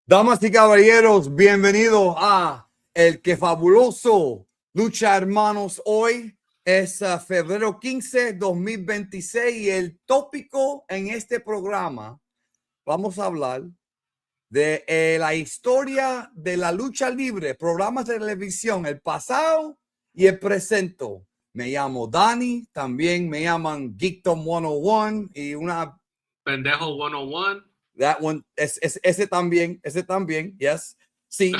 Damas y caballeros, bienvenidos a el que fabuloso Lucha Hermanos. Hoy es febrero 15, 2026 y el tópico en este programa vamos a hablar de la historia de la lucha libre, programas de televisión, el pasado y el presente. Me llamo Dani, también me llaman Geekdom 101 y una Pendejo 101. That one, ese también, yes. Sí.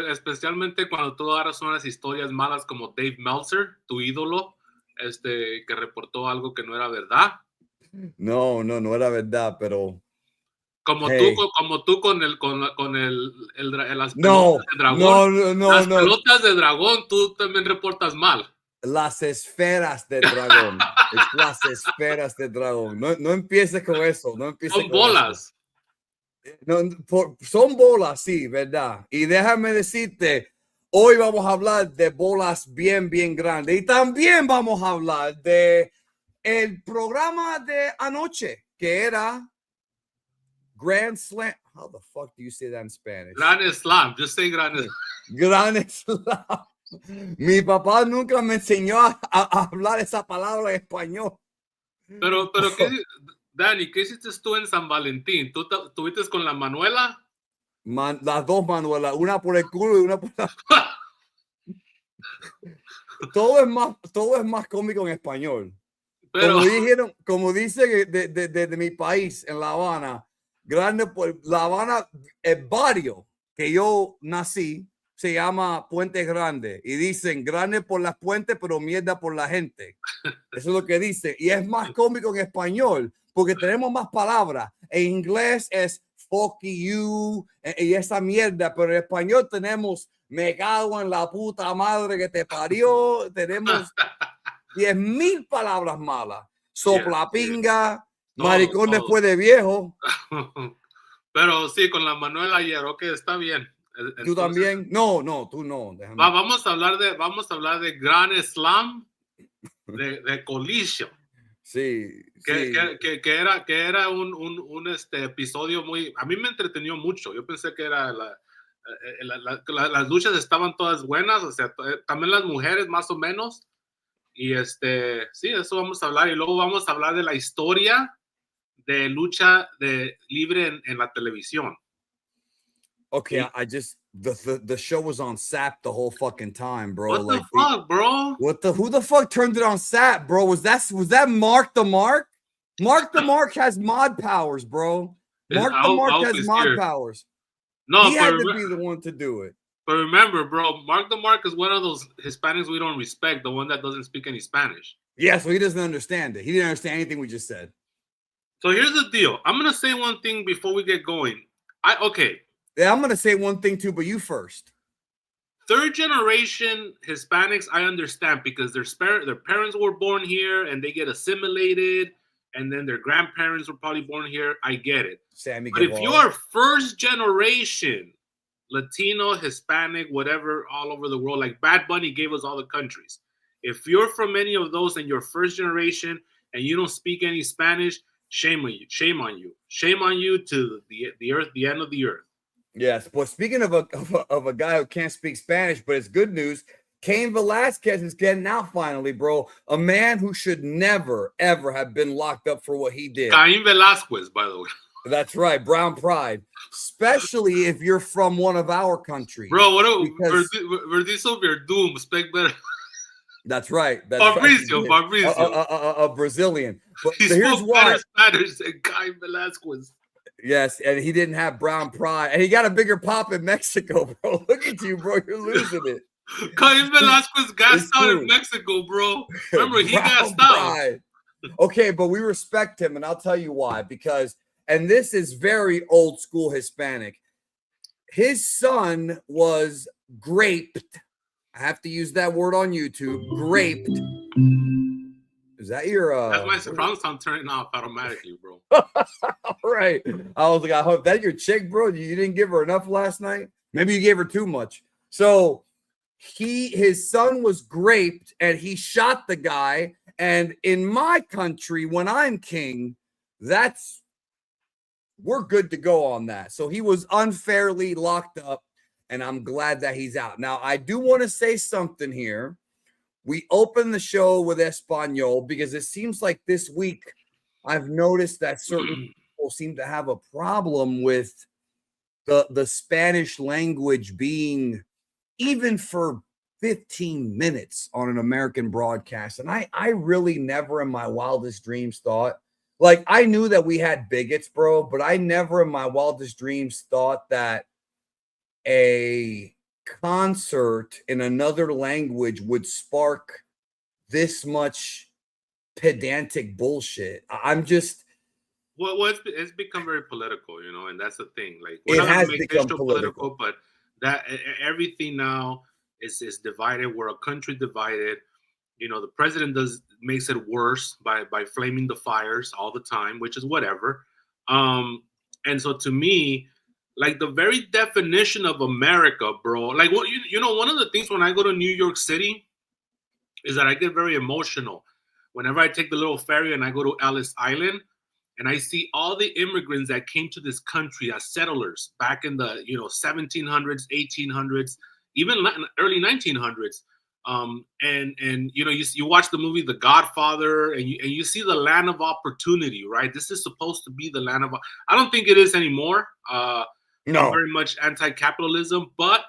Especialmente cuando tú agarras unas historias malas como Dave Meltzer, tu ídolo, que reportó algo que no era verdad. No era verdad, pero como hey. tú con las pelotas de dragón. Las pelotas de dragón, tú también reportas mal. Las esferas de dragón. Las esferas de dragón. No empieces con eso. Son bolas. Son bolas, sí, ¿verdad? Y déjame decirte, hoy vamos a hablar de bolas bien grandes. Y también vamos a hablar de el programa de anoche, que era Grand Slam. How the fuck do you say that in Spanish? Grand Slam. Just say Grand Slam. Grand Slam. Mi papá nunca me enseñó a hablar esa palabra en español. Pero Dani, ¿qué hiciste tú en San Valentín? ¿Tú estuviste con la Manuela? Las dos Manuelas, una por el culo y una por la... todo es más cómico en español. Pero... como dice de mi país, en La Habana, grande por La Habana, el barrio que yo nací se llama Puente Grande y dicen grande por las puentes, pero mierda por la gente. Eso es lo que dice. Y es más cómico en español porque tenemos más palabras. En inglés es fuck you y esa mierda, pero en español tenemos me cago en la puta madre que te parió. Tenemos 10,000 palabras malas. Sopla pinga, maricón después de viejo. Pero sí, con la Manuela ayer, ok, está bien. Entonces, ¿tú también? No, tú no. Vamos a hablar de Grand Slam, de Collision. Sí. Que era un episodio muy... A mí me entretenió mucho. Yo pensé que era las luchas estaban todas buenas, o sea, también las mujeres más o menos. Y sí, eso vamos a hablar. Y luego vamos a hablar de la historia de lucha libre en la televisión. Okay, ¿sí? I just the show was on SAP the whole fucking time, bro. What the fuck, bro? Who the fuck turned it on SAP, bro? Was that Mark the Mark? Mark the Mark has mod powers, bro. Mark the Mark has mod powers. No, he had to be the one to do it. But remember, bro, Mark the Mark is one of those Hispanics we don't respect, the one that doesn't speak any Spanish. Yeah, so he doesn't understand it. He didn't understand anything we just said. So here's the deal. I'm going to say one thing before we get going. Yeah, I'm going to say one thing too, but you first. Third generation Hispanics, I understand because their parents were born here and they get assimilated, and then their grandparents were probably born here. I get it. But if you are first generation Latino, Hispanic, whatever, all over the world, like Bad Bunny gave us all the countries. If you're from any of those and you're first generation and you don't speak any Spanish, shame on you. Shame on you. Shame on you to the earth, the end of the earth. Yes, but speaking of a guy who can't speak Spanish, but it's good news. Cain Velasquez is getting out finally, bro. A man who should never, ever have been locked up for what he did. Cain Velasquez, by the way. That's right, brown pride. Especially if you're from one of our countries. Bro, Verdizo Verdum, speak better. That's right. Fabrizio. A Brazilian. But he spoke better Spanish than Cain Velasquez. Yes, and he didn't have brown pride. And he got a bigger pop in Mexico, bro. Look at you, bro. You're losing it. Cain Velasquez gassed out in Mexico, bro. Remember, he gassed out. Okay, but we respect him, and I'll tell you why. Because, and this is very old school Hispanic, his son was graped. I have to use that word on YouTube. Graped. Is that your that's my surround sound turning off automatically, bro. All right. I was like, I hope that your chick, bro. You didn't give her enough last night. Maybe you gave her too much. So his son was graped and he shot the guy And in my country, when I'm king, we're good to go on that. So he was unfairly locked up, and I'm glad that he's out. Now, I do want to say something here. We opened the show with Espanol because it seems like this week I've noticed that certain people seem to have a problem with the Spanish language being even for 15 minutes on an American broadcast. And I really never in my wildest dreams thought, like, I knew that we had bigots, bro, but I never in my wildest dreams thought that a concert in another language would spark this much pedantic bullshit. I'm just... Well, it's become very political, you know, and that's the thing. Like, it has become political, but that everything now is divided. We're a country divided. You know, the president makes it worse by flaming the fires all the time, which is whatever. And so to me, like, the very definition of America, bro, like, what you know, one of the things when I go to New York City is that I get very emotional whenever I take the little ferry and I go to Ellis Island. And I see all the immigrants that came to this country as settlers back in the 1700s, 1800s, even early 1900s. And you know, you watch the movie The Godfather, and you see the land of opportunity, right? This is supposed to be the land of. I don't think it is anymore. No, I'm very much anti-capitalism, but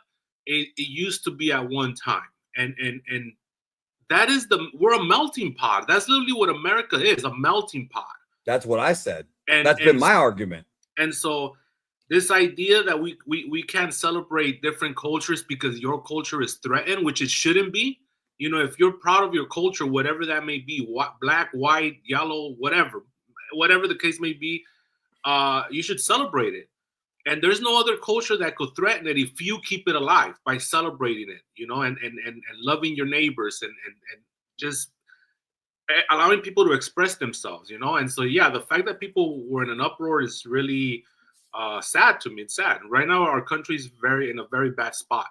it used to be at one time, and that is we're a melting pot. That's literally what America is, a melting pot. That's what I said. That's been my argument. And so this idea that we can't celebrate different cultures because your culture is threatened, which it shouldn't be. You know, if you're proud of your culture, whatever that may be, black, white, yellow, whatever the case may be, you should celebrate it. And there's no other culture that could threaten it if you keep it alive by celebrating it, you know, and loving your neighbors and just allowing people to express themselves, you know. And so, yeah, the fact that people were in an uproar is really sad to me. It's sad. Right now, our country's in a very bad spot.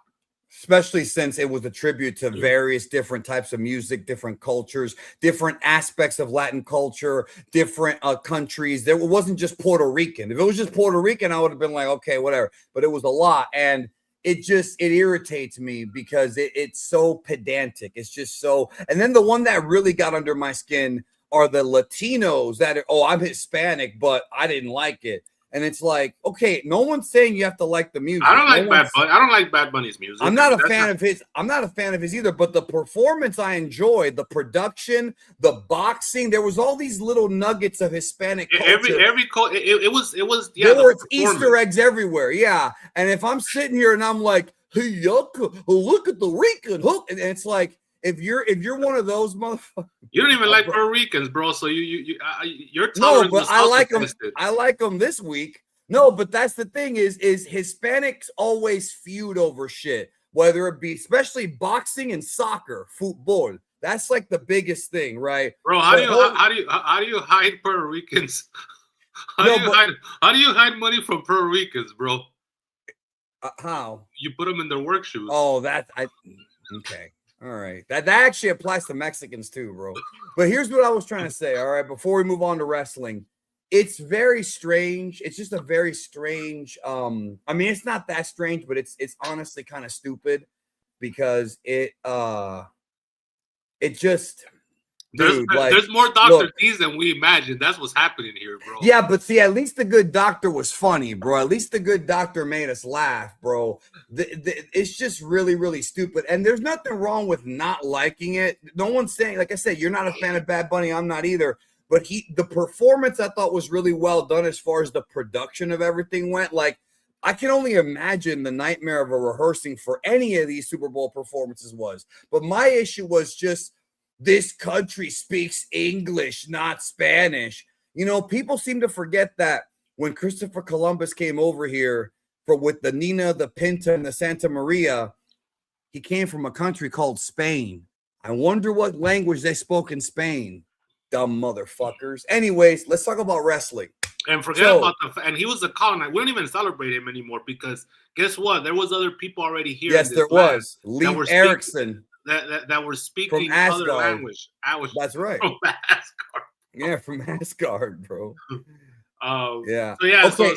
Especially since it was a tribute to various different types of music, different cultures, different aspects of Latin culture, different countries. It wasn't just Puerto Rican. If it was just Puerto Rican, I would have been like, okay, whatever. But it was a lot. And it irritates me because it's so pedantic. It's just so. And then the one that really got under my skin are the Latinos that I'm Hispanic, but I didn't like it. And it's like, okay, no one's saying you have to like the music. I don't like Bad Bunny. I don't like Bad Bunny's music. I'm not a fan of his. I'm not a fan of his either. But the performance I enjoyed, the production, the boxing. There was all these little nuggets of Hispanic culture. It was. Yeah, there were Easter eggs everywhere. Yeah, and if I'm sitting here and I'm like, hey, look at the Rican hook, and it's like, if you're one of those motherfuckers, you don't even like Puerto Ricans, bro. So you're no, but I like them. I like them this week. No, but that's the thing is Hispanics always feud over shit, whether it be especially boxing and soccer, football. That's like the biggest thing, right? Bro, how do you hide Puerto Ricans? How do you hide money from Puerto Ricans, bro? How? You put them in their work shoes. Oh, okay. All right. That actually applies to Mexicans too, bro. But here's what I was trying to say, all right, before we move on to wrestling. It's very strange. It's just a very strange I mean, it's not that strange, but it's honestly kind of stupid because it just there's more Dr. D's than we imagined. That's what's happening here, bro. Yeah, but see, at least the good doctor was funny, bro. At least the good doctor made us laugh, bro. It's just really, really stupid. And there's nothing wrong with not liking it. No one's saying, like I said, you're not a fan of Bad Bunny. I'm not either. But the performance I thought was really well done as far as the production of everything went. Like, I can only imagine the nightmare of a rehearsing for any of these Super Bowl performances was. But my issue was just, this country speaks English, not Spanish. You know, people seem to forget that when Christopher Columbus came over here with the Nina, the Pinta, and the Santa Maria, he came from a country called Spain. I wonder what language they spoke in Spain. Dumb motherfuckers. Anyways, let's talk about wrestling. And forget about and he was a colonizer. We don't even celebrate him anymore because guess what? There was other people already here. Yes, there was. Lee Erickson. that were speaking other language. That's right. From Asgard. Yeah, from Asgard, bro. Yeah. So yeah. Okay.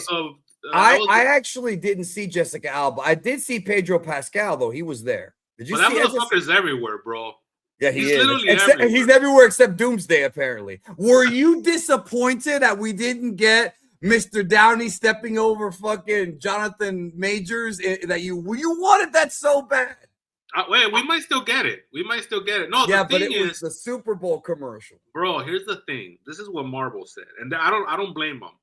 I actually didn't see Jessica Alba. I did see Pedro Pascal though. He was there. Did you see that motherfucker's everywhere, bro? Yeah, he's literally everywhere. He's everywhere except Doomsday, apparently. Were you disappointed that we didn't get Mr. Downey stepping over fucking Jonathan Majors? That you wanted that so bad? Wait, we might still get it. No, yeah, but it was the Super Bowl commercial, bro. Here's the thing. This is what Marvel said, and I don't blame them.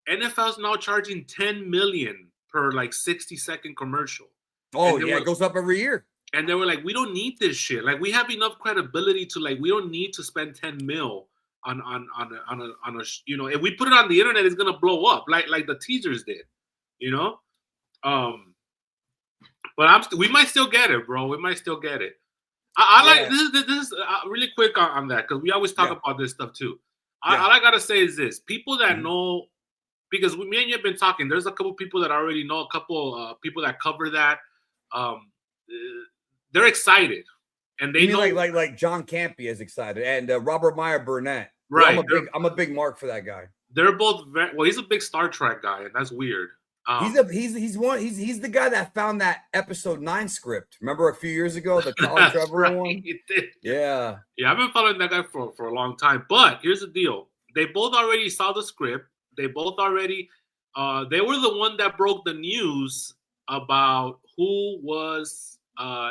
NFL's now charging $10 million per 60-second commercial. Oh yeah, it goes up every year. And they were like, we don't need this shit. Like, we have enough credibility to we don't need to spend $10 million on a if we put it on the internet, it's gonna blow up like the teasers did, But we might still get it, bro. We might still get it. I like this is really quick on that because we always talk about this stuff too. All I gotta say is this: people that know, because me and you have been talking. There's a couple people that already know. A couple people that cover that. They're excited, and they know like John Campy is excited, and Robert Meyer Burnett. Right, I'm a big mark for that guy. They're both he's a big Star Trek guy, and that's weird. He's the guy that found that episode 9 script. Remember a few years ago, the Colin Trevorrow one? Yeah. I've been following that guy for a long time. But here's the deal: they both already saw the script. They both already they were the one that broke the news about who was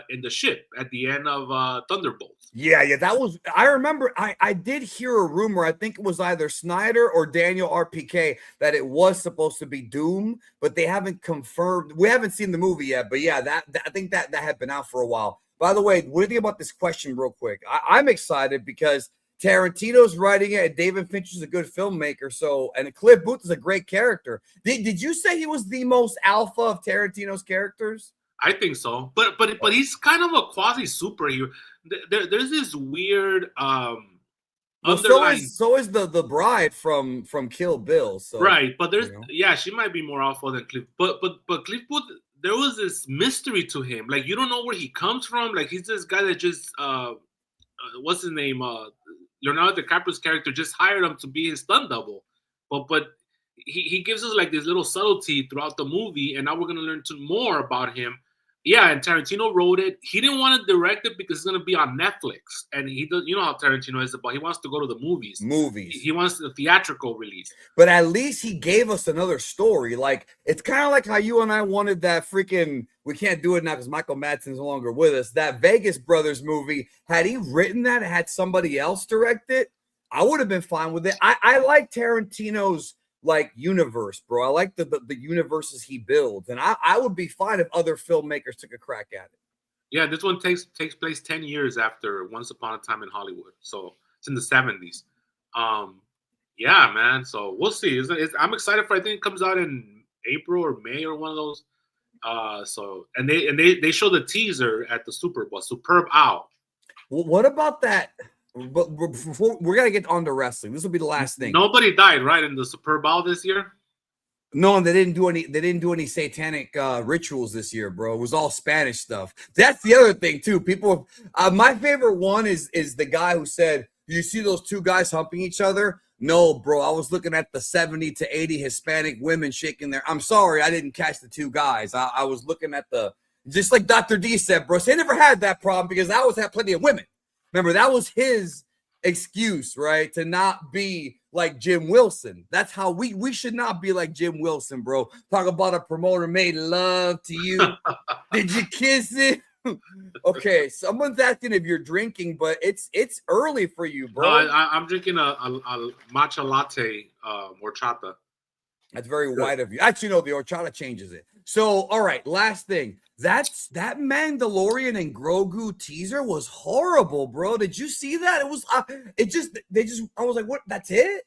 in the ship at the end of Thunderbolts. Yeah, that was. I remember. I did hear a rumor. I think it was either Snyder or Daniel RPK that it was supposed to be Doom, but they haven't confirmed. We haven't seen the movie yet, but yeah, that I think that had been out for a while. By the way, what do you think about this question, real quick? I'm excited because Tarantino's writing it, and David Fincher's a good filmmaker. So, and Cliff Booth is a great character. Did you say he was the most alpha of Tarantino's characters? I think so, but he's kind of a quasi superhero. There's this weird so is the bride from Kill Bill. So right, but there's she might be more alpha than Cliff, but Cliff Booth, there was this mystery to him. Like, you don't know where he comes from. Like, he's this guy that just what's his name? Leonardo DiCaprio's character just hired him to be his stunt double, but he gives us like this little subtlety throughout the movie, and now we're gonna learn more about him. Yeah, and Tarantino wrote it. He didn't want to direct it because it's going to be on Netflix. And he does, you know how Tarantino is about. He wants to go to the movies. He wants the theatrical release. But at least he gave us another story. Like, it's kind of like how you and I wanted that freaking, we can't do it now because Michael Madsen's no longer with us, that Vegas Brothers movie. Had he written that, had somebody else direct it, I would have been fine with it. I like Tarantino's universe, bro. I like the universes he builds, and I would be fine if other filmmakers took a crack at it. Yeah, this one takes place 10 years after Once Upon a Time in Hollywood, so it's in the 70s. Yeah, man. So we'll see. I'm excited for. I think it comes out in April or May or one of those. So and they show the teaser at the Super Bowl. Superb out. Well, what about that? But before we're gonna get on to wrestling, this will be the last thing. Nobody died, right, in the Super Bowl this year? No, and they didn't do any satanic rituals this year, bro. It was all Spanish stuff. That's the other thing too. People, my favorite one is the guy who said, "You see those two guys humping each other?" No, bro. I was looking at the 70 to 80 Hispanic women shaking their. I'm sorry, I didn't catch the two guys. I was looking at just like Dr. D said, bro. So they never had that problem because I always had plenty of women. Remember, that was his excuse, right? To not be like Jim Wilson. That's how we should not be like Jim Wilson, bro. Talk about a promoter made love to you. Did you kiss it? Okay, someone's asking if you're drinking, but it's early for you, bro. No, I'm drinking a matcha latte, horchata. That's very white of you. Actually, no, the horchata changes it. So, all right, last thing. That Mandalorian and Grogu teaser was horrible, bro. Did you see that? It was I was like, what? That's it?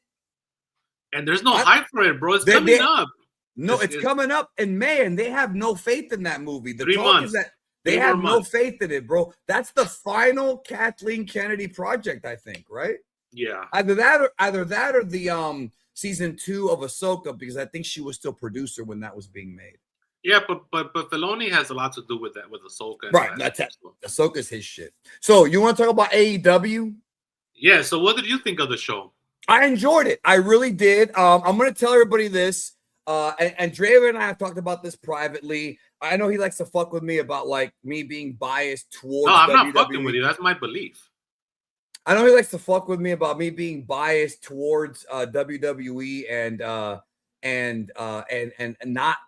And there's no hype for it, bro. It's coming up. No, it's coming up in May, and they have no faith in that movie. The 3 talk months. Is that they have no faith in it, bro. That's the final Kathleen Kennedy project, I think, right? Yeah. Either that or the season 2 of Ahsoka, because I think she was still producer when that was being made. Yeah, but Filoni has a lot to do with that, with Ahsoka. Right, that's it. Ahsoka's his shit. So you want to talk about AEW? Yeah. So what did you think of the show? I enjoyed it. I really did. I'm going to tell everybody this. And Draven and I have talked about this privately. I know he likes to fuck with me about like me being biased towards. No, I'm not fucking with you. That's my belief. I know he likes to fuck with me about me being biased towards WWE and not.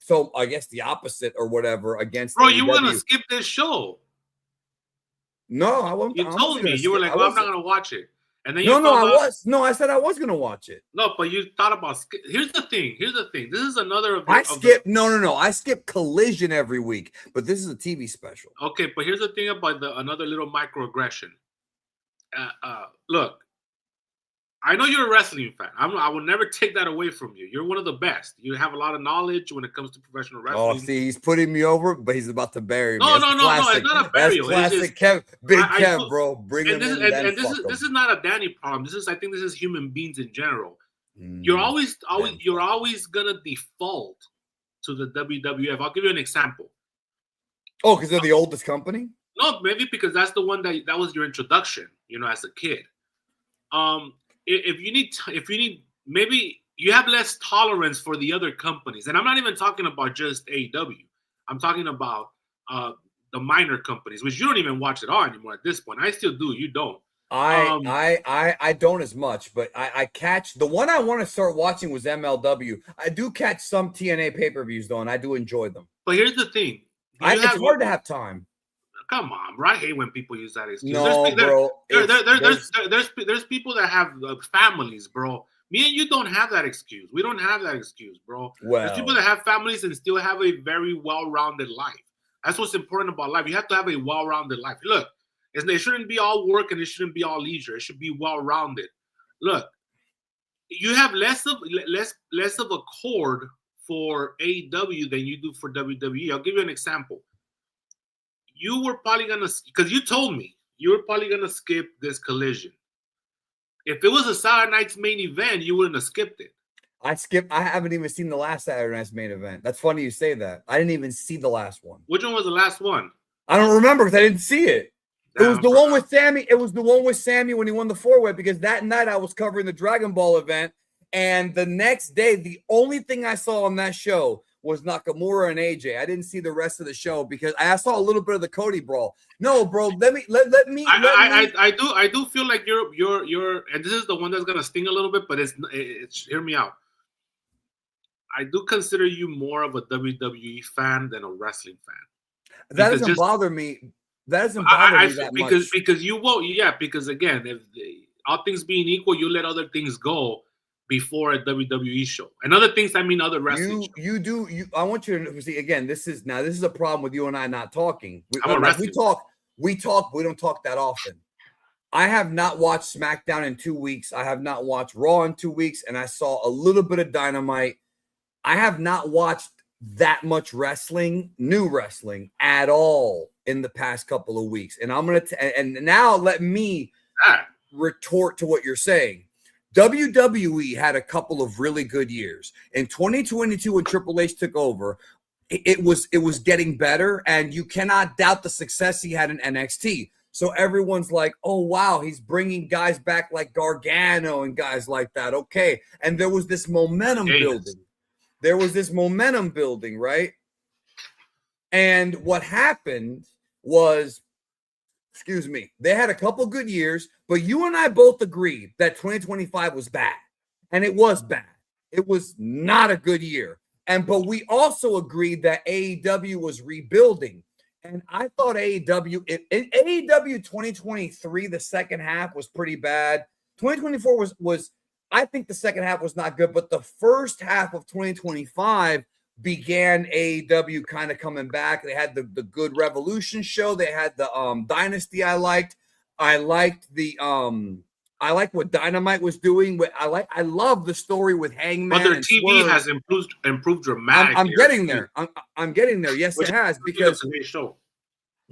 So I guess the opposite or whatever against. Bro, you want to skip this show? No, I won't. You told me you were like, "Well, I'm not gonna watch it," and then I said I was gonna watch it. No, but you thought about. Here's the thing. This is another. I skip. No. I skip Collision every week, but this is a TV special. Okay, but here's the thing about another little microaggression. Look. I know you're a wrestling fan. I will never take that away from you. You're one of the best. You have a lot of knowledge when it comes to professional wrestling. Oh, see, he's putting me over, but he's about to bury me. No. It's not a burial. That's classic Kev, Kev, bro. Bring him in. This is not a Danny problem. I think this is human beings in general. You're always gonna default to the WWF. I'll give you an example. Oh, because they're the oldest company? No, maybe because that's the one that was your introduction. As a kid. If you need, maybe you have less tolerance for the other companies. And I'm not even talking about just AEW. I'm talking about the minor companies, which you don't even watch at all anymore at this point. I still do. You don't. I don't as much, but I catch the one I want to start watching was MLW. I do catch some TNA pay-per-views though, and I do enjoy them. But here's the thing. It's hard to have time. Come on, bro. I hate when people use that excuse. No, bro. There's people that have families, bro. Me and you don't have that excuse. We don't have that excuse, bro. Well, there's people that have families and still have a very well-rounded life. That's what's important about life. You have to have a well-rounded life. Look, it shouldn't be all work and it shouldn't be all leisure. It should be well-rounded. Look, you have less of a cord for AEW than you do for WWE. I'll give you an example. You were probably gonna, because you told me you were probably gonna skip this Collision. If it was a Saturday Night's main event, you wouldn't have skipped it. I haven't even seen the last Saturday Night's main event. That's funny you say that. I didn't even see the last one. Which one was the last one? I don't remember because I didn't see it. It was the one with Sammy. It was the one with Sammy when he won the 4-way, because that night I was covering the Dragon Ball event, and the next day the only thing I saw on that show was Nakamura and AJ. I didn't see the rest of the show because I saw a little bit of the Cody brawl. No, bro, let me. I do feel like you're, and this is the one that's gonna sting a little bit, but it's hear me out. I do consider you more of a WWE fan than a wrestling fan. That doesn't bother me. That doesn't bother me that much. Because you won't. Yeah, because again, if all things being equal, you let other things go before a WWE show. And other things, I mean other wrestling shows. I want you to see, again, this is a problem with you and I not talking. We talk, we don't talk that often. I have not watched SmackDown in 2 weeks. I have not watched Raw in 2 weeks, and I saw a little bit of Dynamite. I have not watched that much new wrestling at all in the past couple of weeks. And I'm going to, and now let me retort to what you're saying. WWE had a couple of really good years. In 2022, when Triple H took over, it was getting better, and you cannot doubt the success he had in NXT. So everyone's like, oh, wow, he's bringing guys back like Gargano and guys like that. Okay. And there was this momentum building. Right? And what happened was, they had a couple good years, but you and I both agreed that 2025 was bad. And it was bad. It was not a good year. But we also agreed that AEW was rebuilding. And I thought AEW 2023, the second half was pretty bad. 2024 was I think the second half was not good, but the first half of 2025 began AEW kind of coming back. They had the good Revolution show. They had the Dynasty I liked. I liked what Dynamite was doing. I love the story with Hangman. But their TV has improved dramatically. I'm getting there. I'm getting there. Yes, it has, because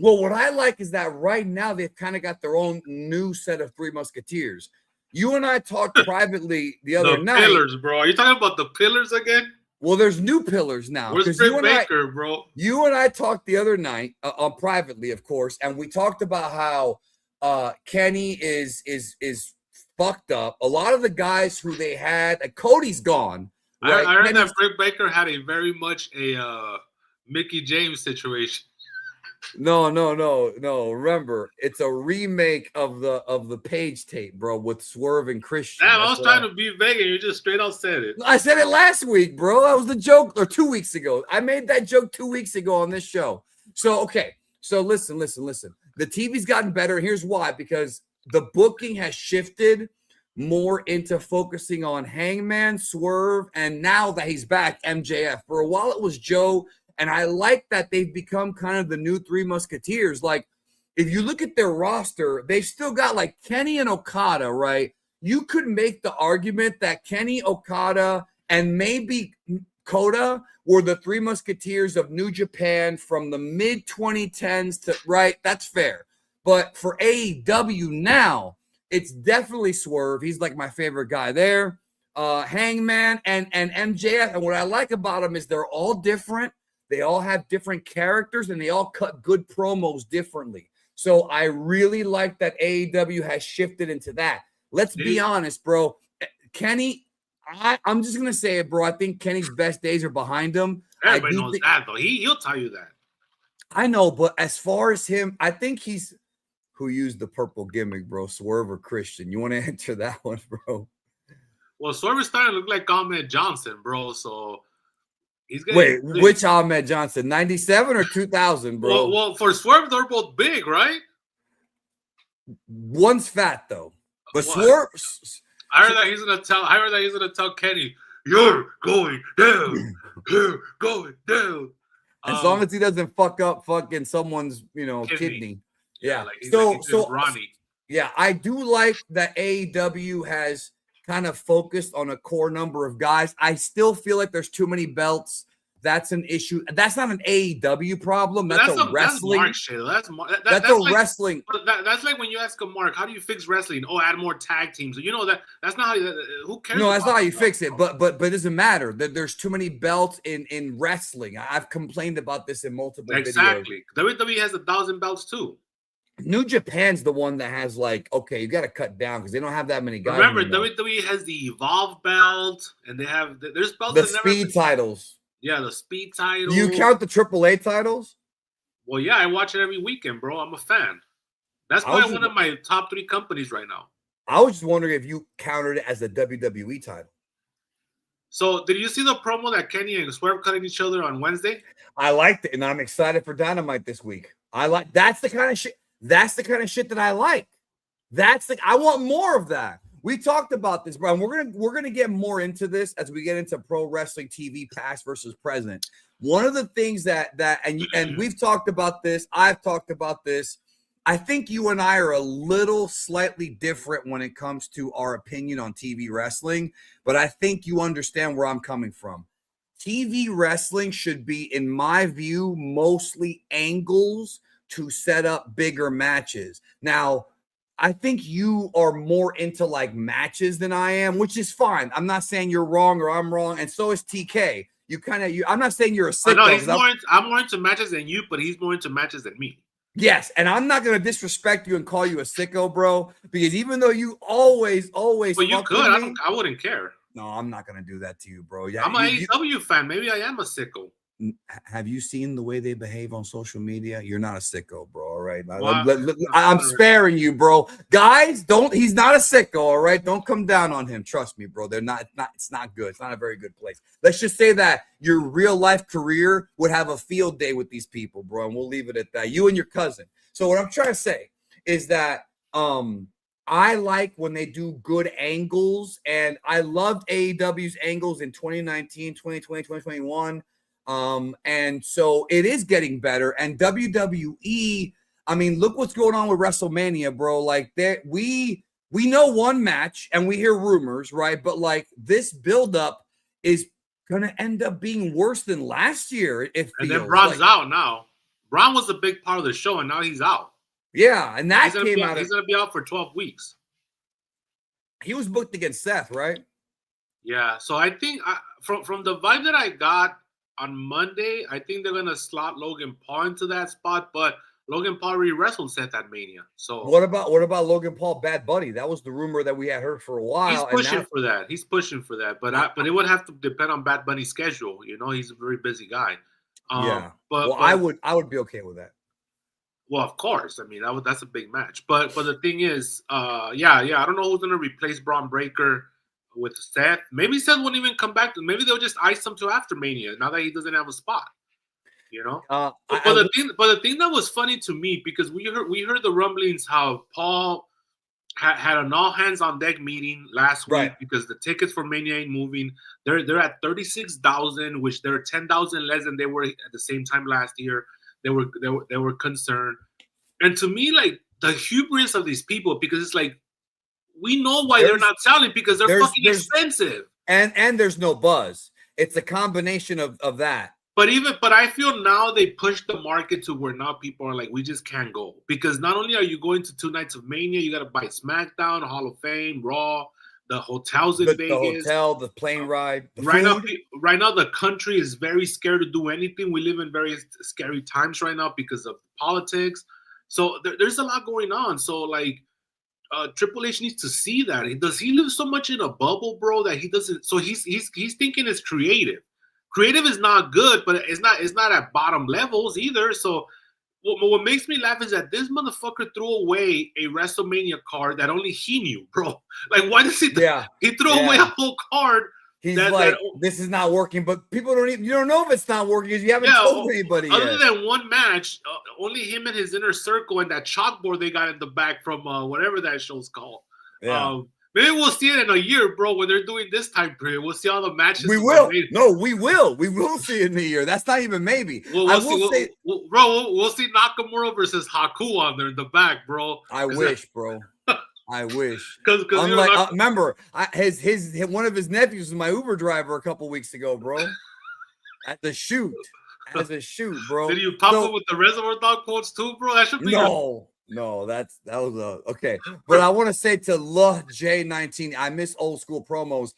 well, what I like is that right now they've kind of got their own new set of Three Musketeers. You and I talked privately the other night. The Pillars, bro. Are you talking about the Pillars again? Well, there's new pillars now. Where's Britt Baker, bro? You and I talked the other night, privately, of course, and we talked about how Kenny is fucked up. A lot of the guys who they had, Cody's gone. Right? I heard that Britt Baker had a very much a Mickey James situation. No. Remember, it's a remake of the Page tape, bro, with Swerve and Christian. Damn, I was trying to be vague, and you just straight out said it. I said it last week, bro. That was the joke, or 2 weeks ago. I made that joke 2 weeks ago on this show. So, okay. So listen. The TV's gotten better. Here's why: because the booking has shifted more into focusing on Hangman, Swerve, and now that he's back, MJF. For a while, it was Joe. And I like that they've become kind of the new Three Musketeers. Like, if you look at their roster, they've still got like Kenny and Okada, right? You could make the argument that Kenny, Okada, and maybe Kota were the Three Musketeers of New Japan from the mid-2010s to, right? That's fair. But for AEW now, it's definitely Swerve. He's like my favorite guy there. Hangman and MJF. And what I like about them is they're all different. They all have different characters, and they all cut good promos differently. So I really like that AEW has shifted into that. Let's be honest, bro. Kenny, I'm just going to say it, bro. I think Kenny's best days are behind him. Everybody knows that, though. He'll tell you that. I know, but as far as him, I think he's who used the purple gimmick, bro, Swerve or Christian. You want to answer that one, bro? Well, Swerve is starting to look like Ahmed Johnson, bro, so... Wait, which Ahmed Johnson? 97 or 2000, bro? Well, for Swerve, they're both big, right? One's fat though, but what? Swerve. I heard that he's gonna tell Kenny, "You're going down. You're going down." As long as he doesn't fuck up fucking someone's, kidney. Yeah. So Ronnie. Yeah, I do like that AEW has kind of focused on a core number of guys. I still feel like there's too many belts. That's an issue. That's not an AEW problem. That's a wrestling. That's like, wrestling. That's like when you ask a Mark, how do you fix wrestling? Oh, add more tag teams. You know that's not how you. Who cares? No, that's not how you fix it. But it doesn't matter. There's too many belts in wrestling. I've complained about this in multiple videos. Exactly. WWE has 1,000 belts too. New Japan's the one that has like, okay, you got to cut down because they don't have that many guys. Remember, WWE has the Evolve belt, and there's belts. The speed titles. Yeah, the speed title. You count the AAA titles? Well, yeah, I watch it every weekend, bro. I'm a fan. That's probably one of my top 3 companies right now. I was just wondering if you counted it as a WWE title. So, did you see the promo that Kenny and Swerve cutting each other on Wednesday? I liked it, and I'm excited for Dynamite this week. That's the kind of shit. That's the kind of shit that I like. I want more of that. We talked about this, bro. And we're gonna get more into this as we get into pro wrestling TV past versus present. One of the things and we've talked about this. I've talked about this. I think you and I are a little slightly different when it comes to our opinion on TV wrestling, but I think you understand where I'm coming from. TV wrestling should be, in my view, mostly angles to set up bigger matches. Now, I think you are more into like matches than I am, which is fine. I'm not saying you're wrong or I'm wrong, and so is TK. I'm not saying you're a sicko. No, I'm more into matches than you, but he's more into matches than me. Yes, and I'm not gonna disrespect you and call you a sicko, bro, because even though you always. Well, you could. I wouldn't care. No, I'm not gonna do that to you, bro. Yeah, I'm an AEW fan. Maybe I am a sicko. Have you seen the way they behave on social media? You're not a sicko, bro. All right. I'm sparing you, bro. Guys, he's not a sicko. All right. Don't come down on him. Trust me, bro. It's not good. It's not a very good place. Let's just say that your real life career would have a field day with these people, bro. And we'll leave it at that. You and your cousin. So what I'm trying to say is that, I like when they do good angles, and I loved AEW's angles in 2019, 2020, 2021. And so it is getting better. And WWE, I mean, look what's going on with Wrestlemania, bro. Like we know one match and we hear rumors, right? But like this buildup is gonna end up being worse than last year. And then Braun's out now. Braun was a big part of the show, and now he's out. Yeah, and that came out. He's gonna be out for 12 weeks. He was booked against Seth, right? Yeah, so I think from the vibe that I got on Monday, I think they're gonna slot Logan Paul into that spot, but Logan Paul already wrestled Seth at Mania. So what about Logan Paul, Bad Buddy? That was the rumor that we had heard for a while. He's pushing for that. He's pushing for that, but it would have to depend on Bad Bunny's schedule. You know, he's a very busy guy. But I would be okay with that. Well, of course. I mean, that's a big match. But the thing is, I don't know who's gonna replace Braun Breaker with Seth. Maybe Seth won't even come back. Maybe they'll just ice him to after Mania now that he doesn't have a spot. You know. But the thing that was funny to me, because we heard the rumblings how Paul had an all hands on deck meeting last week because the tickets for Mania ain't moving. They're at 36,000, which they're 10,000 less than they were at the same time last year. They were concerned, and to me, like, the hubris of these people, because it's like, we know why they're not selling, because they're fucking expensive, and there's no buzz. It's a combination of that. But I feel now they push the market to where now people are like, we just can't go, because not only are you going to 2 nights of Mania, you got to buy SmackDown, Hall of Fame, Raw, the hotels in Vegas, the hotel, the plane ride. Right now, the country is very scared to do anything. We live in very scary times right now because of politics. So there's a lot going on. So like, Triple H needs to see that. Does he live so much in a bubble, bro, that he doesn't? So he's thinking it's creative. Creative is not good, but it's not at bottom levels either. So what makes me laugh is that this motherfucker threw away a WrestleMania card that only he knew, bro. Like, why does he? He threw away a whole card. He's this is not working, but people you don't know if it's not working because you haven't told anybody other yet. Than one match, only him and his inner circle and that chalkboard they got in the back from whatever that show's called. Yeah. Maybe we'll see it in a year, bro, when they're doing this time period. We'll see all the matches. We will. No, we will. We will see it in a year. That's not even maybe. We'll see Nakamura versus Haku on there in the back, bro. I wish, bro. I wish. Because remember, his one of his nephews was my Uber driver a couple weeks ago, bro. At the shoot, bro. Did you pop up with the Reservoir Dog quotes too, bro? That should be No, that was okay. But I want to say to J19, I miss old school promos.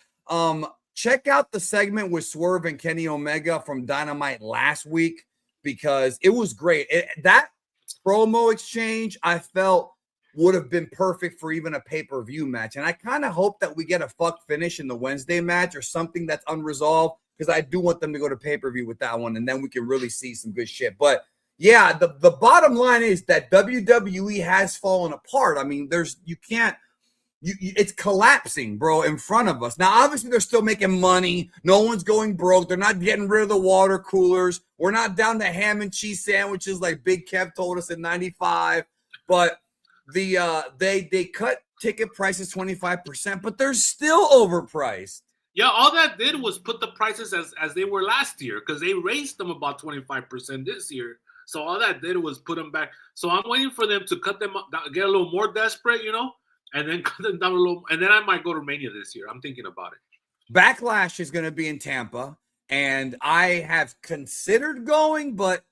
Check out the segment with Swerve and Kenny Omega from Dynamite last week because it was great. That promo exchange I felt would have been perfect for even a pay-per-view match. And I kind of hope that we get a fuck finish in the Wednesday match or something that's unresolved because I do want them to go to pay-per-view with that one, and then we can really see some good shit. But yeah, the bottom line is that WWE has fallen apart. I mean, it's collapsing, bro, in front of us. Now, obviously, they're still making money. No one's going broke. They're not getting rid of the water coolers. We're not down to ham and cheese sandwiches like Big Kev told us in '95. But they cut ticket prices 25%, but they're still overpriced. Yeah, all that did was put the prices as they were last year because they raised them about 25% this year. So all that did was put them back. So I'm waiting for them to cut them up, get a little more desperate, you know, and then cut them down a little. And then I might go to Mania this year. I'm thinking about it. Backlash is going to be in Tampa, and I have considered going, but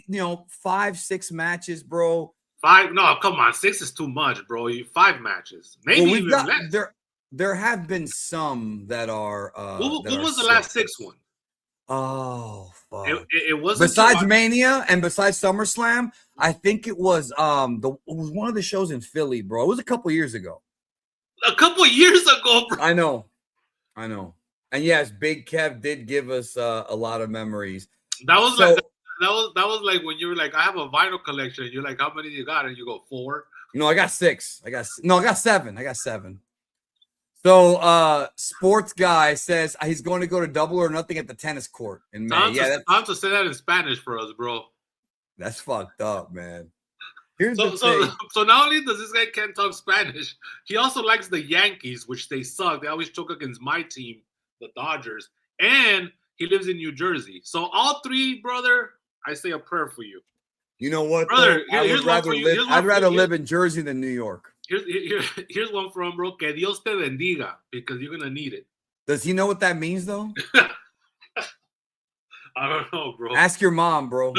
5-6 matches, bro. 5? No, come on, 6 is too much, bro. 5 matches, maybe even less. There have been some that are. What was the last 6 one? Oh, fuck. It wasn't besides Mania and besides SummerSlam. I think it was it was one of the shows in Philly, bro. It was a couple years ago. A couple years ago, bro. I know. And yes, Big Kev did give us a lot of memories. That was like when you were like, I have a vinyl collection. You're like, how many you got? And you go 4. No, I got 6. I got 7. So, sports guy says he's going to go to Double or Nothing at the tennis court in May. Time to say that in Spanish for us, bro. That's fucked up, man. So not only does this guy can't talk Spanish, he also likes the Yankees, which they suck. They always choke against my team, the Dodgers, and he lives in New Jersey. So all 3, brother, I say a prayer for you. You know what, brother? I'd rather live in Jersey than New York. Here's one from bro. Que Dios te bendiga, because you're gonna need it. Does he know what that means though? I don't know, bro. Ask your mom, bro.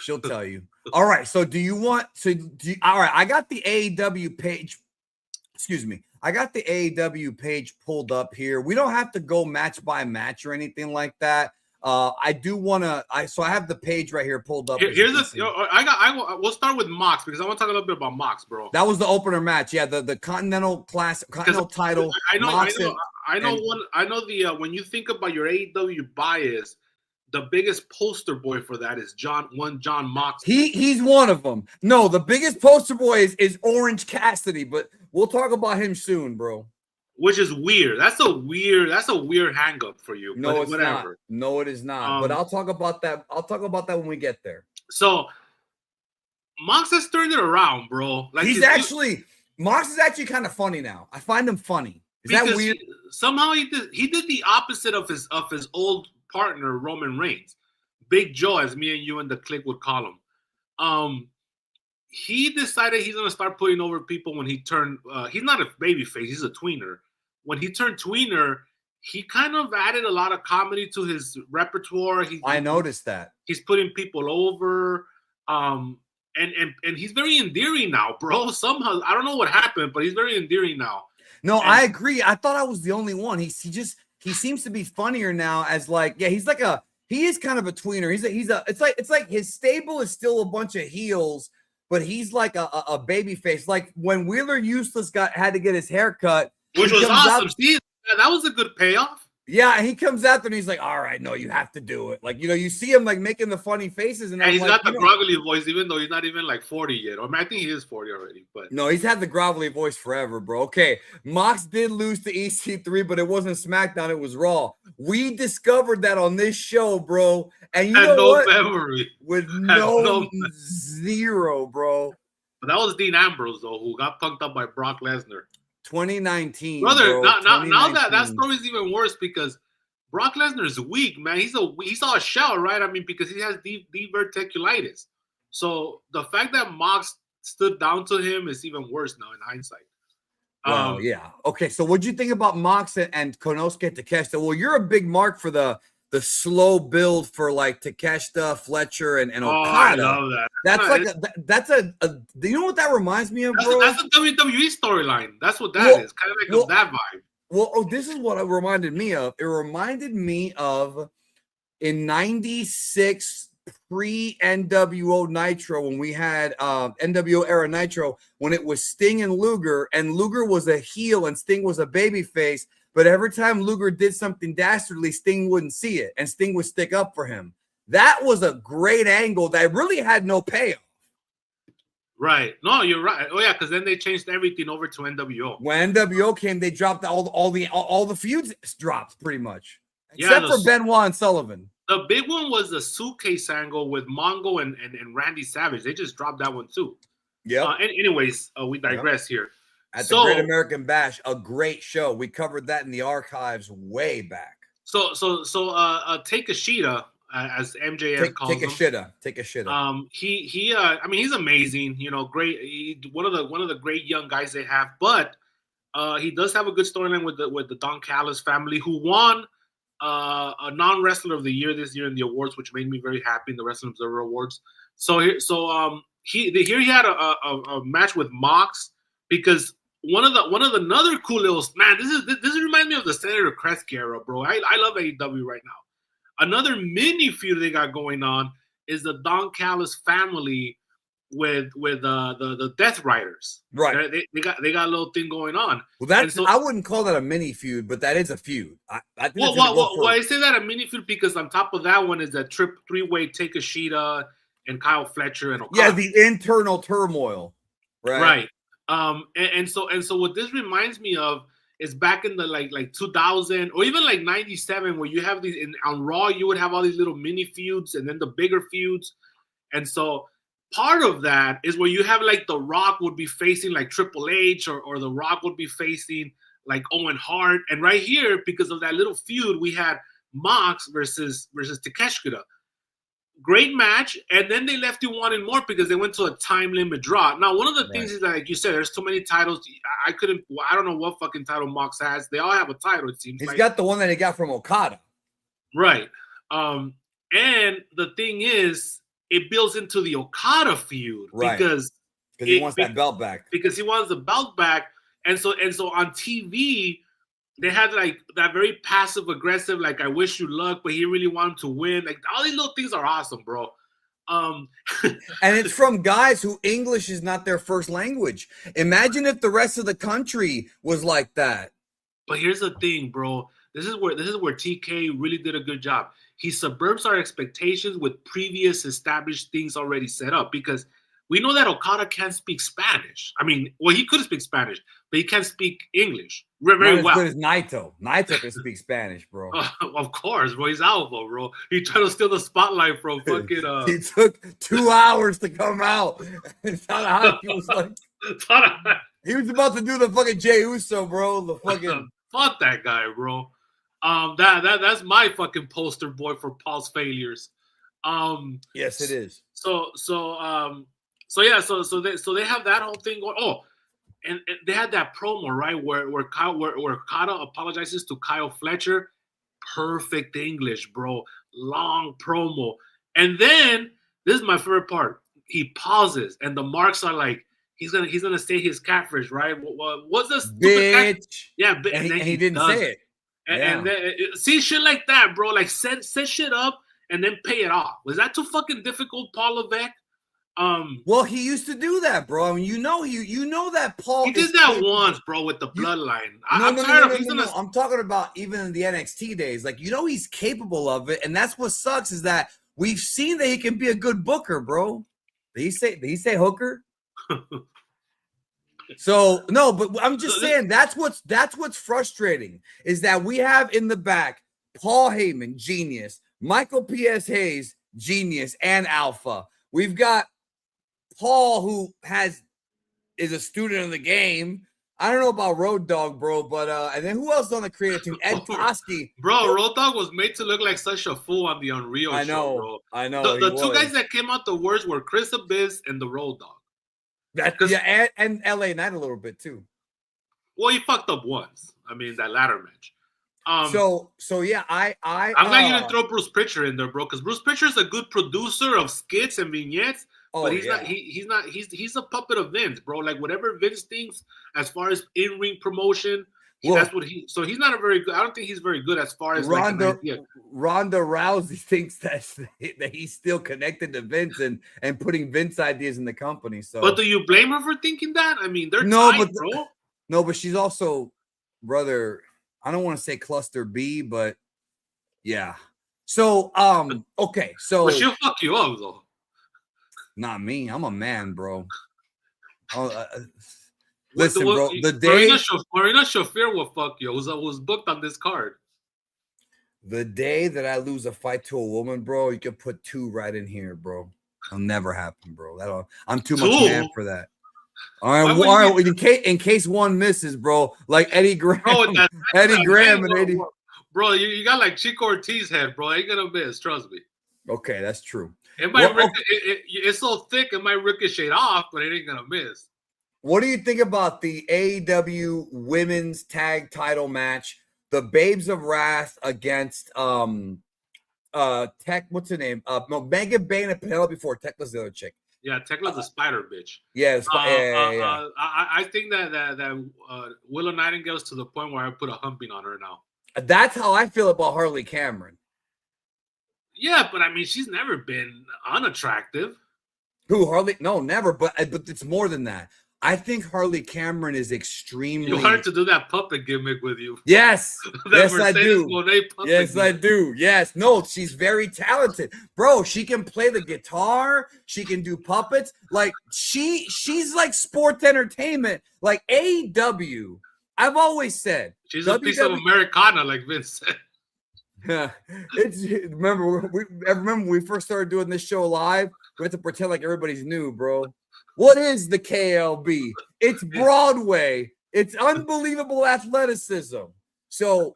She'll tell you. All right. So all right. I got the AEW page. Excuse me. I got the AEW page pulled up here. We don't have to go match by match or anything like that. I do want to. I have the page right here pulled up. We'll start with Mox because I want to talk a little bit about Mox, bro. That was the opener match. Yeah, the Continental title. I know when you think about your AEW bias, the biggest poster boy for that is John Mox. He's one of them. No, the biggest poster boy is Orange Cassidy, but we'll talk about him soon, bro. Which is weird. That's a weird hang up for you. No, it's whatever. Not. No, it is not. But I'll talk about that. I'll talk about that when we get there. So Mox has turned it around, bro. Like Mox is actually kind of funny now. I find him funny. Is that weird? Somehow he did the opposite of his old partner Roman Reigns, Big Joe, as me and you and the clique would call him. He decided he's gonna start putting over people when he turned. He's not a babyface; he's a tweener. When he turned tweener, he kind of added a lot of comedy to his repertoire. I noticed that he's putting people over, and he's very endearing now, bro. Somehow I don't know what happened, but he's very endearing now. No, I agree. I thought I was the only one. He seems to be funnier now. As like, yeah, he is kind of a tweener. It's like his stable is still a bunch of heels, but he's like a baby face. Like when Wheeler Useless had to get his hair cut, which was awesome. See, that was a good payoff. Yeah, he comes out there and he's like, "All right, no, you have to do it." Like, you see him like making the funny faces, and he's got the grovelly voice, even though he's not even like 40 yet. I think he is 40 already, but no, he's had the grovelly voice forever, bro. Okay, Mox did lose to EC3, but it wasn't SmackDown; it was Raw. We discovered that on this show, bro. And you know what? Memory. With no zero, bro. But that was Dean Ambrose, though, who got punked up by Brock Lesnar. 2019, brother. Now that story's even worse because Brock Lesnar's weak, man. He saw a shell, right? I mean, because he has diverticulitis. So the fact that Mox stood down to him is even worse now in hindsight. Well, yeah. Okay, so what'd you think about Mox and Konosuke Takeshita? Well, you're a big mark for the slow build for like Takeshita, Fletcher, and Okada. I love that. That's do you know what that reminds me of, bro? That's a WWE storyline. That's what that is. Kind of like that vibe. Well, this is what it reminded me of. It reminded me of in '96 pre-NWO Nitro when we had NWO era Nitro when it was Sting and Luger was a heel and Sting was a babyface. But every time Luger did something dastardly, Sting wouldn't see it, and Sting would stick up for him. That was a great angle that really had no payoff. Right. No, you're right. Oh yeah, because then they changed everything over to NWO. When NWO came, they dropped all the feuds dropped pretty much, except for Benoit and Sullivan. The big one was the suitcase angle with Mongo and Randy Savage. They just dropped that one too. Yeah. Anyways, we digress here. At the Great American Bash, a great show. We covered that in the archives way back. So Takeshita, as MJF calls him. Take a shitta. I mean, he's amazing. Great. One of the great young guys they have, but he does have a good storyline with the Don Callis family, who won a non-wrestler of the year this year in the awards, which made me very happy in the Wrestling Observer Awards. He had a match with Mox because one of the another cool little man. This reminds me of the Senator Kresge era, bro. I love AEW right now. Another mini feud they got going on is the Don Callis family with the Death Riders. Right. They got a little thing going on. Well, I wouldn't call that a mini feud, but that is a feud. I say that a mini feud because on top of that one is that three-way Takeshita and Kyle Fletcher and Okada. Yeah, the internal turmoil. Right. And so what this reminds me of is back in the like 2000 or even like 97 where you have these on Raw, you would have all these little mini feuds and then the bigger feuds. And so part of that is where you have like The Rock would be facing like Triple H or The Rock would be facing like Owen Hart. And right here, because of that little feud, we had Mox versus Takeshita. Great match, and then they left you wanting more because they went to a time limit draw. Now, one of the things is that, like you said, there's too many titles. I don't know what fucking title Mox has. They all have a title, it seems. He's got the one that he got from Okada. Right. And the thing is, it builds into the Okada feud. Right. Because he wants that belt back. Because he wants the belt back. And so on TV, they had like that very passive aggressive, like I wish you luck, but he really wanted to win. Like all these little things are awesome, bro. And it's from guys who English is not their first language. Imagine if the rest of the country was like that. But here's the thing, bro. This is where TK really did a good job. He subverts our expectations with previous established things already set up, because we know that Okada can't speak Spanish. I mean, well, he could speak Spanish, but he can't speak English very well. As good as Naito. Naito can speak Spanish, bro. Of course, bro. He's Alpha, bro. He tried to steal the spotlight from fucking. He took 2 hours to come out. Tanahashi was like, he was about to do the fucking Jey Uso, bro. The fucking fuck that guy, bro. That's my fucking poster boy for Paul's failures. Yes, it is. So they have that whole thing going. Oh, and they had that promo, right, where Okada apologizes to Kyle Fletcher. Perfect English, bro. Long promo. And then this is my favorite part. He pauses, and the marks are like, he's gonna say his catfish, right? What's this bitch? Yeah, and he didn't say it. And then, see shit like that, bro. Like set shit up and then pay it off. Was that too fucking difficult, Paul Levesque? Well, he used to do that, bro. I mean, you know that Paul. He did that once, bro, with the bloodline. I'm talking about even in the NXT days. Like, he's capable of it, and that's what sucks is that we've seen that he can be a good booker, bro. Did he say hooker? So no, but I'm just saying that's what's frustrating is that we have in the back Paul Heyman, genius, Michael P.S. Hayes, genius, and Alpha. We've got Paul, who is a student of the game. I don't know about Road Dogg, bro, but and then who else on the creative team? Ed Koski. Bro, Road Dogg was made to look like such a fool on the Unreal show, bro. I know. The two guys that came out the worst were Chris Abyss and the Road Dogg. And LA Knight a little bit too. Well, he fucked up once. I mean, that ladder match. So yeah, I'm not gonna throw Bruce Pritchard in there, bro, because Bruce Pritchard's a good producer of skits and vignettes, but he's not. He's a puppet of Vince, bro. Like whatever Vince thinks as far as in-ring promotion, that's what he. So he's not a very good. I don't think he's very good as far as Ronda Rousey thinks that he's still connected to Vince and putting Vince ideas in the company. So, but do you blame her for thinking that? I mean, they're tight, bro. No, but she's also, brother. I don't want to say cluster B, but yeah. So, okay. So, but she'll fuck you up, though. Not me. I'm a man, bro. Listen, bro. The day Marina Shafir will fuck you. Was booked on this card. The day that I lose a fight to a woman, bro, you can put 2 right in here, bro. It'll never happen, bro. I'm too much man for that. All right. In case one misses, bro, like Eddie Graham, and Eddie. Bro, you got like Chico Ortiz head, bro. Ain't gonna miss, trust me. Okay, that's true. It might it's so thick it might ricochet off, but it ain't gonna miss. What do you think about the AEW Women's Tag Title match? The Babes of Wrath against Tech. What's her name? Megan Bayne and Penelope Ford. Tecla's the other chick. Yeah, Tecla's a spider bitch. Yeah, I think that Willow Nightingale's to the point where I put a humping on her now. That's how I feel about Harley Cameron. Yeah, but I mean, she's never been unattractive. Who, Harley? No, never. But it's more than that. I think Harley Cameron is extremely. You wanted to do that puppet gimmick with you. Yes, yes, I do. Yes, I do. Yes, no, she's very talented, bro. She can play the guitar. She can do puppets. Like she's like sports entertainment. Like AEW. I've always said she's a piece of Americana, like Vince said. Yeah, remember when we first started doing this show live, we had to pretend like everybody's new, bro. What is the KLB? It's Broadway. It's unbelievable athleticism. So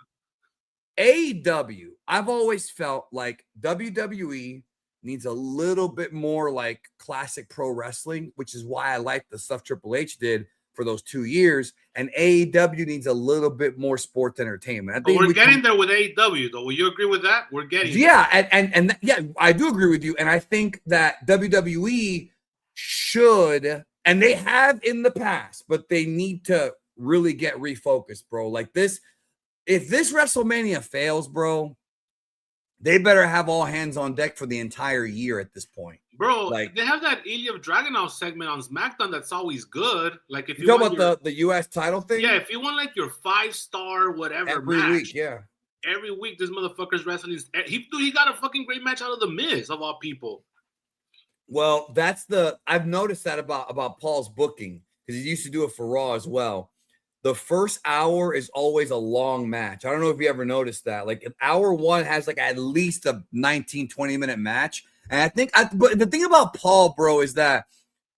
AEW, I've always felt like WWE needs a little bit more like classic pro wrestling, which is why I like the stuff Triple H did for those 2 years. And AEW needs a little bit more sports entertainment. I think we're getting there with AEW, though. Will you agree with that? We're getting there. And yeah, I do agree with you. And I think that WWE should, and they have in the past, but they need to really get refocused, bro. Like this, if this WrestleMania fails, bro, they better have all hands on deck for the entire year at this point. Bro, like they have that Ilya Dragunov segment on SmackDown that's always good. Like if you talk about the US title thing? Yeah, if you want like your 5-star whatever every match, week, yeah. Every week this motherfucker's wrestling. He got a fucking great match out of the Miz of all people. Well, I've noticed that about Paul's booking, because he used to do it for Raw as well. The first hour is always a long match. I don't know if you ever noticed that. Like hour one has like at least a 19-20 minute match. And I think but the thing about Paul, bro, is that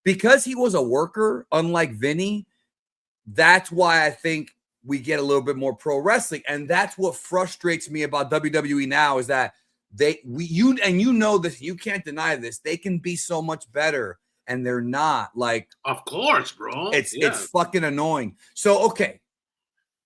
because he was a worker, unlike Vinny, that's why I think we get a little bit more pro wrestling. And that's what frustrates me about WWE now, is that you know this, you can't deny this, they can be so much better. And they're not. Like, of course, bro. It's fucking annoying. So, okay.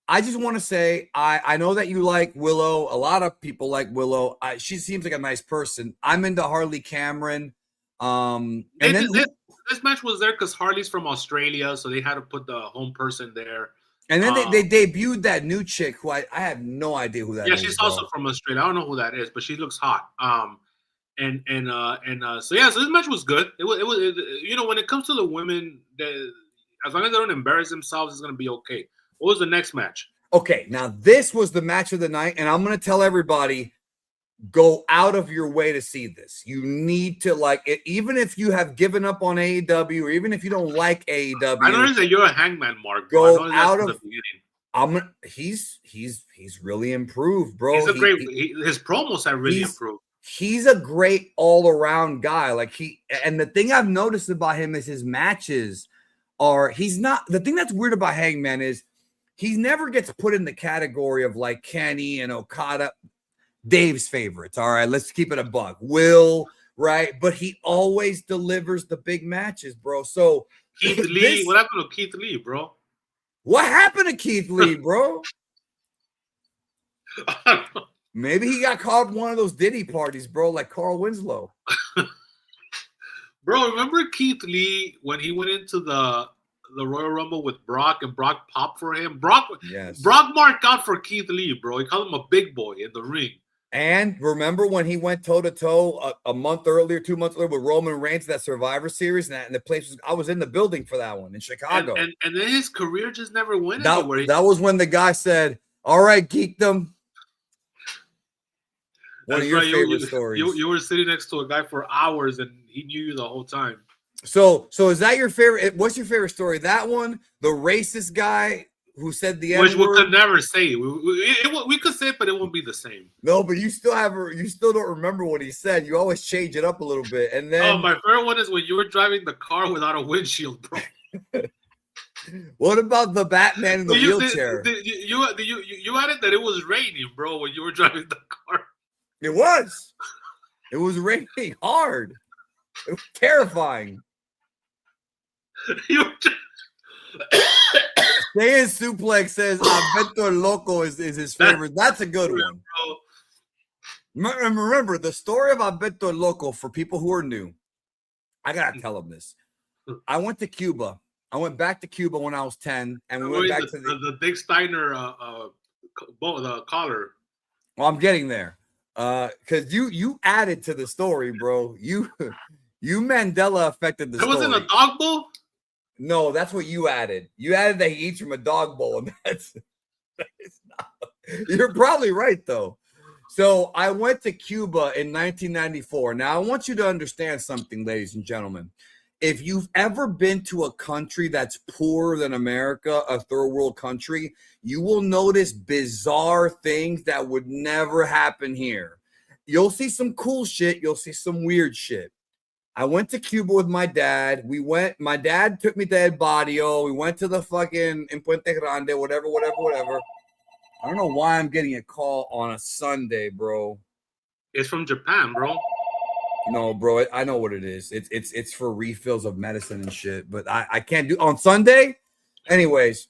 I just want to say, I know that you like Willow. A lot of people like Willow. She seems like a nice person. I'm into Harley Cameron. This match was there because Harley's from Australia, so they had to put the home person there. And then they debuted that new chick who I have no idea who that is. Yeah, she's also from Australia. I don't know who that is, but she looks hot. So this match was good. It was you know, when it comes to the women, as long as they don't embarrass themselves, it's gonna be okay. What was the next match? Okay, now this was the match of the night, and I'm gonna tell everybody, go out of your way to see this. You need to like it, even if you have given up on AEW, or even if you don't like AEW. I noticed that you're a Hangman Mark. Go out of the beginning. He's really improved, bro. He's a his promos have really improved. He's a great all-around guy. Like and the thing I've noticed about him is his matches the thing that's weird about Hangman is he never gets put in the category of like Kenny and Okada, Dave's favorites. All right, let's keep it a buck. Will, right? But he always delivers the big matches, bro. So Keith Lee, what happened to Keith Lee, bro? What happened to Keith Lee, bro? Maybe he got caught up in one of those Diddy parties, bro, like Carl Winslow. Bro, remember Keith Lee when he went into the Royal Rumble with Brock and Brock popped for him? Brock marked out for Keith Lee, bro. He called him a big boy in the ring. And remember when he went toe-to-toe a month earlier, 2 months earlier with Roman Reigns, that Survivor Series, and the place I was in the building for that one in Chicago. And then his career just never went anywhere. That was when the guy said, all right, Geekdom. One of your favorite stories. You were sitting next to a guy for hours and he knew you the whole time. So is that your favorite? What's your favorite story? That one, the racist guy who said the Which N-word? We could never say. We could say it, but it won't be the same. No, but you still don't remember what he said. You always change it up a little bit. And then my favorite one is when you were driving the car without a windshield, bro. What about the Batman in the wheelchair? You added that it was raining, bro, when you were driving the car. It was. It was raining hard. It was terrifying. Saiyan Suplex says Alberto Loco is his favorite. That's a good one. Remember, the story of Alberto Loco, for people who are new, I got to tell them this. I went to Cuba. I went back to Cuba when I was 10, and we went back to the Dick Steiner the collar. Well, I'm getting there. Because you added to the story, bro. You Mandela affected the story. It wasn't a dog bowl? No, that's what you added. You added that he eats from a dog bowl, and that's not. You're probably right, though. So I went to Cuba in 1994. Now, I want you to understand something, ladies and gentlemen. If you've ever been to a country that's poorer than America, a third world country, you will notice bizarre things that would never happen here. You'll see some cool shit. You'll see some weird shit. I went to Cuba with my dad. My dad took me to El Barrio. We went to the fucking in Puente Grande, whatever. I don't know why I'm getting a call on a Sunday, bro. It's from Japan, bro. No, bro, I know what it is. It's for refills of medicine and shit, but I can't do on Sunday. Anyways,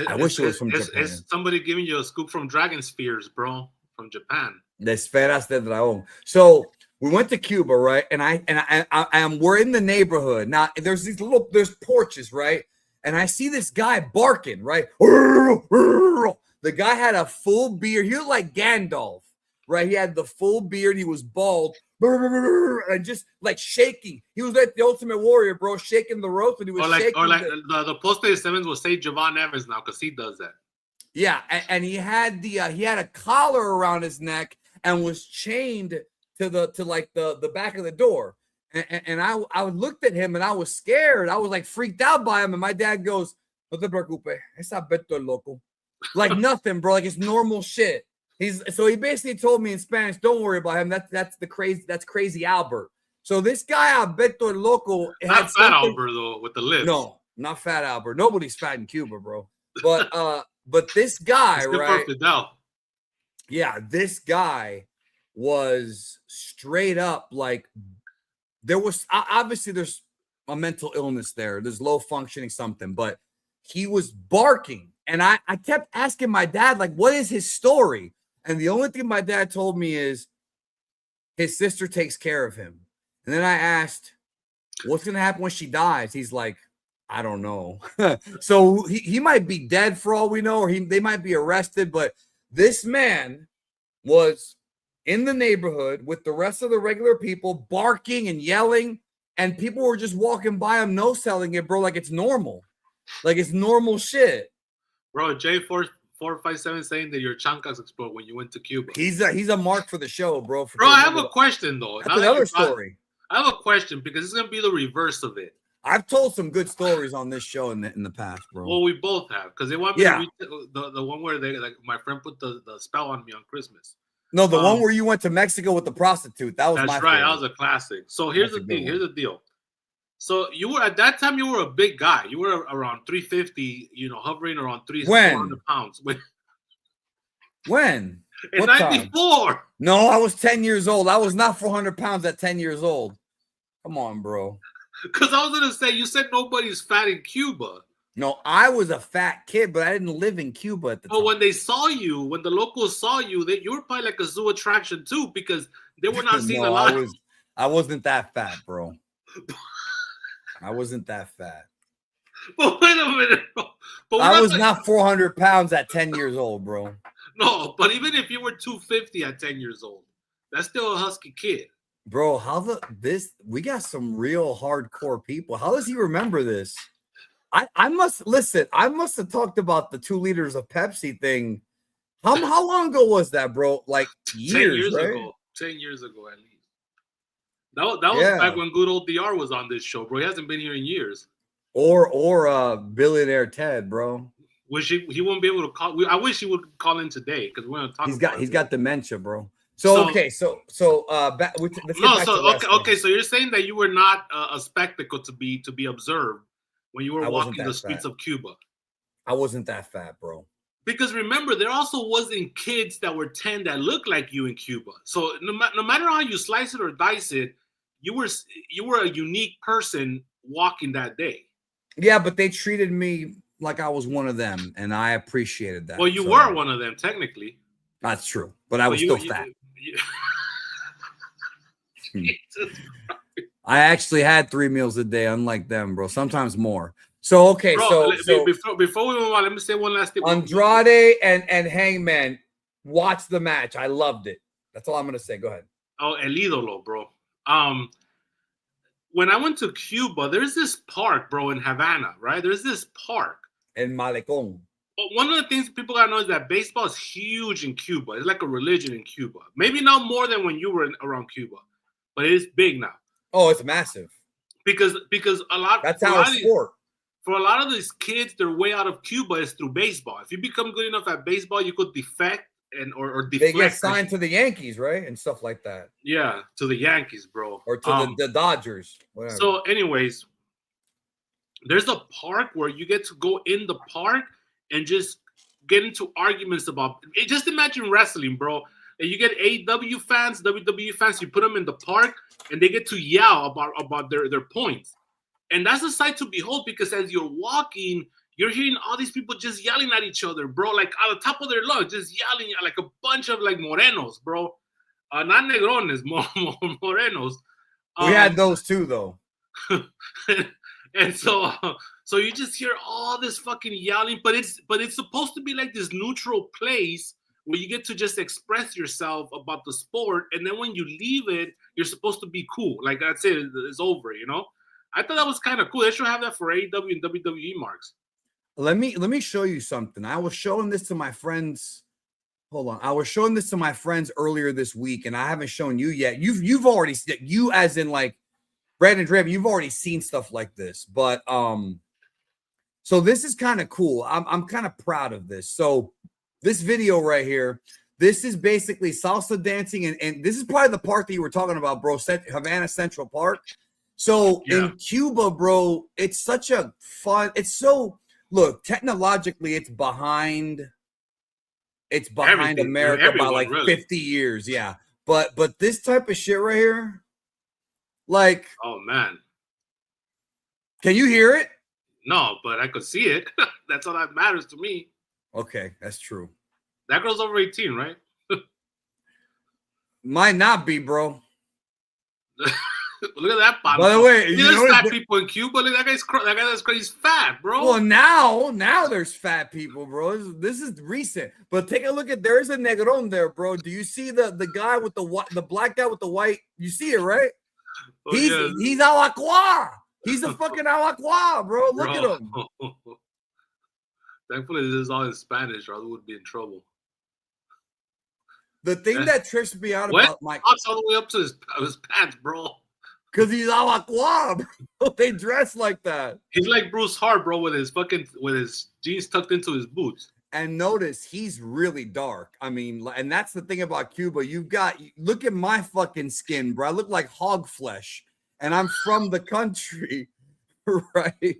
I wish it was from Japan. It's somebody giving you a scoop from Dragon Spheres, bro, from Japan. The Esferas de Dragón. So we went to Cuba, right? And we're in the neighborhood. Now there's porches, right? and I see this guy barking, right? The guy had a full beard. He looked like Gandalf, right? He had the full beard. He was bald and just like shaking. He was like the Ultimate Warrior, bro, shaking the rope, and he was shaking. Or like the Poste de Simmons will say Javon Evans now because he does that. Yeah, and he had a collar around his neck and was chained to the back of the door. And I looked at him and I was scared. I was like freaked out by him. And my dad goes, "No te preocupes, esa Beto el loco." Like nothing, bro. Like it's normal shit. So he basically told me in Spanish, "Don't worry about him. That's crazy Albert." So this guy Alberto el Loco, not fat Albert though, with the lips. No, not fat Albert. Nobody's fat in Cuba, bro. But this guy, right? Yeah, this guy was straight up like there was obviously there's a mental illness there. There's low functioning something, but he was barking. And I kept asking my dad, like, what is his story? And the only thing my dad told me is his sister takes care of him. And then I asked, what's going to happen when she dies? He's like, I don't know. So he might be dead for all we know, or they might be arrested. But this man was in the neighborhood with the rest of the regular people barking and yelling. And people were just walking by him, no selling it, bro. Like it's normal. Like it's normal shit. Bro, J457 saying that your chancas explode when you went to Cuba. He's a mark for the show, bro. Bro, I have a question though. That's another story. I have a question because it's gonna be the reverse of it. I've told some good stories on this show in the past, bro. Well, we both have because they want me to read the one where they like my friend put the spell on me on Christmas. No, the one where you went to Mexico with the prostitute. That's right. Favorite. That was a classic. So here's the thing. Here's the deal. So you were at that time. You were a big guy. You were around 350. You know, hovering around 400 pounds. When? In 94. No, I was 10 years old. I was not 400 pounds at 10 years old. Come on, bro. Because I was gonna say you said nobody's fat in Cuba. No, I was a fat kid, but I didn't live in Cuba at the time. But when they saw you, when the locals saw you, you were probably like a zoo attraction too, because they were not seeing a lot. I wasn't that fat, bro. I wasn't that fat. But wait a minute, bro. I was not 400 pounds at 10 years old, bro. No, but even if you were 250 at 10 years old, that's still a husky kid. Bro, we got some real hardcore people. How does he remember this? I must have talked about the 2 liters of Pepsi thing. How long ago was that, bro? Like years, 10 years right? ago. 10 years ago at least. That was back when good old DR was on this show, bro. He hasn't been here in years. Or Billionaire Ted, bro. He won't be able to call. I wish he would call in today because we're gonna talk. He's got dementia, bro. So okay, so okay. So you're saying that you were not a spectacle to be observed when you were walking the streets of Cuba. I wasn't that fat, bro. Because remember, there also wasn't kids that were 10 that looked like you in Cuba. So no matter how you slice it or dice it, you were a unique person walking that day. Yeah, but they treated me like I was one of them, and I appreciated that. Well, you were one of them, technically. That's true, but I was still fat. I actually had 3 meals a day, unlike them, bro. Sometimes more. So okay, bro, so before we move on, let me say one last thing. Andrade and Hangman, watch the match. I loved it. That's all I'm gonna say. Go ahead. Oh, El Ídolo, bro. When I went to Cuba, there's this park, bro, in Havana, right? There's this park. In Malecón. But one of the things people gotta know is that baseball is huge in Cuba. It's like a religion in Cuba. Maybe not more than when you were around Cuba, but it is big now. Oh, it's massive. Because that's our sport. For a lot of these kids, their way out of Cuba is through baseball. If you become good enough at baseball, you could defect or deflect. They get signed to the Yankees, right? And stuff like that. Yeah, to the Yankees, bro. Or to the Dodgers. Whatever. So anyways, there's a park where you get to go in the park and just get into arguments about it. Just imagine wrestling, bro. And you get AEW fans, WWE fans, you put them in the park and they get to yell about their points. And that's a sight to behold because as you're walking, you're hearing all these people just yelling at each other, bro, like at the top of their lungs, just yelling like a bunch of like morenos, bro. Not negrones, morenos. We had those too, though. And so So you just hear all this fucking yelling, but it's supposed to be like this neutral place where you get to just express yourself about the sport, and then when you leave it, you're supposed to be cool. Like that's it, it's over, you know? I thought that was kind of cool. They should have that for AEW and WWE marks. Let me show you something. I was showing this to my friends. Hold on. I was showing this to my friends earlier this week, and I haven't shown you yet. You've already, you as in like Brandon Draven, you've already seen stuff like this. But so this is kind of cool. I'm kind of proud of this. So this video right here, this is basically salsa dancing, and this is probably the part that you were talking about, bro. Havana Central Park. So in Cuba, bro, it's such a fun. It's so, look, technologically, it's behind America by like 50 years. Yeah. But this type of shit right here, like, oh man. Can you hear it? No, but I could see it. That's all that matters to me. Okay, that's true. That girl's over 18, right? Might not be, bro. Look at that bottom. By the way, there's fat people in Cuba. Look, that guy that's crazy. He's fat, bro. Well, now there's fat people, bro. This is recent. But take a look at, there's a negron there, bro. Do you see the guy with the black guy with the white? You see it, right? Oh, he's Alacua. He's a fucking Alacua, bro. Look at him. Thankfully, this is all in Spanish, or I would be in trouble. The thing that trips me out about Mike, all the way up to his pants, bro. Because he's Alacua, bro. They dress like that. He's like Bruce Hart, bro, with his jeans tucked into his boots. And notice he's really dark. I mean, and that's the thing about Cuba. Look at my fucking skin, bro. I look like hog flesh, and I'm from the country, right?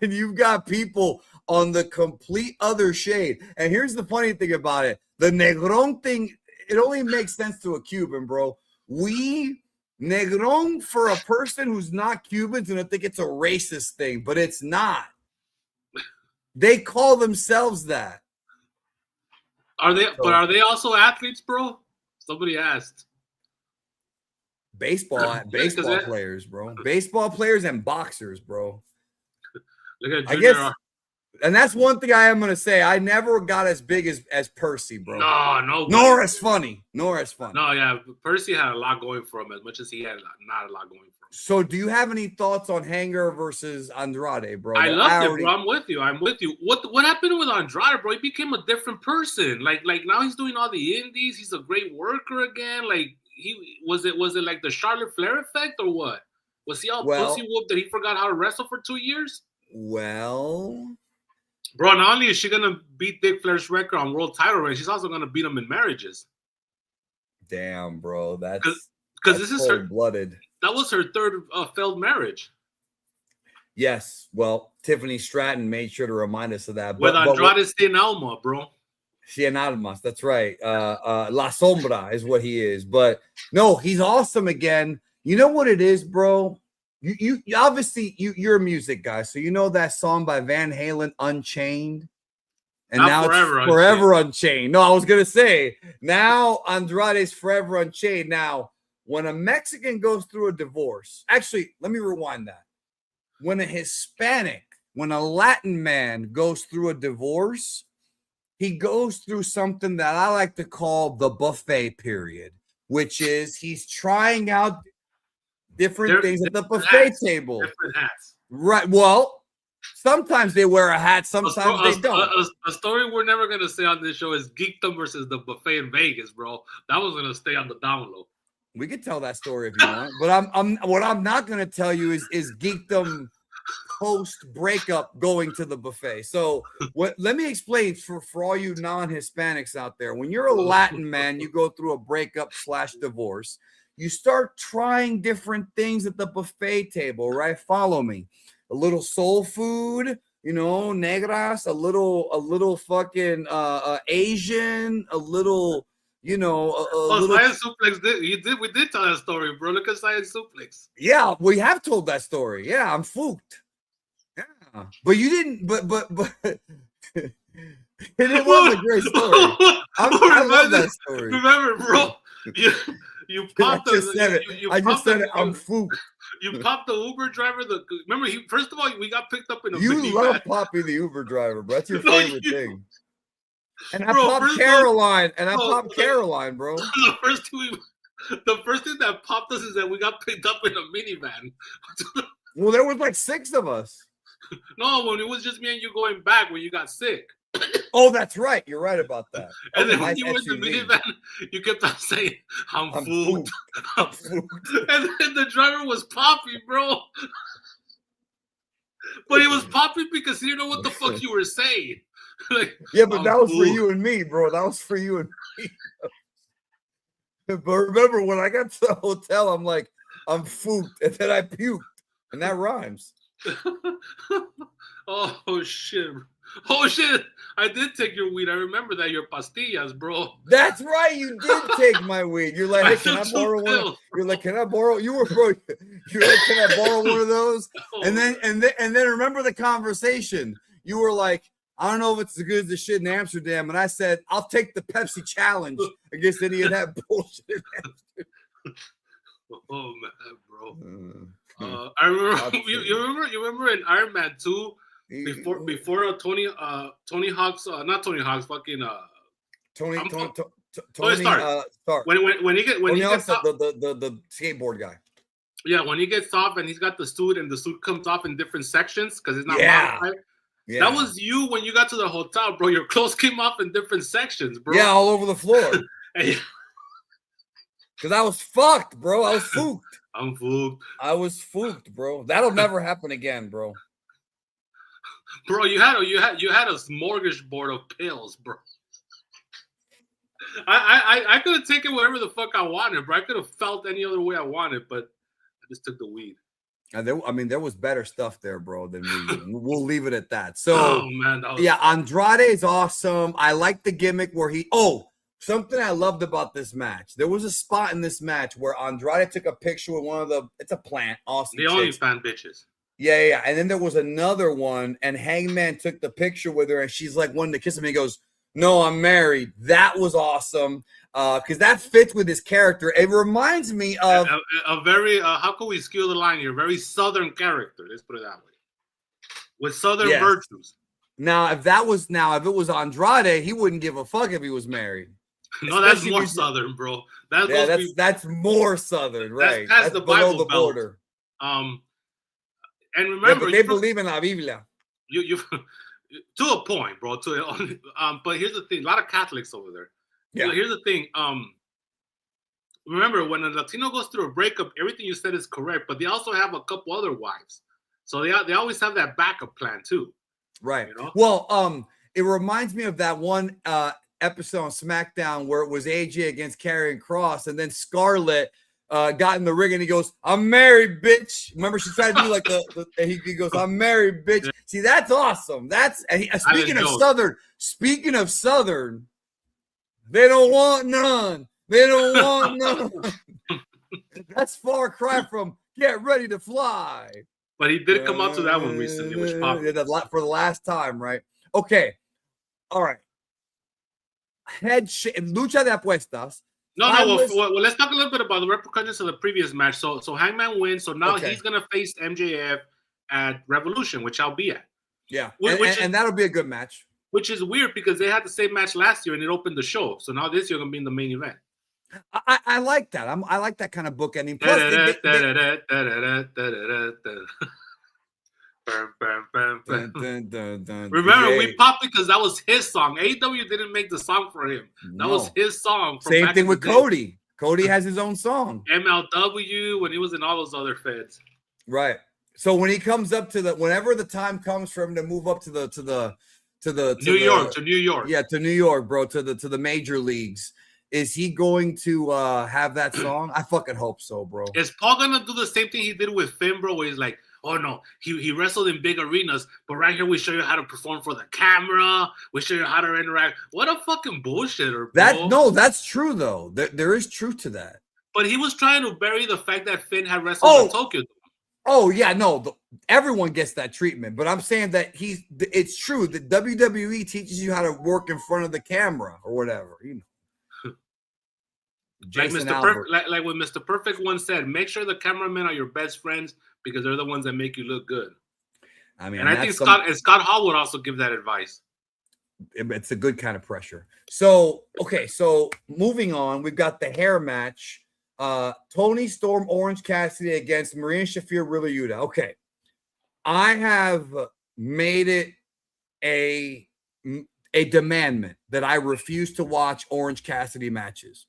And you've got people on the complete other shade. And here's the funny thing about it. The negron thing, it only makes sense to a Cuban, bro. Negron, for a person who's not Cuban, is going to think it's a racist thing, but it's not. They call themselves that. Are they? But are they also athletes, bro? Somebody asked. Baseball players, bro. Baseball players and boxers, bro. Look at I guess, and that's one thing I am gonna say. I never got as big as Percy, bro. No. Nor as funny. No, yeah. Percy had a lot going for him, as much as he had not a lot going for him. So, do you have any thoughts on Hanger versus Andrade, bro? I loved it, bro. I'm with you. What happened with Andrade, bro? He became a different person. Like now he's doing all the indies. He's a great worker again. Like was it like the Charlotte Flair effect or what? Was he all pussy whooped that he forgot how to wrestle for 2 years? Well, bro, not only is she gonna beat Dick Flair's record on world title reign, she's also gonna beat him in marriages. Damn, bro, that's because this is cold-blooded. That was her third failed marriage. Yes, well, Tiffany Stratton made sure to remind us of that. With Andrade Cien Alma, bro. Cien Almas, that's right. La Sombra is what he is. But no, he's awesome again. You know what it is, bro? You obviously you're a music guy, so you know that song by Van Halen, Unchained. And Not now forever it's Forever Unchained. No, I was gonna say now Andrade's Forever Unchained. Now, when a Mexican goes through a divorce, actually, let me rewind that. When a Latin man goes through a divorce, he goes through something that I like to call the buffet period, which is he's trying out different things at the buffet table. Different hats. Right. Well, sometimes they wear a hat, sometimes they don't. A story we're never going to say on this show is Geekdom versus the buffet in Vegas, bro. That was going to stay on the down low. We could tell that story if you want, but what I'm not going to tell you is Geekdom post breakup going to the buffet. So let me explain for all you non-Hispanics out there. When you're a Latin man, you go through a breakup / divorce. You start trying different things at the buffet table, right? Follow me. A little soul food, negras, a little fucking Asian, a little, little... Science Suplex. We did tell that story, bro. Look at Science Suplex. Yeah, we have told that story. Yeah, I'm fooked. Yeah, but you didn't. But it was a great story. I love that story. Remember, bro. You popped I just said it. I'm fooked. You popped the Uber driver. Remember, first of all, we got picked up in a You love van. popping the Uber driver, bro. That's your favorite thing. And I bro, popped Caroline. And I popped Caroline, bro. The first thing that popped us is that we got picked up in a minivan. Well, there was like 6 of us. No, when it was just me and you going back when you got sick. Oh, that's right. You're right about that. And then when you went to the minivan, you kept on saying, I'm food. I'm food. And then the driver was Poppy, bro. But he was Poppy because he didn't know what the fuck you were saying. Like, yeah, but that was for you and me, bro. That was for you and me. But remember, when I got to the hotel, I'm like, I'm food. And then I puked. And that rhymes. Oh, shit. Oh, shit. I did take your weed. I remember that. Your pastillas, bro. That's right. You did take my weed. You're like, hey, can I borrow one? You're like, can I borrow? You're like, can I borrow one of those? Oh. And then remember the conversation. You were like, I don't know if it's as good as the shit in Amsterdam. And I said, I'll take the Pepsi challenge against any of that bullshit in Amsterdam. Oh, man, bro. I remember you remember in Iron Man 2 before Tony Hawk's not Tony Hawk's fucking Tony Stark. When he gets off, the skateboard guy. Yeah, when he gets off and he's got the suit and the suit comes off in different sections because it's not modified. Yeah. That was you when you got to the hotel, bro. Your clothes came off in different sections, bro. Yeah, all over the floor. Because I was fucked, bro. I was fooked. I'm fooked. I was fooked, bro. That'll never happen again, bro. Bro, you had a smorgasbord of pills, bro. I could have taken whatever the fuck I wanted, bro. I could have felt any other way I wanted, but I just took the weed. And there was better stuff there, bro, than weed. We'll leave it at that. So, oh, man, Andrade is awesome. I like the gimmick where something I loved about this match. There was a spot in this match where Andrade took a picture with it's a plant. Awesome. The OnlyFans bitches. Yeah. And then there was another one, and Hangman took the picture with her, and she's like wanting to kiss him. He goes, "No, I'm married." That was awesome. Because that fits with his character. It reminds me of a very how can we skew the line here? Very Southern character. Let's put it that way. With Southern virtues. Now, if it was Andrade, he wouldn't give a fuck if he was married. No, that's more Southern, bro. That's more Southern, right? That's the Bible the border. And remember, they believe in la Biblia. You to a point, bro. But here's the thing: a lot of Catholics over there. Yeah. So here's the thing. Remember, when a Latino goes through a breakup, everything you said is correct, but they also have a couple other wives, so they always have that backup plan too. Right. You know? Well, it reminds me of that one episode on SmackDown where it was AJ against Karrion Kross, and then Scarlett got in the ring and he goes, "I'm married, bitch." Remember, she tried to do like he goes, "I'm married, bitch." Yeah. See, that's awesome. Speaking of Southern. They don't want none. They don't want none. That's far cry from "Get Ready to Fly." But he did come out to that one recently, which popped for the last time, right? Okay, all right. Lucha de apuestas. No. Well, let's talk a little bit about the repercussions of the previous match. So Hangman wins. So now he's gonna face MJF at Revolution, which I'll be at. Yeah, and that'll be a good match. Which is weird because they had the same match last year and it opened the show. So now this year going to be in the main event. I like that. I like that kind of book ending. Plus, remember, we popped because that was his song. AEW didn't make the song for him. That was his song. Same thing with Cody. Cody has his own song. MLW when he was in all those other feds. Right. So when he comes up to whenever the time comes for him to move up to New York. Yeah, to New York, bro, to the major leagues. Is he going to have that song? I fucking hope so, bro. Is Paul gonna do the same thing he did with Finn, bro, where he's like, "Oh no, he wrestled in big arenas, but right here we show you how to perform for the camera. We show you how to interact." What a fucking bullshitter, bro. That's true though. There is truth to that. But he was trying to bury the fact that Finn had wrestled in Tokyo. Oh yeah, no. Everyone gets that treatment, but I'm saying that it's true that WWE teaches you how to work in front of the camera or whatever, you know. Jason like what Mr. Perfect once said, make sure the cameramen are your best friends because they're the ones that make you look good. I mean, and I think Scott Hall would also give that advice. It's a good kind of pressure. So, okay, so moving on, we've got the hair match. Toni Storm, Orange Cassidy against Marina Shafir, Wheeler Yuta. Okay. I have made it a demandment that I refuse to watch Orange Cassidy matches.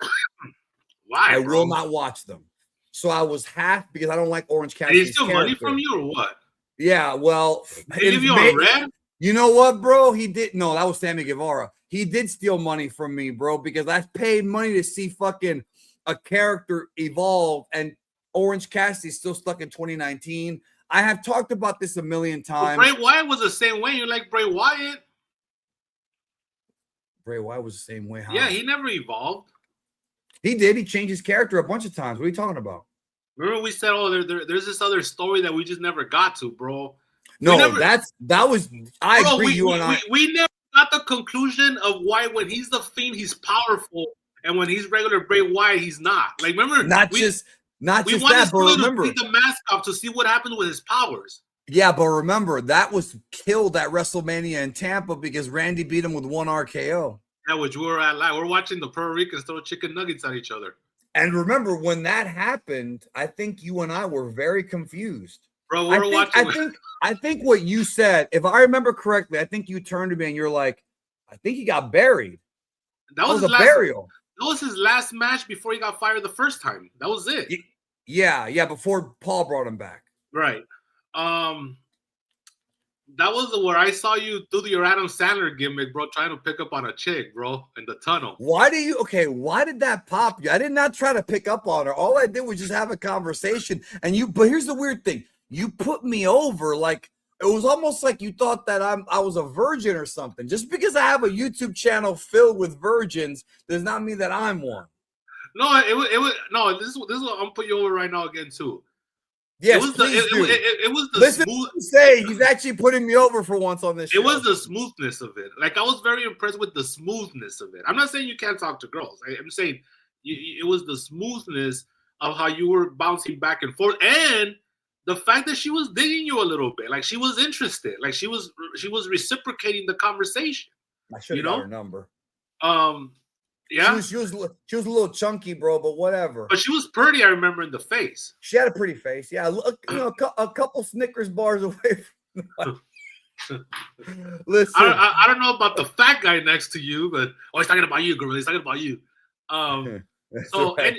Why? I will not watch them. So I was half because I don't like Orange Cassidy. Did he steal money from you or what? Yeah, well, did he give you a red? You know what, bro? He did. No, that was Sammy Guevara. He did steal money from me, bro, because I paid money to see fucking a character evolve, and Orange Cassidy's still stuck in 2019. I have talked about this a million times. Well, Bray Wyatt was the same way. You like Bray Wyatt? Bray Wyatt was the same way. How? Yeah, he never evolved. He did. He changed his character a bunch of times. What are you talking about? Remember we said, oh, there's this other story that we just never got to, bro. No, I agree. We never got the conclusion of why when he's the Fiend, he's powerful, and when he's regular Bray Wyatt, he's not. Like, remember? Not just that, but remember. We wanted to the mask off to see what happened with his powers. Yeah, but remember, that was killed at WrestleMania in Tampa because Randy beat him with one RKO. Yeah, which we were at live. We're watching the Puerto Ricans throw chicken nuggets at each other. And remember, when that happened, I think you and I were very confused. Bro, we were watching. I think what you said, if I remember correctly, I think you turned to me and you're like, I think he got buried. That was a burial. That was his last match before he got fired the first time. That was it. Yeah, before Paul brought him back. Right. That was where I saw you do your Adam Sandler gimmick, bro, trying to pick up on a chick, bro, in the tunnel. Why did that pop you? I did not try to pick up on her. All I did was just have a conversation. But here's the weird thing. You put me over like it was almost like you thought that I was a virgin or something. Just because I have a YouTube channel filled with virgins does not mean that I'm one. No, it was no. This is what I'm putting you over right now again too. Yes, it was the Listen smooth. Say he's actually putting me over for once on this show. It was the smoothness of it. Like I was very impressed with the smoothness of it. I'm not saying you can't talk to girls. I'm saying it was the smoothness of how you were bouncing back and forth, and the fact that she was digging you a little bit, like she was interested, like she was reciprocating the conversation. I should have got her number. Yeah, she was a little chunky, bro, but whatever. But she was pretty. I remember in the face. She had a pretty face. Yeah, look, a couple Snickers bars away from. Listen, I don't know about the fat guy next to you, but he's talking about you, girl. He's talking about you. So right.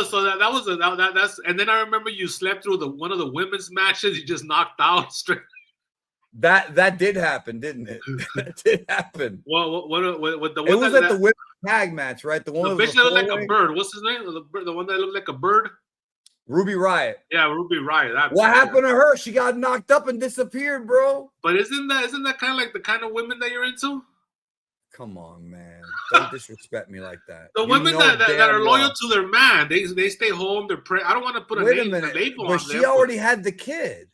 So that was that's and then I remember you slept through one of the women's matches. You just knocked out straight. That did happen, didn't it? That did happen. Well, what the one it was at the women's tag match, right? The one the bitch that looked like a bird. What's his name? The one that looked like a bird. Ruby Riott. Yeah, Ruby Riott. What happened to her? She got knocked up and disappeared, bro. But isn't that kind of like the kind of women that you're into? Come on, man. Don't disrespect me like that. The women that are loyal to their man, they stay home. I don't want to put a label on them. But she already had the kid.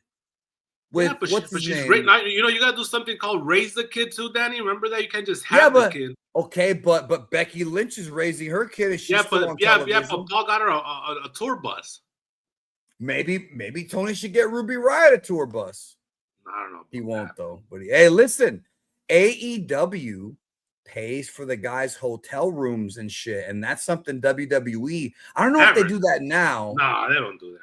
What's his name? Great. You got to do something called raise the kid too, Danny. Remember that you can't just have the kid. Okay, but Becky Lynch is raising her kid. Is she still on television? But Paul got her a tour bus. Maybe Tony should get Ruby Riott a tour bus. I don't know. He won't though. But hey, listen, AEW pays for the guys' hotel rooms and shit, and that's something WWE. I don't know if they do that now. No, they don't do that.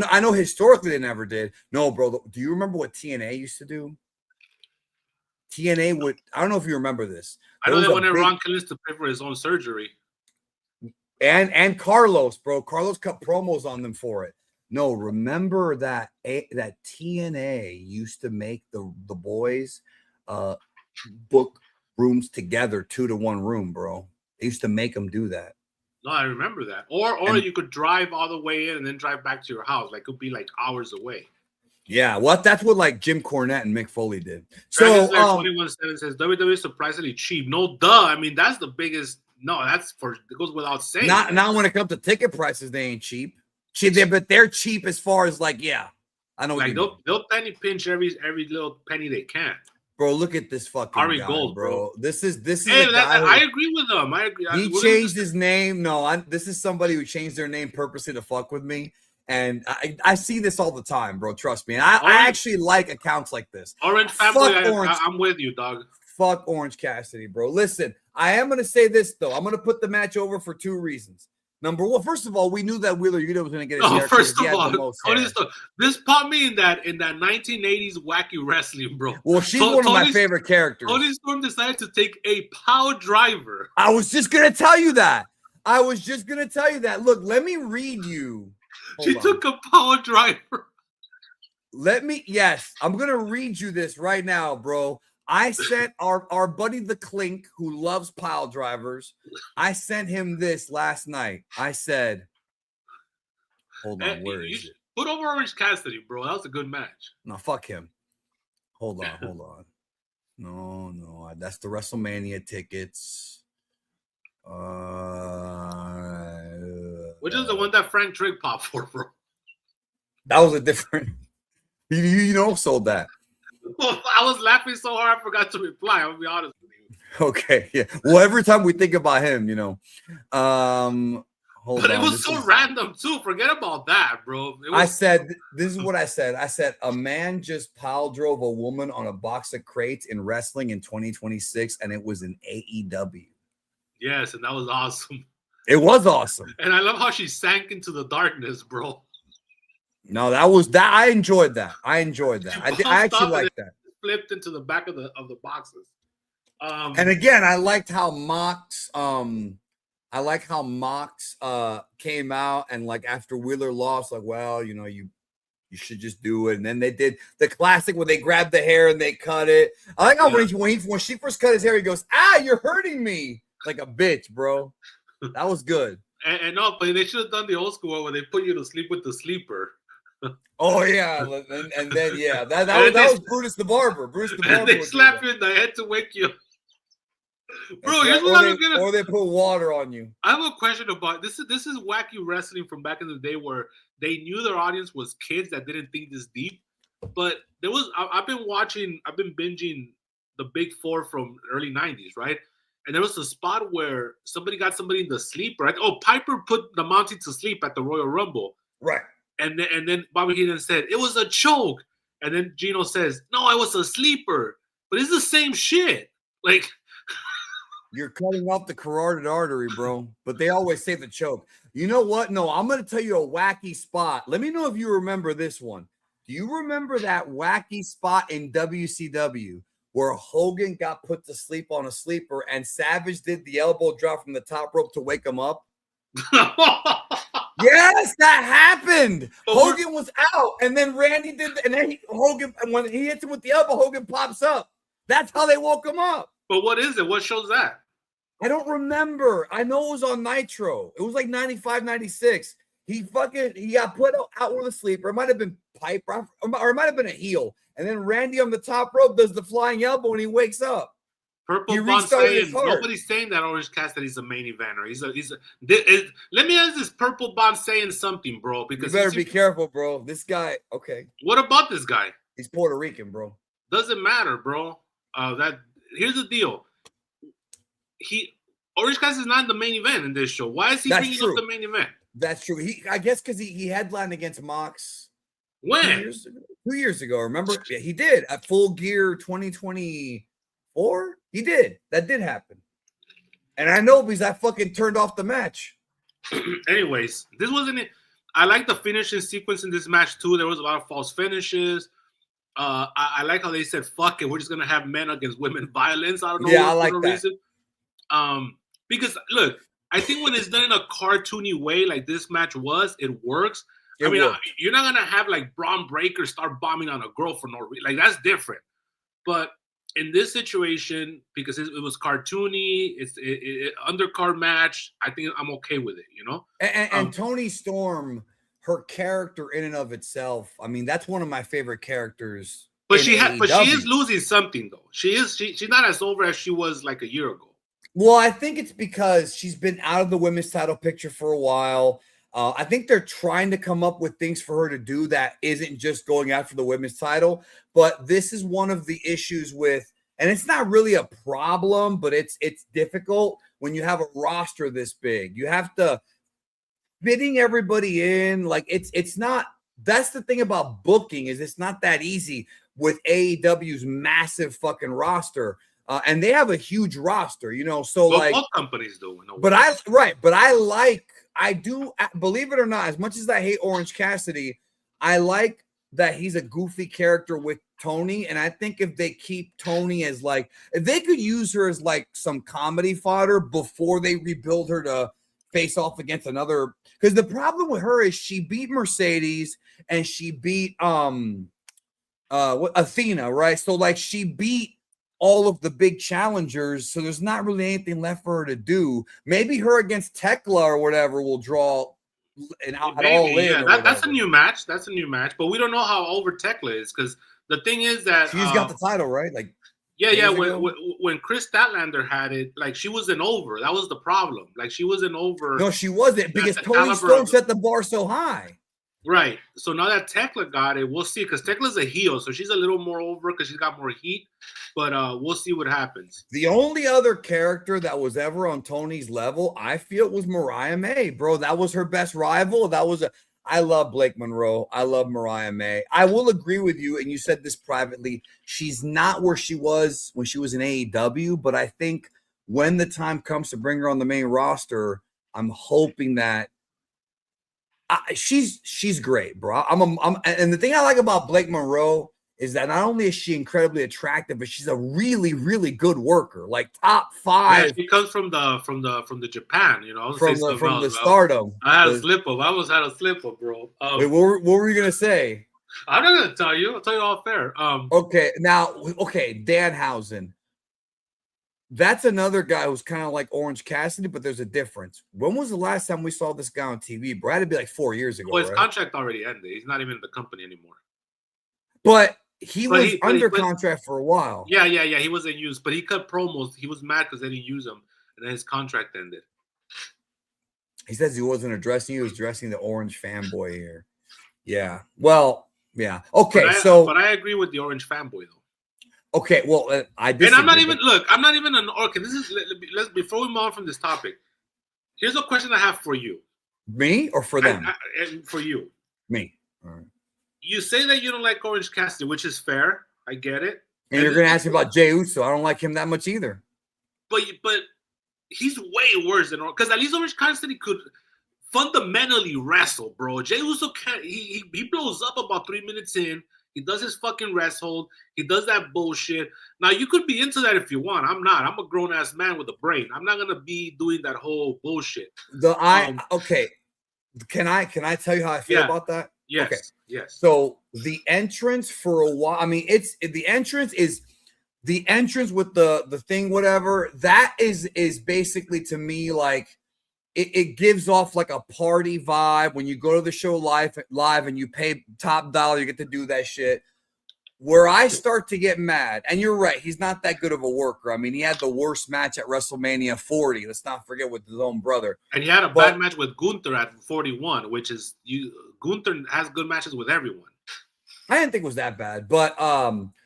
I know historically they never did. No, bro. Do you remember what TNA used to do? TNA would. I don't know if you remember this. I know they wanted Ron Killings to pay for his own surgery. And Carlos, bro. Carlos cut promos on them for it. No, remember that TNA used to make the boys book rooms together 2-to-1 room, bro. They used to make them do that. No, I remember that. Or you could drive all the way in and then drive back to your house. Like it could be like hours away. Yeah, well, that's what like Jim Cornette and Mick Foley did. So 21/7 says WWE is surprisingly cheap. No, duh. I mean, that's the biggest. No, it goes without saying. Not when it comes to ticket prices, they ain't cheap. But they're cheap as far as like, yeah, I know. Like they'll penny pinch every little penny they can. Bro, look at this fucking Ari guy, Gold, bro. This is Hey, a guy I agree with him. I agree. He changed his name. No, this is somebody who changed their name purposely to fuck with me. And I see this all the time, bro. Trust me. I actually like accounts like this. Orange family, I'm with you, dog. Fuck Orange Cassidy, bro. Listen, I am going to say this, though. I'm going to put the match over for 2 reasons. Number one, first of all, we knew that Wheeler Yuta was going to get his hair. First of all, this popped me in that 1980s wacky wrestling, bro. Well, she's one of my favorite characters. Tony Storm decided to take a power driver. I was just going to tell you that. Look, let me read you. She took a power driver. I'm going to read you this right now, bro. I sent our buddy the Clink, who loves pile drivers, I sent him this last night. I said, hold on, where is it? Put over Orange Cassidy, bro. That was a good match. No, fuck him. Hold on. No, that's the WrestleMania tickets. Which is the one that Frank Drake popped for, bro? That was a different. You sold that. Well, I was laughing so hard I forgot to reply. I'll be honest with you. Okay, yeah. Well, every time we think about him, But it was so random too. Forget about that, bro. This is what I said. I said a man just pile drove a woman on a box of crates in wrestling in 2026, and it was in AEW. Yes, and that was awesome. It was awesome. And I love how she sank into the darkness, bro. No, that I enjoyed that. I actually liked that. Flipped into the back of the boxes. And again, I liked how Mox came out and like after Wheeler lost, like, well, you should just do it. And then they did the classic where they grabbed the hair and they cut it. I like how when she first cut his hair, he goes, you're hurting me. Like a bitch, bro. That was good. And no, but they should have done the old school one where they put you to sleep with the sleeper. Oh yeah, and then that was Brutus the Barber. They slap you in the head to wake you. Bro, here's what I was gonna. Or they put water on you. I have a question about this. This is wacky wrestling from back in the day where they knew their audience was kids that didn't think this deep. But there was I've been binging the Big Four from early '90s, right? And there was a spot where somebody got somebody in the sleeper. Right? Oh, Piper put the Mountie to sleep at the Royal Rumble. Right. And then Bobby Heenan said, it was a choke. And then Gino says, no, I was a sleeper. But it's the same shit. Like, you're cutting off the carotid artery, bro. But they always say the choke. You know what? No, I'm going to tell you a wacky spot. Let me know if you remember this one. Do you remember that wacky spot in WCW where Hogan got put to sleep on a sleeper and Savage did the elbow drop from the top rope to wake him up? Yes, that happened. Hogan was out, and then Randy did, and then Hogan, and when he hits him with the elbow, Hogan pops up. That's how they woke him up. But what is it? What shows that? I don't remember. I know it was on Nitro. It was like 95, 96. He got put out with a sleeper. It might have been Piper, or it might have been a heel. And then Randy on the top rope does the flying elbow, and he wakes up. Purple Bond saying nobody's saying that Orange Cassidy's a main eventer. Let me ask this Purple Bond saying something, bro. Because you better be careful, bro. This guy, okay. What about this guy? He's Puerto Rican, bro. Doesn't matter, bro. Here's the deal. Orange Cassidy's not in the main event in this show. Why is he bringing up the main event? That's true. I guess because he headlined against Mox. When? 2 years ago. Remember? Yeah, he did at Full Gear 2024. He did. That did happen. And I know because I fucking turned off the match. Anyways, this wasn't it. I like the finishing sequence in this match too. There was a lot of false finishes. I like how they said, fuck it, we're just going to have men against women violence. I don't know. Yeah, I like that. Reason. Because, look, I think when it's done in a cartoony way like this match was, it works. You're not going to have like Braun Breaker start bombing on a girl for no reason. Like, that's different. But in this situation, because it was cartoony, it's undercard match, I think I'm okay with it, And Toni Storm, her character in and of itself, I mean, that's one of my favorite characters. But she is losing something though. She's not as over as she was like a year ago. Well, I think it's because she's been out of the women's title picture for a while. I think they're trying to come up with things for her to do that isn't just going after the women's title. But this is one of the issues with, and it's not really a problem, but it's difficult when you have a roster this big. You have to fitting everybody in. Like it's not. That's the thing about booking is it's not that easy with AEW's massive fucking roster. And they have a huge roster, you know. So like both companies do. But I do believe it or not, as much as I hate Orange Cassidy, I like that he's a goofy character with Tony. And I think if they keep Tony as like, if they could use her as like some comedy fodder before they rebuild her to face off against another, because the problem with her is she beat Mercedes and she beat Athena, right? So like she beat all of the big challengers, so there's not really anything left for her to do. Maybe her against Tekla or whatever will draw and all in. Yeah, that's a new match. That's a new match, but we don't know how over Tekla is because the thing is that she's got the title, right? Like, yeah. When Chris Statlander had it, like she wasn't over. That was the problem. Like she wasn't over. No, she wasn't because Tony Storm set the bar so high. Right. So now that Tekla got it, we'll see. Because Tekla's a heel, so she's a little more over because she's got more heat. But we'll see what happens. The only other character that was ever on Tony's level, I feel, was Mariah May, bro. That was her best rival. I love Blake Monroe. I love Mariah May. I will agree with you, and you said this privately. She's not where she was when she was in AEW, but I think when the time comes to bring her on the main roster, I'm hoping that she's great, bro. And the thing I like about Blake Monroe is that not only is she incredibly attractive, but she's a really, really good worker, like top 5. Yeah, she comes from the Japan, you know, from the Stardom. I had a slip up. I almost had a slip up, bro. Wait, what were you gonna say? I'm not gonna tell you. I'll tell you all fair. Okay, Danhausen. That's another guy who's kind of like Orange Cassidy, but there's a difference. When was the last time we saw this guy on TV, bro? It had to be like 4 years ago. Well, his contract already ended. He's not even in the company anymore. But he was under contract for a while. Yeah. He wasn't used, but he cut promos. He was mad because they didn't use him, and then his contract ended. He says he wasn't addressing you; he was addressing the Orange fanboy here. Yeah. Well, yeah. Okay. But I agree with the Orange fanboy though. Okay, well, I disagree. And I'm not even an okay. Let's before we move on from this topic. Here's a question I have for you. Me or for them? And for you. Me. All right. You say that you don't like Orange Cassidy, which is fair. I get it. And you're going to ask me about Jey Uso. I don't like him that much either. But he's way worse than because at least Orange Cassidy could fundamentally wrestle, bro. Jey Uso can't. He blows up about 3 minutes in. He does his fucking rest hold. He does that bullshit. Now, you could be into that if you want. I'm not. I'm a grown-ass man with a brain. I'm not going to be doing that whole bullshit. Okay. Can I tell you how I feel about that? Yes. Okay. Yes. So the entrance for a while, I mean, the entrance with the thing, whatever, that is basically to me like, it gives off like a party vibe when you go to the show live and you pay top dollar, you get to do that shit. Where I start to get mad, and you're right, he's not that good of a worker. I mean, he had the worst match at WrestleMania 40. Let's not forget with his own brother. And he had a bad match with Gunther at 41, which is Gunther has good matches with everyone. I didn't think it was that bad, but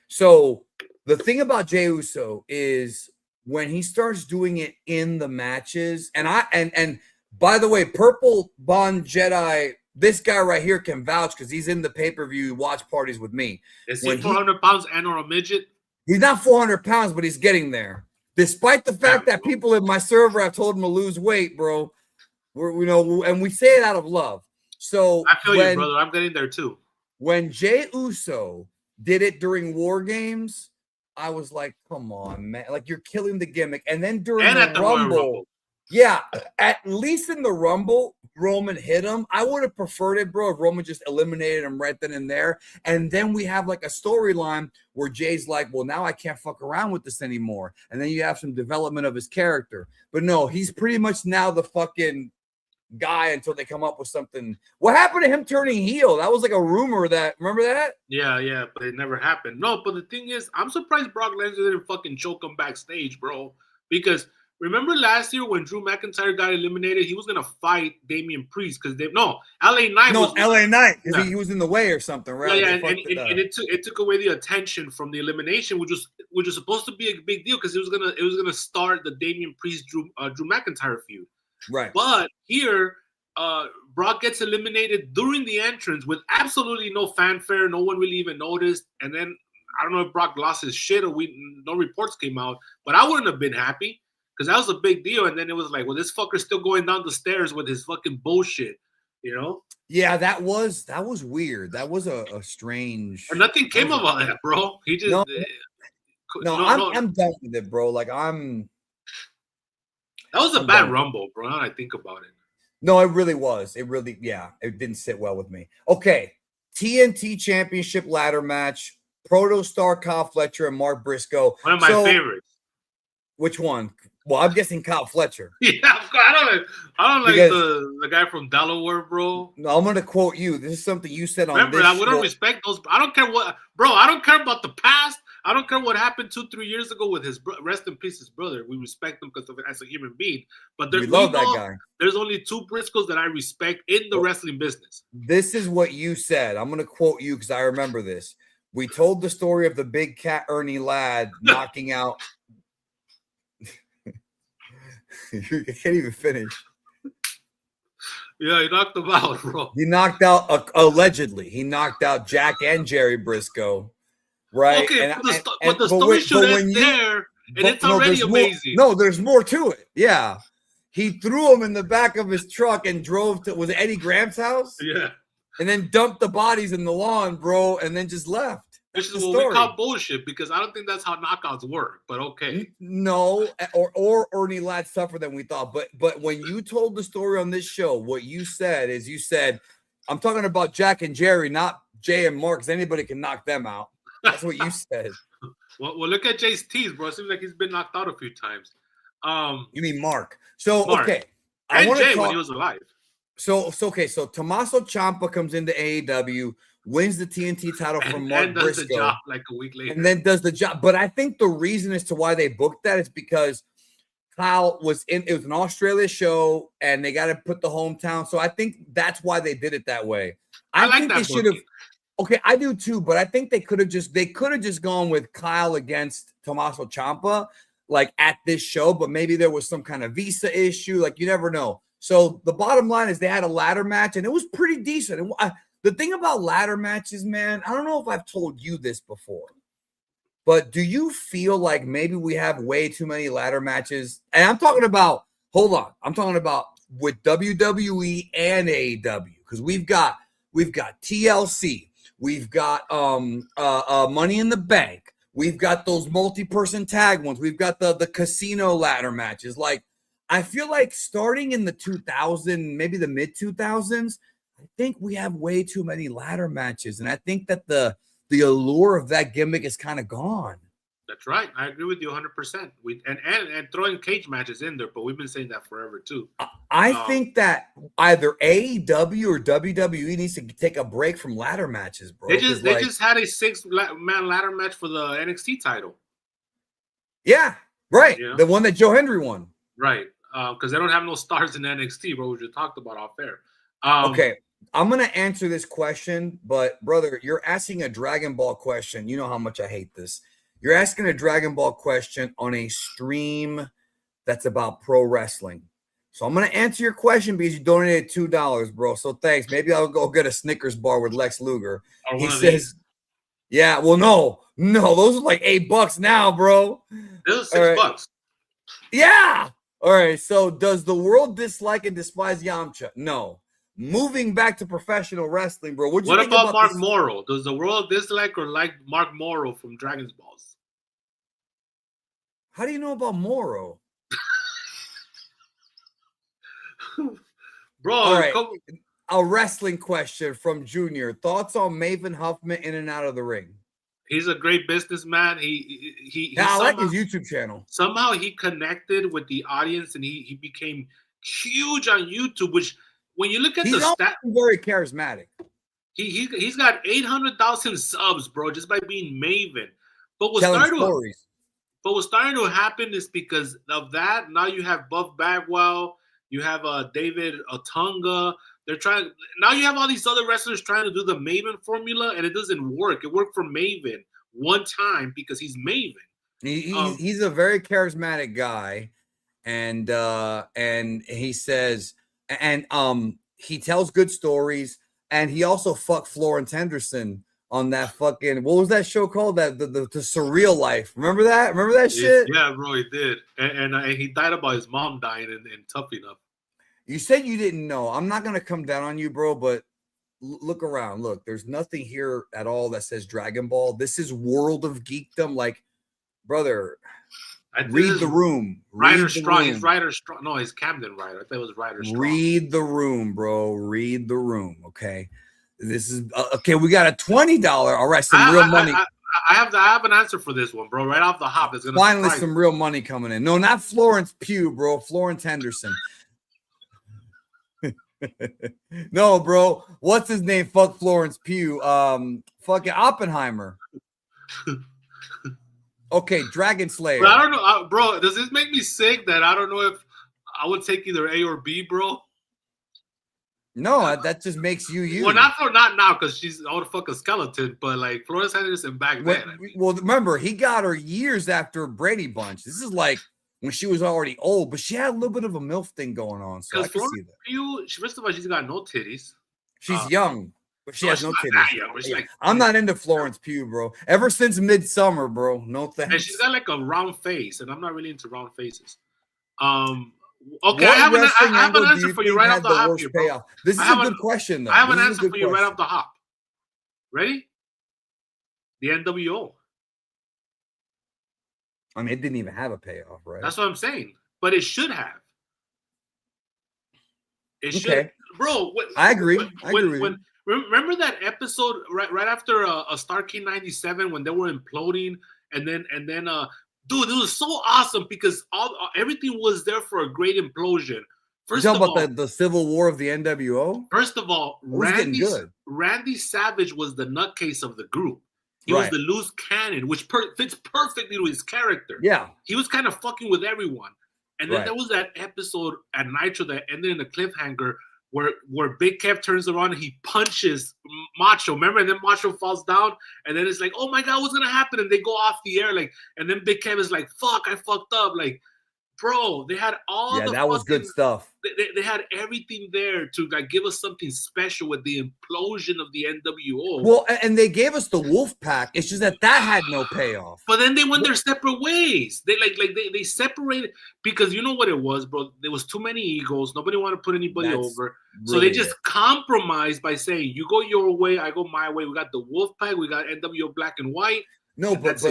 so the thing about Jey Uso is when he starts doing it in the matches, and by the way, Purple Bond Jedi, this guy right here can vouch because he's in the pay-per-view watch parties with me. Is he 400 pounds and or a midget? He's not 400 pounds, but he's getting there. Despite the fact that people in my server have told him to lose weight, bro. And we say it out of love. So I feel you, brother. I'm getting there too. When Jey Uso did it during War Games, I was like, come on, man. Like, you're killing the gimmick. And then during the Rumble, yeah, at least in the Rumble, Roman hit him. I would have preferred it, bro, if Roman just eliminated him right then and there. And then we have like a storyline where Jay's like, well, now I can't fuck around with this anymore. And then you have some development of his character. But no, he's pretty much now the fucking guy until they come up with something. What happened to him turning heel? That was like a rumor that, remember that? Yeah, but it never happened. No, but the thing is, I'm surprised Brock Lesnar didn't fucking choke him backstage, bro. Because Remember last year when Drew McIntyre got eliminated? He was gonna fight Damian Priest because LA Knight because he was in the way or something, right? Yeah, and it took away the attention from the elimination, which was supposed to be a big deal because it was gonna start the Damian Priest Drew McIntyre feud, right? But here, Brock gets eliminated during the entrance with absolutely no fanfare. No one really even noticed, and then I don't know if Brock lost his shit or no reports came out, but I wouldn't have been happy. Because that was a big deal, and then it was like, well, this fucker's still going down the stairs with his fucking bullshit, you know? Yeah, that was weird. That was a strange. And nothing came about that, bro. He just I'm done with it, bro. Like that was a bad Rumble, bro. Now I think about it. No, it really was. It didn't sit well with me. Okay, TNT Championship ladder match: Protostar Kyle Fletcher and Mark Briscoe. One of my favorites. Which one? Well, I'm guessing Kyle Fletcher. Yeah, I don't like the guy from Delaware, bro. No, I'm gonna quote you. This is something you said on Remember, this I wouldn't respect those. I don't care what, bro. I don't care about the past. I don't care what happened 2-3 years ago with his rest in peace, his brother. We respect him because of it as a human being. But we love that guy. There's only two Briscoes that I respect in the wrestling business. This is what you said. I'm gonna quote you because I remember this. We told the story of the big cat Ernie Ladd knocking out. You can't even finish. Yeah, he knocked him out, bro. He knocked out, allegedly, he knocked out Jack and Jerry Briscoe, right? Okay, but the story should end there, and it's already amazing. No, there's more to it. Yeah. He threw him in the back of his truck and drove to, was it Eddie Graham's house? Yeah. And then dumped the bodies in the lawn, bro, and then just left. Which is what we call bullshit because I don't think that's how knockouts work. But okay, no, or Ernie Ladd's tougher than we thought. But when you told the story on this show, what you said is I'm talking about Jack and Jerry, not Jay and Mark, because anybody can knock them out. That's what you said. Well, look at Jay's teeth, bro. It seems like he's been knocked out a few times. You mean Mark? So Mark. Okay, and Jay when he was alive. So Tommaso Ciampa comes into AEW. Wins the TNT title from Mark Briscoe. And does the job like a week later. And then does the job. But I think the reason as to why they booked that is because Kyle it was an Australia show and they got to put the hometown. So I think that's why they did it that way. I think they should have. Okay, I do too, but I think they could have just gone with Kyle against Tommaso Ciampa like at this show, but maybe there was some kind of visa issue. Like you never know. So the bottom line is they had a ladder match and it was pretty decent. And the thing about ladder matches, man, I don't know if I've told you this before, but do you feel like maybe we have way too many ladder matches? And I'm talking about, I'm talking about with WWE and AEW, because we've got TLC, we've got Money in the Bank, we've got those multi-person tag ones, we've got the casino ladder matches. Like, I feel like starting in the 2000s, maybe the mid 2000s, I think we have way too many ladder matches, and I think that the allure of that gimmick is kind of gone. That's right. I agree with you 100%. And throwing cage matches in there, but we've been saying that forever too. I think that either AEW or WWE needs to take a break from ladder matches, bro. They just had a 6-man ladder match for the NXT title. Yeah, right. You know? The one that Joe Hendry won. Right. Because they don't have no stars in NXT, bro. We just talked about off air. Okay. I'm going to answer this question, but brother, you're asking a Dragon Ball question. You know how much I hate this. You're asking a Dragon Ball question on a stream that's about pro wrestling. So I'm going to answer your question because you donated $2, bro. So thanks. Maybe I'll go get a Snickers bar with Lex Luger. He says, yeah, well, no, those are like $8 now, bro. Those are $6. Yeah. All right. So does the world dislike and despise Yamcha? No. Moving back to professional wrestling, bro. What about Mark Morrow? Does the world dislike or like Mark Morrow from Dragon Balls? How do you know about Morrow? Bro, all right. A wrestling question from Junior. Thoughts on Maven Huffman in and out of the ring? He's a great businessman. I like his YouTube channel. Somehow he connected with the audience and he became huge on YouTube, which when you look at the stats, very charismatic. He's got 800,000 subs, bro, just by being Maven. But what But what's starting to happen is because of that. Now you have Buff Bagwell, you have David Otunga. They're trying now. You have all these other wrestlers trying to do the Maven formula, and it doesn't work. It worked for Maven one time because he's Maven. He's a very charismatic guy, and he says, and he tells good stories, and he also fucked Florence Henderson on that fucking, what was that show called? That the Surreal Life. Remember that? Remember that shit? Yeah, bro, he did, and he died about his mom dying in Tough Enough. You said you didn't know. I'm not gonna come down on you, bro, but look around. Look, there's nothing here at all that says Dragon Ball. This is World of Geekdom. Like, brother, read the room. Ryder Strong. He's Ryder Strong. No, he's Camden Ryder. I thought it was Ryder Strong. Read the room, bro. Read the room. Okay. This is okay. We got a $20. All right, some real money. I have an answer for this one, bro. Right off the hop, it's gonna finally some real money coming in. No, not Florence Pugh, bro. Florence Henderson. No, bro. What's his name? Fuck Florence Pugh. Fucking Oppenheimer. Okay, Dragon Slayer. But I don't know, bro. Does this make me sick that I don't know if I would take either A or B, bro? No, that just makes you. Well, not now because she's all the fuck a skeleton, but like Florence Henderson back then. Well, remember he got her years after Brady Bunch. This is like when she was already old, but she had a little bit of a MILF thing going on. So I can see that. First of all, she's got no titties. She's young, but she has no titties. I'm not into Florence Pugh, bro. Ever since Midsummer, bro. No thanks. And she's got like a round face, and I'm not really into round faces. Okay, I have an answer for you right off the hop here, bro. This is a good question, though. I have an answer for you right off the hop. Ready? The NWO. I mean, it didn't even have a payoff, right? That's what I'm saying. But it should have. It should. Bro, I agree. Remember that episode right after a Starrcade 97 when they were imploding, and then dude, it was so awesome because everything was there for a great implosion. First of all, the Civil War of the NWO. First of all, Randy Savage was the nutcase of the group. He was the loose cannon, which fits perfectly to his character. Yeah, he was kind of fucking with everyone. And then there was that episode at Nitro that ended in a cliffhanger where Big Kev turns around and he punches Macho. Remember? And then Macho falls down. And then it's like, oh my God, what's going to happen? And they go off the air. And then Big Kev is like, fuck, I fucked up. Like, bro, they had all the that was good stuff. They had everything there to give us something special with the implosion of the NWO. Well, and they gave us the Wolf Pack. It's just that had no payoff. But then they went their separate ways. They separated because you know what it was, bro. There was too many egos. Nobody wanted to put anybody over. So they just compromised by saying, you go your way, I go my way. We got the Wolf Pack. We got NWO Black and White. No, but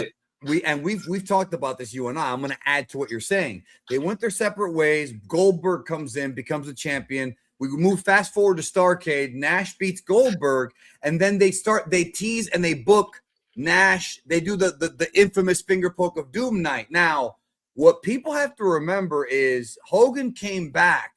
we've talked about this, you and I. I'm going to add to what you're saying. They went their separate ways. Goldberg comes in, becomes a champion. We move fast forward to Starrcade. Nash beats Goldberg, and then they tease and they book Nash. They do the infamous finger poke of Doom night. Now, what people have to remember is Hogan came back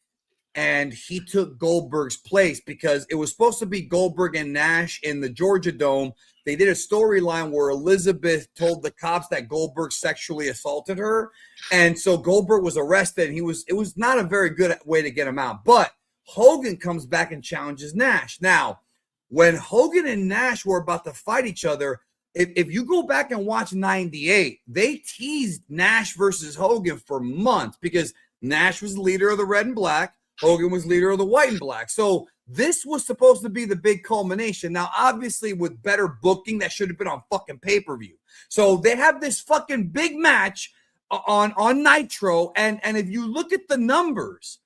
and he took Goldberg's place because it was supposed to be Goldberg and Nash in the Georgia Dome. They did a storyline where Elizabeth told the cops that Goldberg sexually assaulted her. And so Goldberg was arrested, and it was not a very good way to get him out. But Hogan comes back and challenges Nash. Now, when Hogan and Nash were about to fight each other, if you go back and watch 98, they teased Nash versus Hogan for months because Nash was the leader of the Red and Black. Hogan was leader of the White and Black. So this was supposed to be the big culmination. Now, obviously, with better booking, that should have been on fucking pay-per-view. So they have this fucking big match on Nitro. And if you look at the numbers,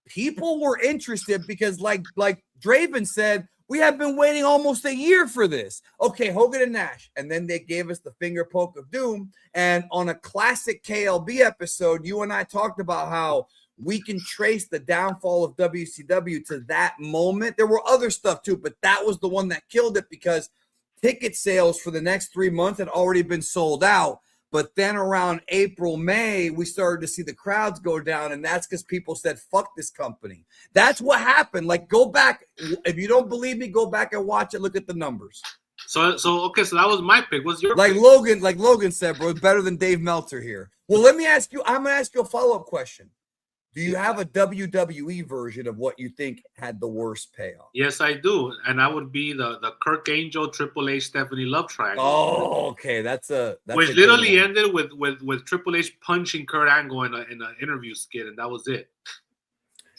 people were interested because like Draven said, we have been waiting almost a year for this. Okay, Hogan and Nash. And then they gave us the finger poke of doom. And on a classic KLB episode, you and I talked about how we can trace the downfall of WCW to that moment. There were other stuff too, but that was the one that killed it because ticket sales for the next 3 months had already been sold out. But then around April, May, we started to see the crowds go down, and that's because people said, fuck this company. That's what happened. Like, go back. If you don't believe me, go back and watch it. Look at the numbers. So okay, so that was my pick. What's your like pick? Logan said, bro, better than Dave Meltzer here. Well, let me ask you. I'm gonna ask you a follow-up question. Do you have a WWE version of what you think had the worst payoff? Yes, I do, and that would be the Kirk Angel, Triple H, Stephanie Love triangle. Oh, okay, that's which literally ended with Triple H punching Kurt Angle in an interview skit, and that was it.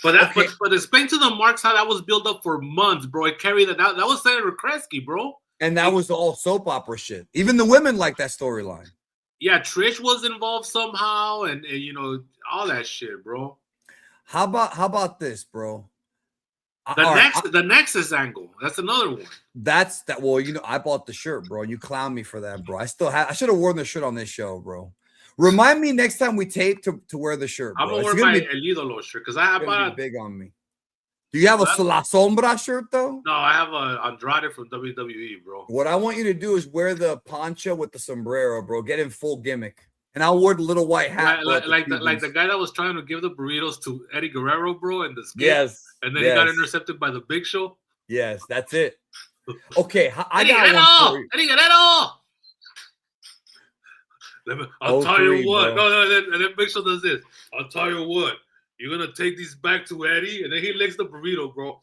But but explain to the marks how that was built up for months, bro. It carried that was Senator Kresge, bro. And that was all soap opera shit. Even the women liked that storyline. Yeah, Trish was involved somehow, and you know all that shit, bro. How about this, bro? The Nexus angle. That's another one. That's that. Well, you know, I bought the shirt, bro. You clown me for that, bro. I should have worn the shirt on this show, bro. Remind me next time we tape to wear the shirt, bro. I'm gonna wear my El Idolo shirt because I bought big on me. Do you have a La Sombra shirt though? No, I have a Andrade from WWE, bro. What I want you to do is wear the poncho with the sombrero, bro. Get in full gimmick. And I'll wear the little white hat. Like the guy that was trying to give the burritos to Eddie Guerrero, bro, in the skit. Yes. And then he got intercepted by the Big Show. Yes, that's it. Okay, I got one for you. Eddie Guerrero! I'll tell you what. Bro. No, and then Big Show does this. I'll tell you what. You're going to take these back to Eddie, and then he licks the burrito, bro.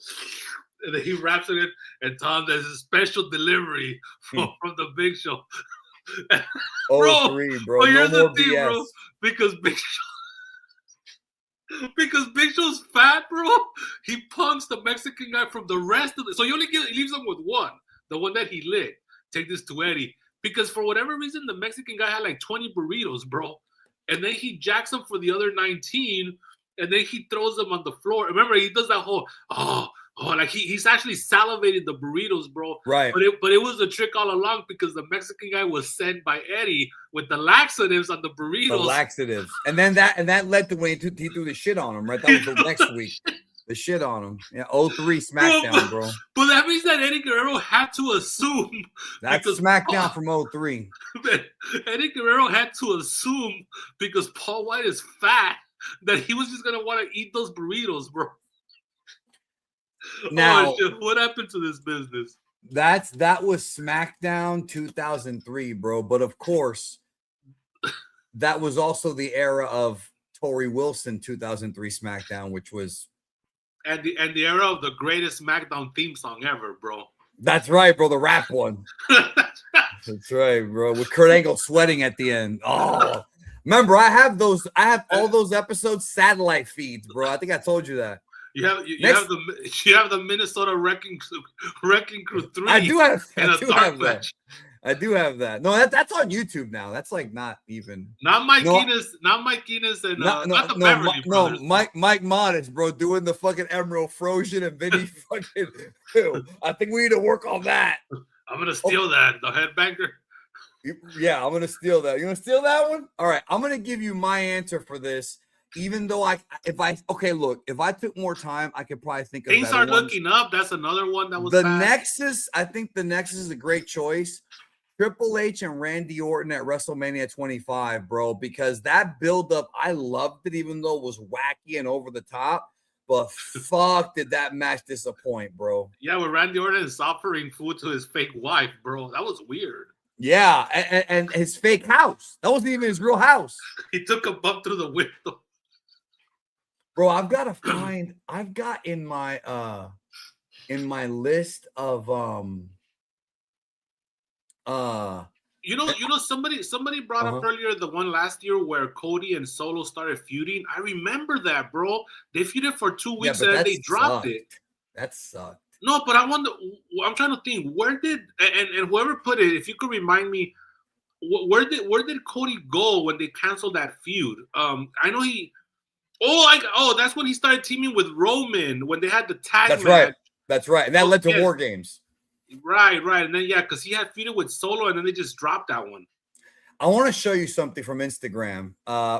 And then he wraps it in, and Tom does a special delivery from the Big Show. bro, here's the thing, bro. Because Big Show's fat, bro. He punks the Mexican guy from the rest of it. So he leaves him with one, the one that he licked. Take this to Eddie. Because for whatever reason, the Mexican guy had like 20 burritos, bro. And then he jacks him for the other 19, and then he throws them on the floor. Remember, he does that whole, like he's actually salivating the burritos, bro. Right. But it was a trick all along because the Mexican guy was sent by Eddie with the laxatives on the burritos. The laxatives. And then that led to when he threw the shit on him, right? That was the next week. The shit on him. Yeah, 03 SmackDown, bro. But that means that Eddie Guerrero had to assume. That's SmackDown from 03. Eddie Guerrero had to assume because Paul White is fat that he was just going to want to eat those burritos, bro. Now, what happened to this business? That was SmackDown 2003, bro. But of course, that was also the era of Tori Wilson 2003 SmackDown, which was and the era of the greatest SmackDown theme song ever, bro. That's right, bro. The rap one. That's right, bro. With Kurt Angle sweating at the end. Oh, remember, I have all those episodes satellite feeds, bro. I think I told you that. You have the Minnesota Wrecking Crew 3. I do have that. No, that's on YouTube now. That's like not even. Not Mike Enos and not the Beverly Brothers. Mike Modest, bro, doing the fucking Emerald Frozen and Vinny fucking. I think we need to work on that. I'm gonna steal that. The headbanger. Yeah, I'm gonna steal that. You gonna steal that one? All right, I'm gonna give you my answer for this. Even though if I took more time, I could probably think of things are looking up. That's another one that was the Nexus. I think the Nexus is a great choice. Triple H and Randy Orton at WrestleMania 25, bro, because that build up, I loved it, even though it was wacky and over the top. But fuck, did that match disappoint, bro? Yeah, with Randy Orton is offering food to his fake wife, bro. That was weird. Yeah, and his fake house. That wasn't even his real house. He took a bump through the window. Bro, I've got in my list of somebody brought up earlier the one last year where Cody and Solo started feuding. I remember that, bro. They feuded for 2 weeks and then they dropped it. That sucked. No, but I'm trying to think, where did and whoever put it, if you could remind me, where did Cody go when they canceled that feud? I know he. That's when he started teaming with Roman when they had the tag match. That's right. And that led to War Games. Right. And then, because he had feuded with Solo, and then they just dropped that one. I want to show you something from Instagram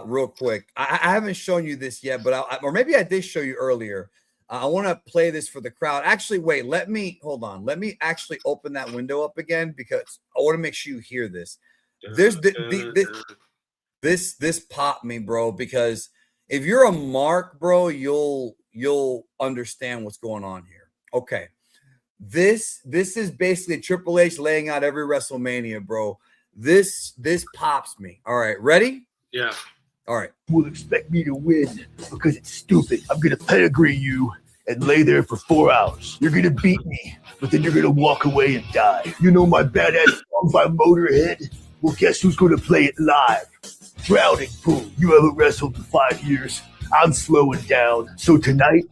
real quick. I haven't shown you this yet, but or maybe I did show you earlier. I want to play this for the crowd. Actually, wait. Hold on. Let me actually open that window up again because I want to make sure you hear this. This popped me, bro, because if you're a mark, bro, you'll understand what's going on here. Okay. This is basically Triple H laying out every WrestleMania, bro. This pops me. All right, ready? Yeah. All right. Will expect me to win because it's stupid. I'm gonna pedigree you and lay there for 4 hours. You're gonna beat me, but then you're gonna walk away and die. You know my badass song by Motorhead? Well, guess who's gonna play it live? Drowning Pool. You haven't wrestled in 5 years. I'm slowing down. So tonight,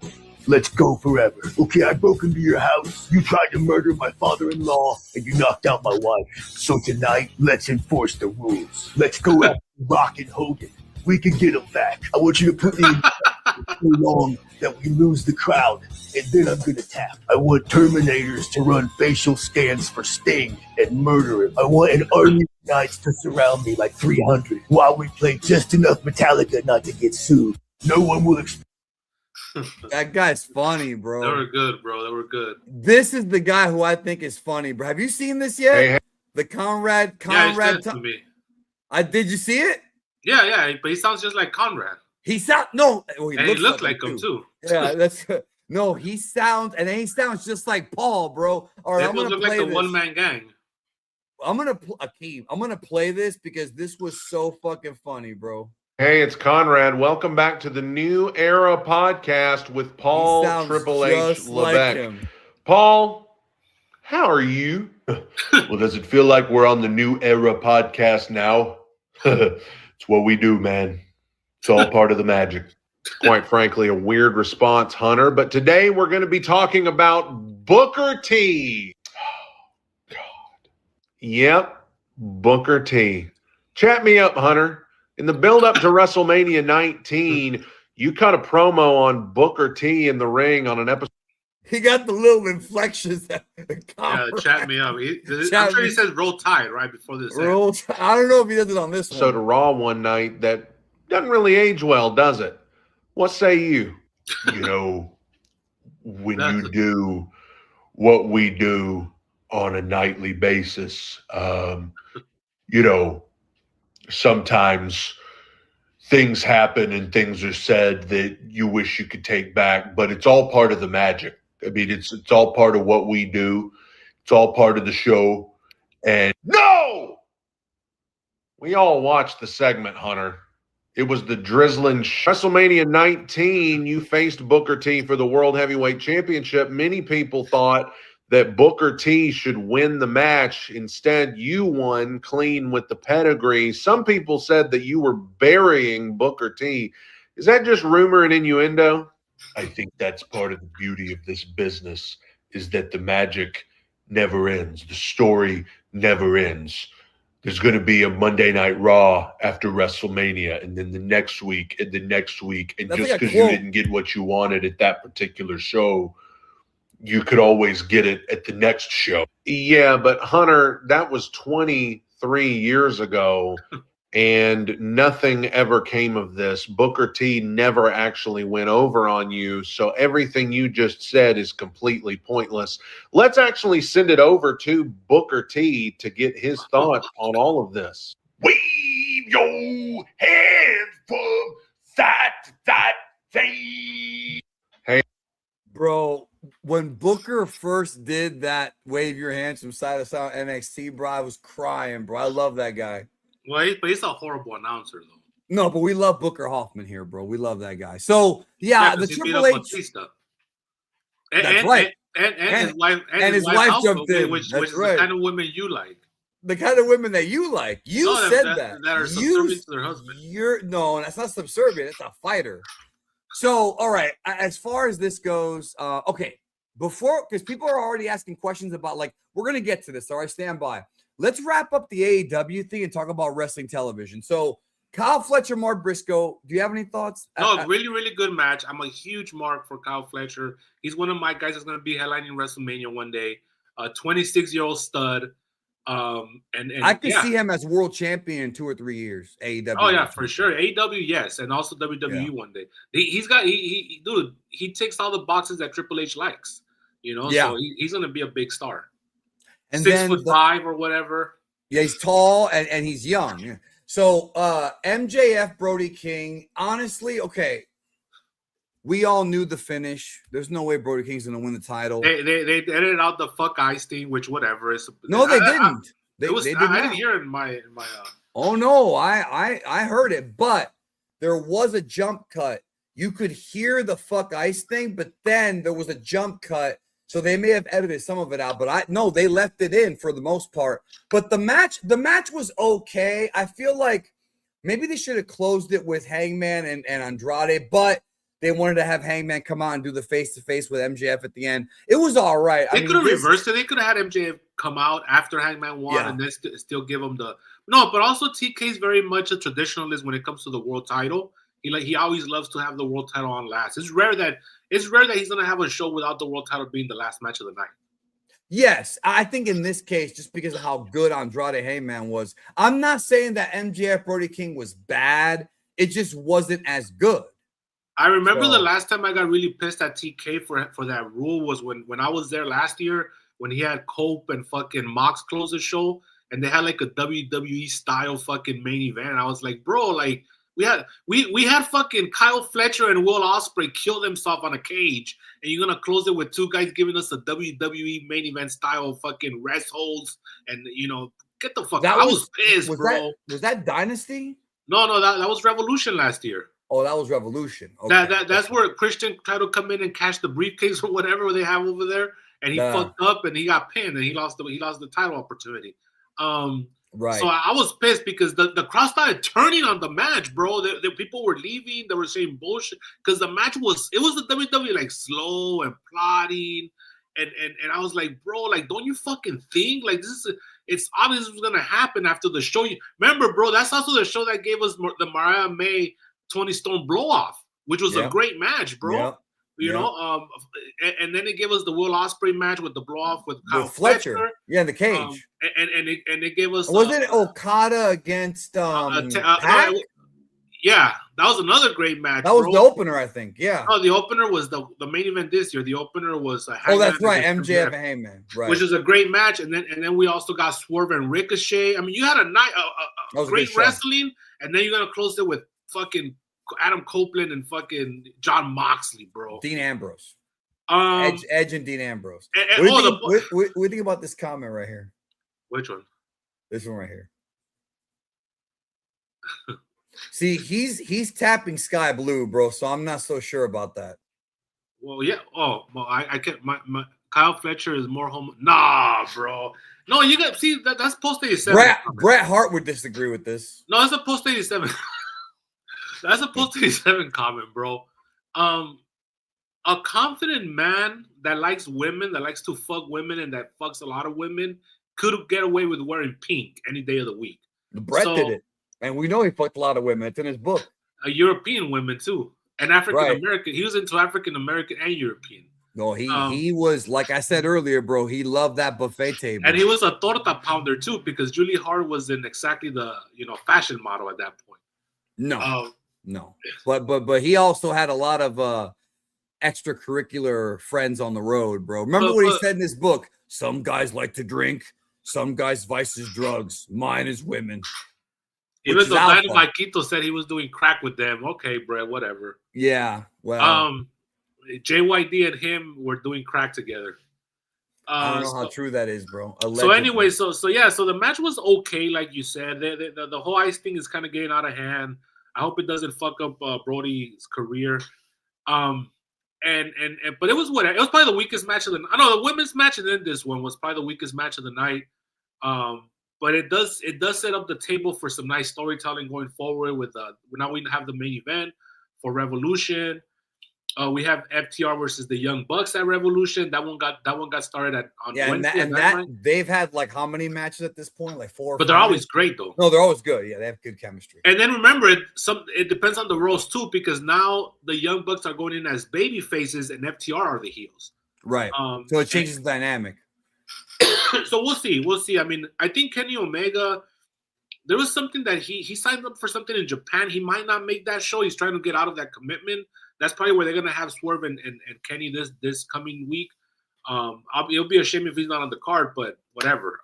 let's go forever. Okay, I broke into your house. You tried to murder my father-in-law, and you knocked out my wife. So tonight, let's enforce the rules. Let's go after Rock and Hogan. We can get him back. I want you to put me in so long that we lose the crowd, and then I'm gonna tap. I want Terminators to run facial scans for Sting and murder him. I want an army of knights to surround me like 300 while we play just enough Metallica not to get sued. No one will expect. That guy's funny, bro. They were good, bro. They were good. This is the guy who I think is funny, bro. Have you seen this yet? Hey. The Conrad. To me. Did you see it? Yeah, but he sounds just like Conrad. He looks like him too. Yeah, that's no. He sounds just like Paul, bro. All right, They I'm gonna look play like the this. one-man gang. I'm gonna play this because this was so fucking funny, bro. Hey, it's Conrad. Welcome back to the New Era podcast with Paul Triple H Levesque. Like Paul, how are you? Well, does it feel like we're on the New Era podcast now? It's what we do, man. It's all part of the magic. Quite frankly, a weird response, Hunter. But today we're going to be talking about Booker T. Oh, God. Yep, Booker T. Chat me up, Hunter. In the build-up to WrestleMania 19, you cut a promo on Booker T in the ring on an episode. He got the little inflections. Chat me up. I'm sure he says "Roll Tide" right before this. I don't know if he does it on this one. So to Raw one night that doesn't really age well, does it? What say you? You know, when you do what we do on a nightly basis, you know, sometimes things happen and things are said that you wish you could take back, but it's all part of the magic. I mean, it's all part of what we do. It's all part of the show. And no! We all watched the segment, Hunter. It was the drizzling WrestleMania 19. You faced Booker T for the World Heavyweight Championship. Many people thought that Booker T should win the match. Instead, you won clean with the pedigree. Some people said that you were burying Booker T. Is that just rumor and innuendo? I think that's part of the beauty of this business, is that the magic never ends. The story never ends. There's going to be a Monday Night Raw after WrestleMania, and then the next week, and the next week. And that's just because you didn't get what you wanted at that particular show, you could always get it at the next show. Yeah, but Hunter, that was 23 years ago, and nothing ever came of this. Booker T never actually went over on you, so everything you just said is completely pointless. Let's actually send it over to Booker T to get his thoughts on all of this. Wave your hands from side to side, say. Hey, bro, when Booker first did that wave your hands from side to side NXT, bro, I was crying, bro. I love that guy. Well, but he's a horrible announcer, though. No, but we love Booker Hoffman here, bro. We love that guy. So, yeah the Triple H. That's right. And his wife jumped in, which is the kind of women you like. The kind of women that you like. You said that. That are subservient to their husband. No, that's not subservient. It's a fighter. So, all right. As far as this goes, okay. Because people are already asking questions about, like, we're going to get to this. All right, stand by. Let's wrap up the AEW thing and talk about wrestling television. So, Kyle Fletcher, Mark Briscoe, do you have any thoughts? No, really, really good match. I'm a huge mark for Kyle Fletcher. He's one of my guys that's going to be headlining WrestleMania one day. 26-year-old stud. And I can see him as world champion in 2 or 3 years. AEW. Oh yeah, for sure. AEW, yes, and also WWE one day. He ticks all the boxes that Triple H likes. You know, so he's going to be a big star. And 6'5" or whatever. Yeah, he's tall and he's young. So MJF, Brody King, honestly, okay. we all knew the finish. There's no way Brody King's gonna win the title. They edited out the fuck ice thing, which whatever. No, they didn't. They did not. I didn't hear it in my. Oh no, I heard it, but there was a jump cut. You could hear the fuck ice thing, but then there was a jump cut. So they may have edited some of it out, but they left it in for the most part. But the match was okay. I feel like maybe they should have closed it with Hangman and Andrade, but they wanted to have Hangman come out and do the face-to-face with MJF at the end. It was all right. They could have reversed it. They could have had MJF come out after Hangman won and then still give him the... No, but also TK is very much a traditionalist when it comes to the world title. He always loves to have the world title on last. It's rare that he's going to have a show without the world title being the last match of the night. Yes, I think in this case, just because of how good Andrade Hangman was, I'm not saying that MJF Brody King was bad. It just wasn't as good. I remember the last time I got really pissed at TK for that rule was when I was there last year when he had Cope and fucking Mox close the show and they had like a WWE style fucking main event. And I was like, bro, like we had fucking Kyle Fletcher and Will Ospreay kill themselves on a cage, and you're gonna close it with two guys giving us a WWE main event style fucking rest holds, and get the fuck out. I was pissed, bro. Was that Dynasty? No, that was Revolution last year. Oh, that was Revolution. Okay. That's where Christian tried to come in and cash the briefcase or whatever they have over there, and he fucked up and he got pinned and he lost the title opportunity. Right. So I was pissed because the crowd started turning on the match, bro. The people were leaving. They were saying bullshit because the match was the WWE like slow and plotting, and I was like, bro, like don't you fucking think like it's obvious this was gonna happen after the show. Remember, bro, that's also the show that gave us the Mariah May Tony Storm blow off, which was a great match, bro. Yep. You know, and then it gave us the Will Ospreay match with the blow off with Kyle Fletcher. Yeah, in the cage. And it gave us was it Okada against Pac? Yeah, that was another great match. That was the opener, I think. Yeah. No, the opener was the main event this year. The opener was that's right, MJF and Hangman, right? Which is a great match, and then we also got Swerve and Ricochet. I mean, you had a night great wrestling, and then you're gonna close it with fucking Adam Copeland and fucking John Moxley, bro. Dean Ambrose. Edge and Dean Ambrose. What do you think about this comment right here? Which one? This one right here. See, he's tapping Sky Blue, bro, so I'm not so sure about that. Well, yeah. Oh, well, I can't. My Kyle Fletcher is more home. Nah, bro. No, you got that's post 87. Bret Hart would disagree with this. No, that's a post 87. That's a post 87 comment, bro. A confident man that likes women, that likes to fuck women, and that fucks a lot of women could get away with wearing pink any day of the week. Bret did it, and we know he fucked a lot of women. It's in his book. European women too, and African American. He was into African American and European. No, he was, like I said earlier, bro. He loved that buffet table, and he was a torta pounder too, because Julie Hart was in exactly the fashion model at that point. No, but he also had a lot of extracurricular friends on the road, bro. Remember what he said in his book? Some guys like to drink, some guys' vice is drugs, mine is women. Even though Dynamite Quito said he was doing crack with them, okay, Brett, whatever. Yeah, well, JYD and him were doing crack together. I don't know how true that is, bro. Allegedly. So anyway, so the match was okay, like you said. The whole ice thing is kind of getting out of hand. I hope it doesn't fuck up Brody's career. But it was what? It was probably the weakest match of the night. I know the women's match and then this one was probably the weakest match of the night. But it does set up the table for some nice storytelling going forward with now we have the main event for Revolution. We have FTR versus the Young Bucks at Revolution. That one got started on Wednesday. And that they've had like how many matches at this point? Like 4 or 5. But they're always great though. No, they're always good. Yeah, they have good chemistry. And then remember, it depends on the roles too, because now the Young Bucks are going in as baby faces and FTR are the heels. Right. So it changes the dynamic. So we'll see. I mean, I think Kenny Omega, there was something that he signed up for something in Japan. He might not make that show. He's trying to get out of that commitment. That's probably where they're gonna have Swerve and Kenny this coming week. It'll be a shame if he's not on the card, but whatever.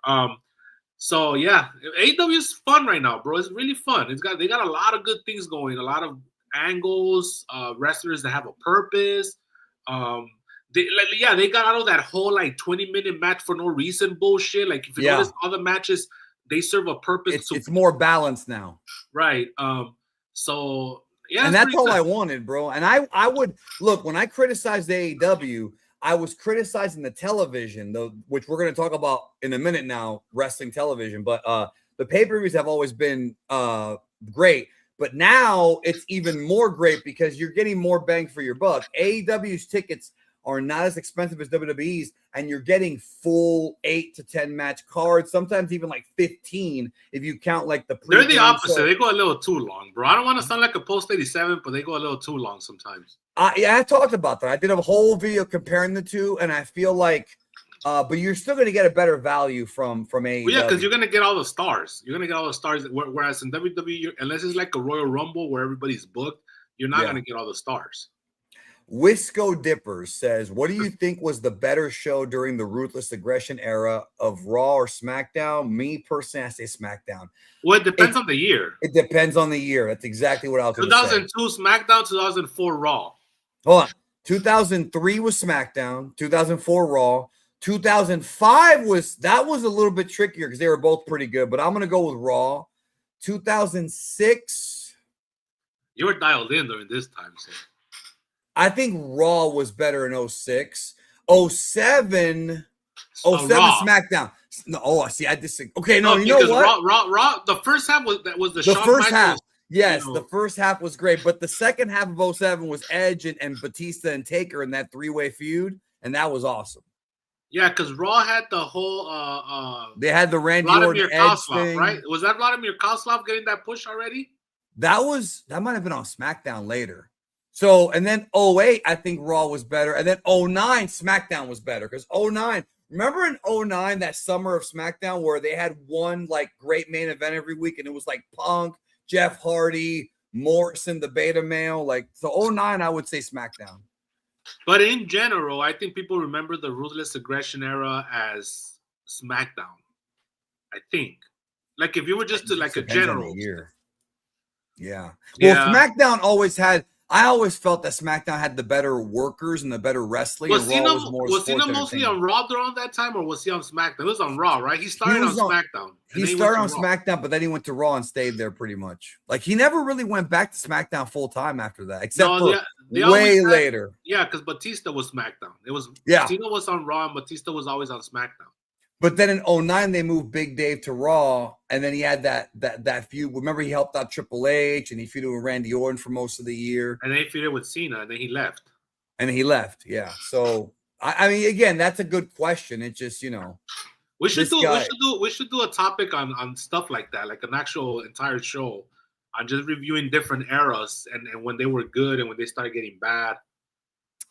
So yeah, AEW is fun right now, bro. It's really fun. They got a lot of good things going, a lot of angles, wrestlers that have a purpose. They got out of that whole like 20-minute match for no reason bullshit. Like if you notice all the matches, they serve a purpose. It's more balanced now. Right. So yeah, and that's all I wanted, bro. And I would look when I criticized AEW, I was criticizing the television, though, which we're going to talk about in a minute now, wrestling television. But the pay-per-views have always been great. But now it's even more great because you're getting more bang for your buck. AEW's tickets are not as expensive as WWE's, and you're getting full 8 to 10 match cards, sometimes even like 15 if you count like the. They're the opposite. They go a little too long, bro. I don't want to sound like a post 87, but they go a little too long sometimes. I talked about that. I did a whole video comparing the two, and I feel like, but you're still going to get a better value from AEW. Well, yeah, because you're going to get all the stars. You're going to get all the stars. Whereas in WWE, unless it's like a Royal Rumble where everybody's booked, you're not going to get all the stars. Wisco Dippers says, what do you think was the better show during the Ruthless Aggression era of Raw or SmackDown? Me personally, I say SmackDown. Well, it depends on the year. It depends on the year. That's exactly what I was going to say. 2002 SmackDown, 2004 Raw. Hold on. 2003 was SmackDown. 2004 Raw. 2005 was a little bit trickier because they were both pretty good, but I'm going to go with Raw. 2006. You were dialed in during this time, so. I think Raw was better in 06. 07 SmackDown. No, I see. I disagree. Okay, no, you know what? Raw. The first half was the first half. Yes, the first half was great, but the second half of 07 was Edge and Batista and Taker in that 3-way feud, and that was awesome. Yeah, because Raw had the whole. They had the Randy Orton Edge thing, right? Was that Vladimir Kozlov getting that push already? That might have been on SmackDown later. So, and then 08, I think Raw was better. And then 09, SmackDown was better. Because 09, remember in 09, that summer of SmackDown where they had one like great main event every week and it was like Punk, Jeff Hardy, Morrison, the beta male. Like, so 09, I would say SmackDown. But in general, I think people remember the Ruthless Aggression era as SmackDown. I think. Like if you were just to like a general year. Yeah. Well, SmackDown always had. I always felt that SmackDown had the better workers and the better wrestling. Was Cena mostly on Raw during that time, or was he on SmackDown? It was on Raw, right? He started on SmackDown. He started on SmackDown, but then he went to Raw and stayed there pretty much. Like he never really went back to SmackDown full time after that, except way later. Yeah, because Batista was SmackDown. Cena was on Raw and Batista was always on SmackDown. But then in 09, they moved Big Dave to Raw, and then he had that feud. Remember, he helped out Triple H, and he feuded with Randy Orton for most of the year. And then he feuded with Cena, and then he left. Yeah. So, I mean, again, that's a good question. It's just, we should do a topic on stuff like that, like an actual entire show on just reviewing different eras and when they were good and when they started getting bad.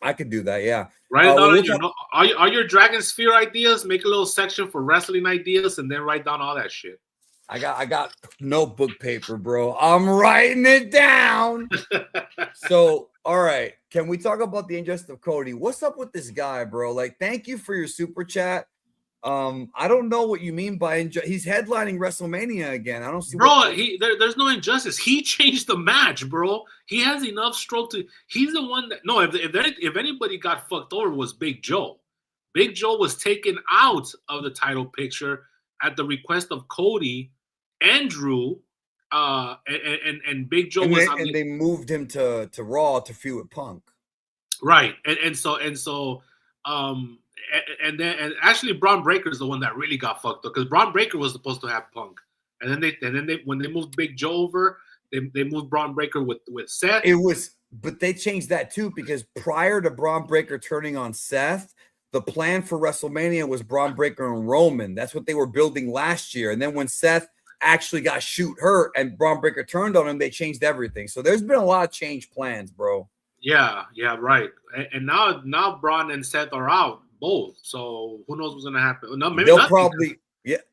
I could do that, yeah. Write it down. All your Dragon Sphere ideas. Make a little section for wrestling ideas, and then write down all that shit. I got notebook paper, bro. I'm writing it down. So, all right. Can we talk about the injustice of Cody? What's up with this guy, bro? Like, thank you for your super chat. I don't know what you mean by he's headlining WrestleMania again. I don't see. Bro, there's no injustice. He changed the match, bro. He has enough stroke to. He's the one that. No, if anybody got fucked over, it was Big Joe. Big Joe was taken out of the title picture at the request of Cody and Drew. And Big Joe and they moved him to Raw to feud with Punk. Right, and so. And actually Braun Breaker is the one that really got fucked up because Braun Breaker was supposed to have Punk, and then they when they moved Big Joe over, they moved Braun Breaker with Seth. But they changed that too because prior to Braun Breaker turning on Seth, the plan for WrestleMania was Braun Breaker and Roman. That's what they were building last year, and then when Seth actually got shoot hurt and Braun Breaker turned on him, they changed everything. So there's been a lot of change plans, bro. Yeah, right. And now Braun and Seth are out. Both, so who knows what's gonna happen? No, maybe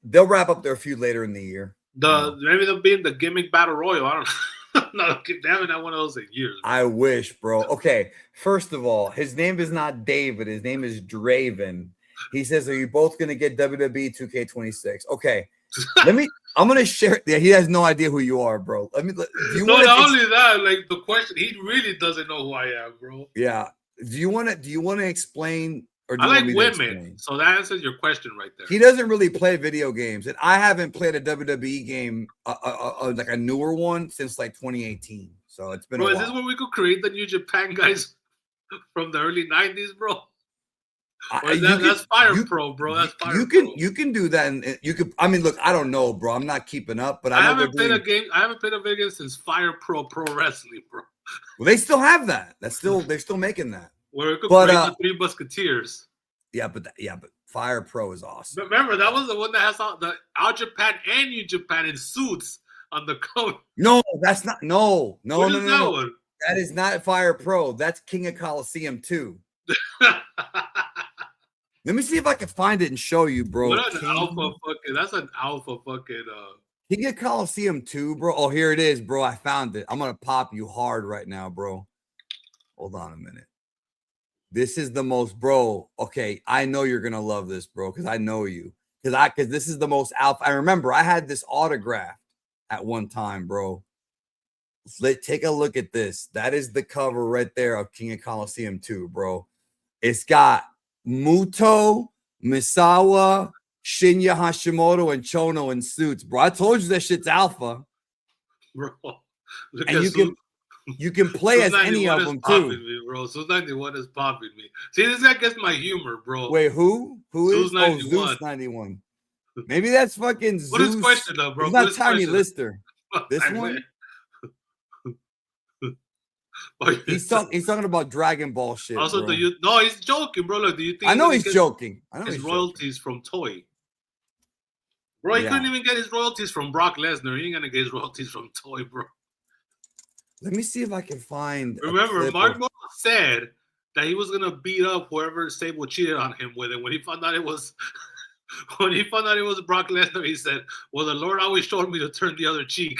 they'll wrap up their feud later in the year. Maybe they'll be in the gimmick battle royal. I don't know. No, they haven't had one of those in years. I wish, bro. Okay, first of all, his name is not David. His name is Draven. He says, "Are you both gonna get WWE 2K26?" Okay, I'm gonna share. Yeah, he has no idea who you are, bro. Do you not only that, like the question, he really doesn't know who I am, bro. Yeah. Do you want to explain? Or do I you like want me women, so that answers your question right there. He doesn't really play video games, and I haven't played a WWE game, like a newer one, since like 2018. So it's been. Bro, a while. Is this where we could create the New Japan guys from the early 90s, bro? That's Fire Pro, bro. That's Fire Pro. You can do that, and you could. I mean, look, I don't know, bro. I'm not keeping up, but I haven't played a game. I haven't played a video game since Fire Pro Wrestling, bro. Well, they still have that. They're still making that. Where it could create the Three Musketeers. Yeah, but Fire Pro is awesome. But remember, that was the one that has the All Japan and New Japan in suits on the cover. No, that's not. No. One? That is not Fire Pro. That's King of Coliseum 2. Let me see if I can find it and show you, bro. That's an alpha fucking. King of Coliseum 2, bro. Oh, here it is, bro. I found it. I'm gonna pop you hard right now, bro. Hold on a minute. This is the most, bro. Okay, I know you're gonna love this, bro, because I know you. Because this is the most alpha. I remember I had this autographed at one time, bro. Take a look at this. That is the cover right there of King of Coliseum 2, bro. It's got Muto, Misawa, Shinya Hashimoto, and Chono in suits, bro. I told you that shit's alpha. Bro, and you can play as any of them too. Me, bro. Zeus 91 is popping me. See, this guy gets my humor, bro. Wait, who? Who is? Zeus 91. Zeus 91. Maybe that's fucking Zeus. What is question though, bro? It's not Tiny Lister. This one? He's talking about Dragon Ball shit. Also, bro. No, he's joking, bro. Look, do you think I know he's joking. I know his he's royalties joking. from Toy. Bro, he couldn't even get his royalties from Brock Lesnar. He ain't gonna get his royalties from Toy, bro. Let me see if I can find. Remember, Mark said that he was gonna beat up whoever Sable cheated on him with, and when he found out it was Brock Lesnar, he said, "Well, the Lord always showed me to turn the other cheek."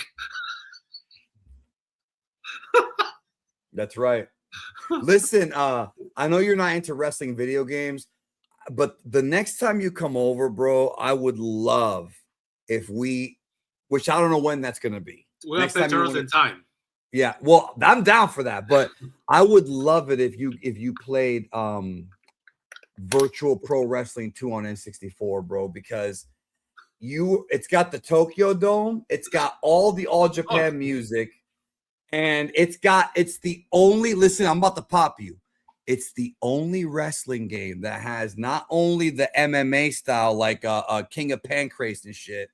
That's right. Listen, I know you're not into wrestling video games, but the next time you come over, bro, I would love if which I don't know when that's gonna be. We'll have to turn in time. Yeah, well, I'm down for that, but I would love it if you played Virtual Pro Wrestling 2 on N64, bro, because it's got the Tokyo Dome, it's got all the All Japan music, and it's the only, listen, I'm about to pop you. It's the only wrestling game that has not only the MMA style like King of Pancrase and shit.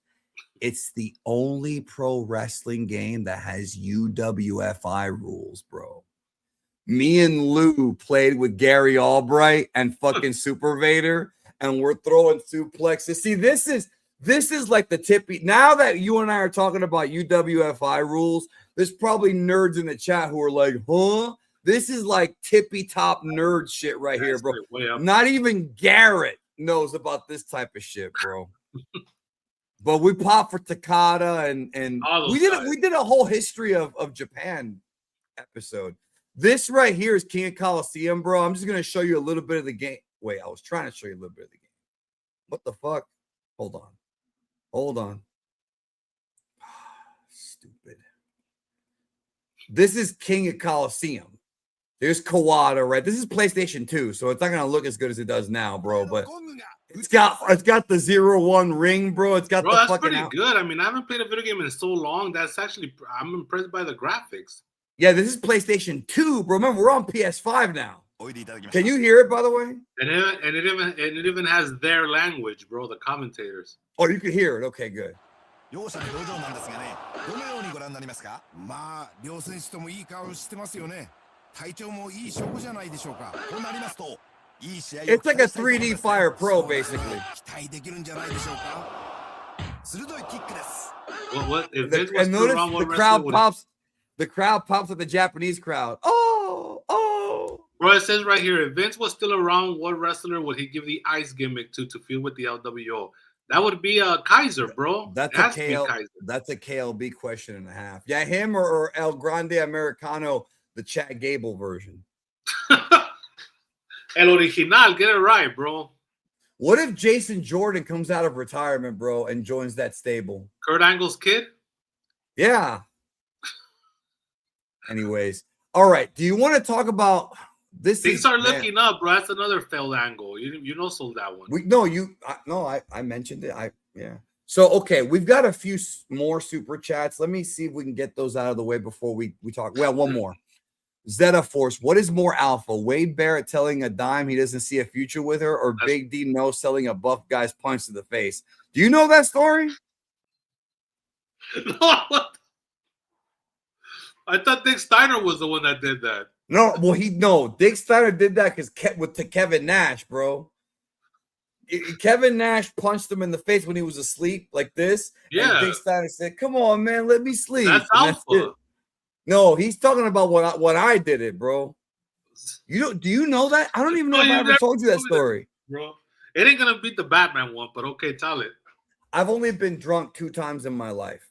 It's the only pro wrestling game that has UWFI rules, bro. Me and Lou played with Gary Albright and fucking Super Vader, and we're throwing suplexes. See, this is like the tippy. Now that you and I are talking about UWFI rules, there's probably nerds in the chat who are like, huh? This is like tippy top nerd shit right here, bro. Not even Garrett knows about this type of shit, bro. But we popped for Takada and we did a whole history of Japan episode. This right here is King of Coliseum, bro. I'm just gonna show you a little bit of the game. Wait, I was trying to show you a little bit of the game. What the fuck? Hold on. Stupid. This is King of Coliseum. There's Kawada, right? This is PlayStation 2, so it's not gonna look as good as it does now, bro. But it's got the 0-1 ring, bro. It's got that's pretty good. I mean, I haven't played a video game in so long. I'm impressed by the graphics. Yeah, this is PlayStation 2, bro. Remember, we're on PS5 now. Can you hear it, by the way? And it even has their language, bro. The commentators. Oh, you can hear it. Okay, good. It's like a 3D Fire Pro, basically. And notice the crowd pops. The crowd pops at the Japanese crowd. Oh. Bro, it says right here, if Vince was still around, what wrestler would he give the ice gimmick to feud with the LWO? That would be Kaiser, bro. That's a KLB question and a half. Yeah, him or El Grande Americano, the Chad Gable version. El Original, get it right, bro. What if Jason Jordan comes out of retirement, bro, and joins that stable? Kurt Angle's kid? Yeah. Anyways, all right. Do you want to talk about this? Things are looking up, bro. That's another failed angle. You know, sold that one. I mentioned it. Yeah. So okay, we've got a few more super chats. Let me see if we can get those out of the way before we talk. Well, one more. Zeta Force, what is more alpha? Wade Barrett telling a dime he doesn't see a future with her, or Big D No selling a buff guy's punch to the face? Do you know that story? No, I thought Dick Steiner was the one that did that. No, Dick Steiner did that because to Kevin Nash, bro. Kevin Nash punched him in the face when he was asleep, like this. Yeah. And Dick Steiner said, "Come on, man, let me sleep." That's alpha. No, he's talking about what I did it, bro. Do you know that? I don't even know if I ever told you that story, bro. It ain't gonna beat the Batman one, but okay, tell it. I've only been drunk 2 times in my life.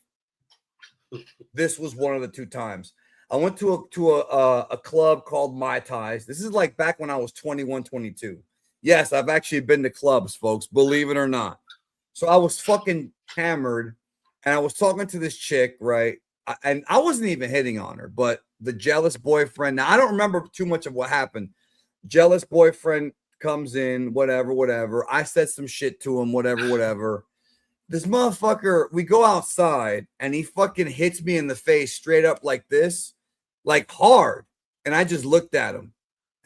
This was one of the 2 times. I went to a club called Mai Tais. This is like back when I was 21, 22. Yes, I've actually been to clubs, folks, believe it or not. So I was fucking hammered, and I was talking to this chick, right? And I wasn't even hitting on her, but the jealous boyfriend. Now, I don't remember too much of what happened. Jealous boyfriend comes in, whatever. I said some shit to him, whatever. This motherfucker, we go outside, and he fucking hits me in the face straight up like this, like hard. And I just looked at him,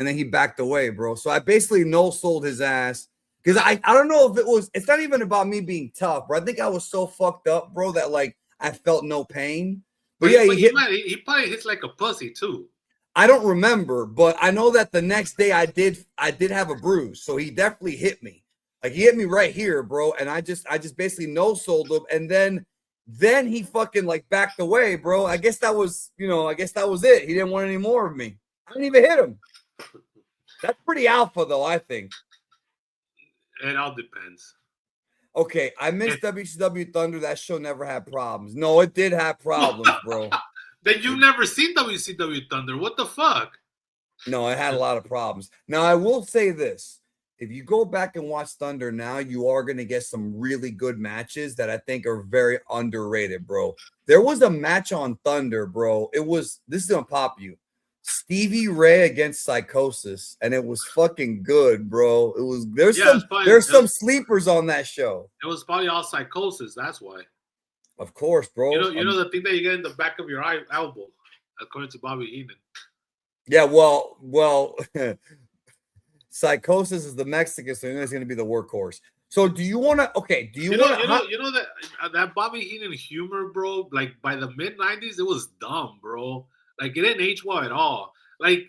and then he backed away, bro. So I basically no-sold his ass. Because I don't know if it's not even about me being tough, bro. I think I was so fucked up, bro, that like I felt no pain. But yeah, he probably hits like a pussy too. I don't remember, but I know that the next day I did have a bruise, so he definitely hit me. Like he hit me right here, bro, and I just basically no-sold him, and then he fucking like backed away, bro. I guess that was it. He didn't want any more of me. I didn't even hit him. That's pretty alpha, though, I think. It all depends. Okay, I missed WCW Thunder. That show never had problems. No, it did have problems, bro. Then you've never seen WCW Thunder. What the fuck? No, it had a lot of problems. Now, I will say this. If you go back and watch Thunder now, you are going to get some really good matches that I think are very underrated, bro. There was a match on Thunder, bro. This is going to pop you. Stevie Ray against Psychosis, and it was fucking good, bro. There's some sleepers on that show. It was probably all Psychosis, that's why. Of course, bro. You know the thing that you get in the back of your elbow, according to Bobby Heenan. Yeah, well, Psychosis is the Mexican, so it's going to be the workhorse. So, do you want to? Okay, do you want to? You know that Bobby Heenan humor, bro. Like by the mid-90s, it was dumb, bro. Like, it didn't age well at all. Like,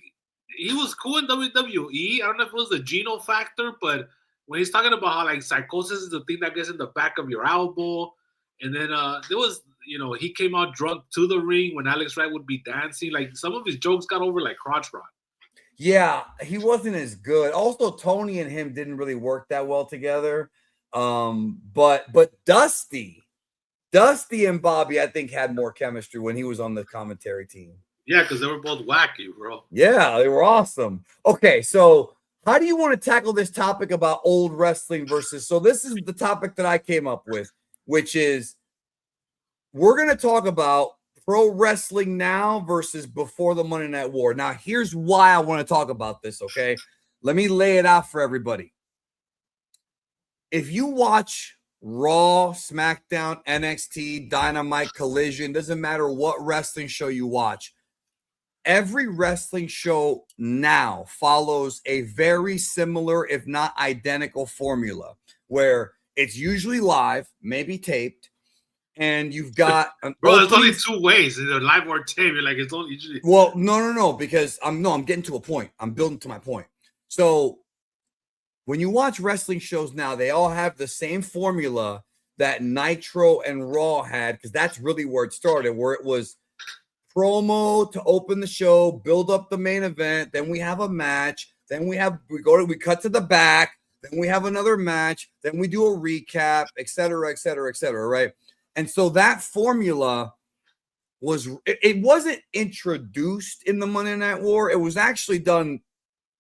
he was cool in WWE. I don't know if it was the Geno factor, but when he's talking about how, like, Psychosis is the thing that gets in the back of your elbow, and then there was, he came out drunk to the ring when Alex Wright would be dancing. Like, some of his jokes got over like crotch rot. Yeah, he wasn't as good. Also, Tony and him didn't really work that well together. But Dusty and Bobby, I think, had more chemistry when he was on the commentary team. Yeah, because they were both wacky, bro. Yeah, they were awesome. Okay, so how do you want to tackle this topic about old wrestling versus? So this is the topic that I came up with, which is we're going to talk about pro wrestling now versus before the Monday Night War. Now, here's why I want to talk about this, okay? Let me lay it out for everybody. If you watch Raw, SmackDown, NXT, Dynamite, Collision, doesn't matter what wrestling show you watch, every wrestling show now follows a very similar, if not identical, formula where it's usually live, maybe taped, and you've got bro. There's only 2 ways: either live or tape. You're like, it's only usually. Well, no, because I'm getting to a point. I'm building to my point. So when you watch wrestling shows now, they all have the same formula that Nitro and Raw had, because that's really where it started, where it was promo to open the show, build up the main event, then we have a match, then we cut to the back, then we have another match, then we do a recap, et cetera, right? And so that formula it wasn't introduced in the Monday Night War. It was actually done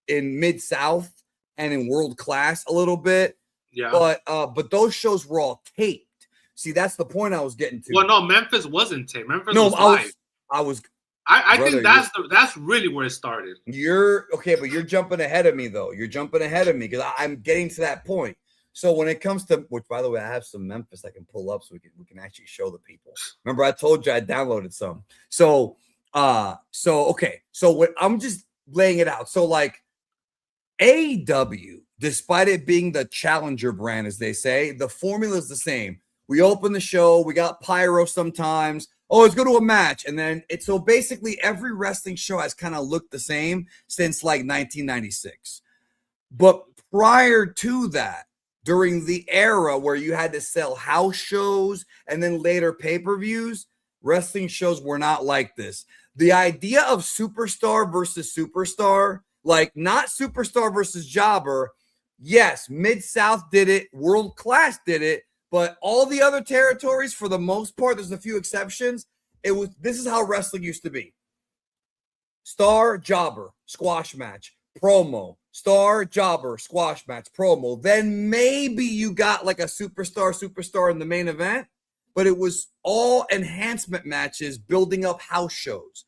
in Mid-South and in World Class a little bit. Yeah. But those shows were all taped. See, that's the point I was getting to. Well, no, Memphis wasn't taped. Memphis was live. I brother, think that's really where it started. You're okay, but you're jumping ahead of me though. You're jumping ahead of me because I'm getting to that point. So when it comes to, which by the way, I have some Memphis I can pull up so we can actually show the people. Remember, I told you I downloaded some. So okay. So what I'm just laying it out. So like AEW, despite it being the challenger brand, as they say, the formula is the same. We open the show, we got pyro sometimes. Oh, let's go to a match. And then so basically every wrestling show has kind of looked the same since like 1996. But prior to that, during the era where you had to sell house shows and then later pay-per-views, wrestling shows were not like this. The idea of superstar versus superstar, like not superstar versus jobber, yes, Mid-South did it, World Class did it, but all the other territories, for the most part, there's a few exceptions, this is how wrestling used to be. Star, jobber, squash match, promo, star, jobber, squash match, promo. Then maybe you got like a superstar in the main event, but it was all enhancement matches building up house shows.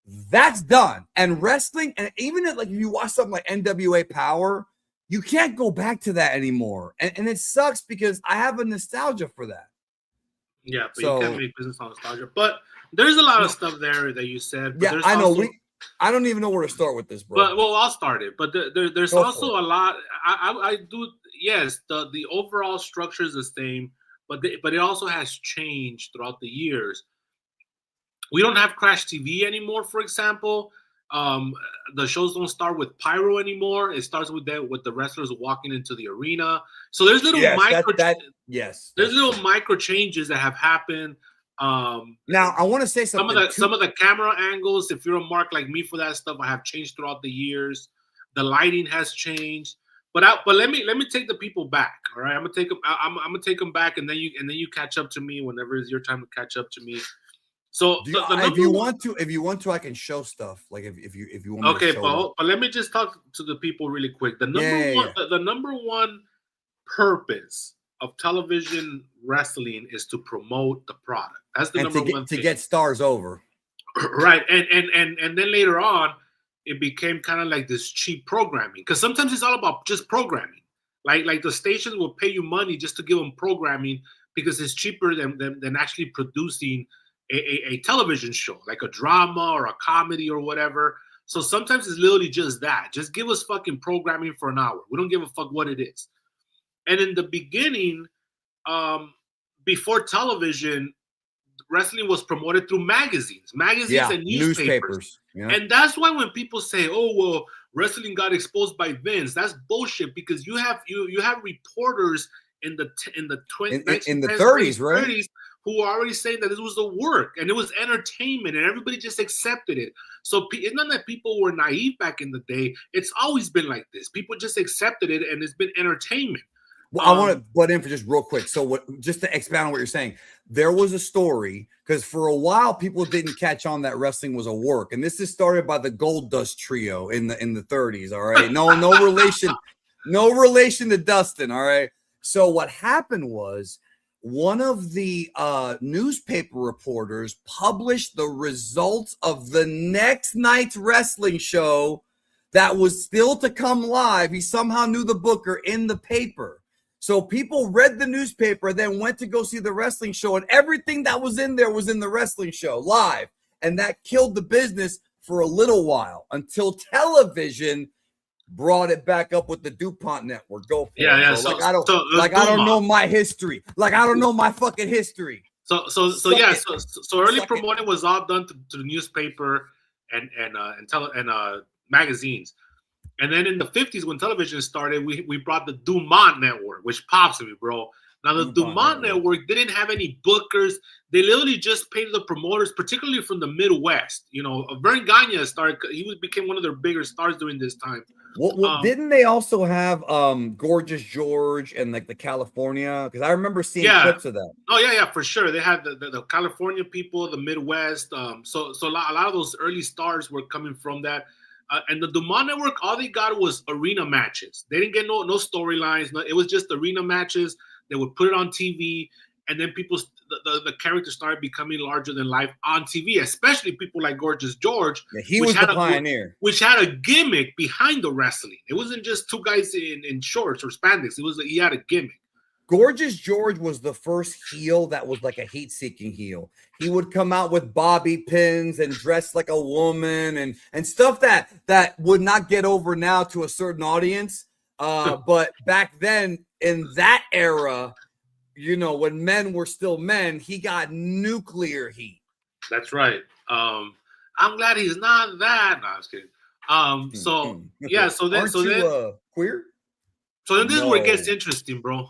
That's done. And wrestling, and even if you watch something like NWA Power, you can't go back to that anymore. And it sucks because I have a nostalgia for that. Yeah, but you can't make business on nostalgia. But there's a lot of stuff there that you said. But yeah, I know. I don't even know where to start with this, bro. But I'll start it. But there's also a lot. I do. Yes, the overall structure is the same, but it also has changed throughout the years. We don't have Crash TV anymore, for example. The shows don't start with pyro anymore. It starts with the wrestlers walking into the arena. So there's little micro changes that have happened. Now I want to say something. Some of the camera angles, if you're a mark like me for that stuff, I have changed throughout the years. The lighting has changed. But let me take the people back. All right, I'm gonna take them back, and then you catch up to me whenever it's your time to catch up to me. So if you want to, I can show stuff. Like if you want. Okay, but let me just talk to the people really quick. The number one purpose of television wrestling is to promote the product. That's the number one thing. To get stars over. Right, and then later on, it became kind of like this cheap programming, because sometimes it's all about just programming. Like the stations will pay you money just to give them programming because it's cheaper than actually producing a television show, like a drama or a comedy or whatever. So sometimes it's literally just that. Just give us fucking programming for an hour. We don't give a fuck what it is. And in the beginning, before television, wrestling was promoted through magazines and newspapers. Yeah. And that's why when people say, "Oh, well, wrestling got exposed by Vince," that's bullshit, because you have reporters in the 30s, right? 30s, who are already saying that this was the work and it was entertainment and everybody just accepted it. So it's not that people were naive back in the day. It's always been like this. People just accepted it and it's been entertainment. Well, I want to butt in for just real quick. So just to expound on what you're saying, there was a story, because for a while people didn't catch on that wrestling was a work. And this is started by the Gold Dust Trio in the 30s. All right. No relation to Dustin. All right. So what happened was, one of the newspaper reporters published the results of the next night's wrestling show that was still to come live. He somehow knew the booker in the paper. So people read the newspaper, then went to go see the wrestling show, and everything that was in there was in the wrestling show live. And that killed the business for a little while until television brought it back up with the DuPont network. Go for it. So I don't know my history. Like I don't know my fucking history. So early promoting was all done to the newspaper and magazines. And then in the 50s, when television started, we brought the DuMont network, which pops me, bro. Now the DuMont network didn't have any bookers. They literally just paid the promoters, particularly from the Midwest. You know, Vern Gagne started. He became one of their bigger stars during this time. Well, didn't they also have Gorgeous George and like the California? Because I remember seeing clips of that. Oh yeah, for sure. They had the California people, the Midwest. So a lot of those early stars were coming from that. And the Dumont Network, all they got was arena matches. They didn't get no storylines. No, it was just arena matches. They would put it on TV, and then the characters started becoming larger than life on TV, especially people like Gorgeous George. Yeah, he was the pioneer. Which had a gimmick behind the wrestling. It wasn't just two guys in shorts or spandex. He had a gimmick. Gorgeous George was the first heel that was like a heat-seeking heel. He would come out with bobby pins and dress like a woman and stuff that would not get over now to a certain audience. But back then, in that era, you know, when men were still men, he got nuclear heat. That's right. I'm glad he's not that. No, I was kidding. So yeah, so then queer. So then this is where it gets interesting, bro.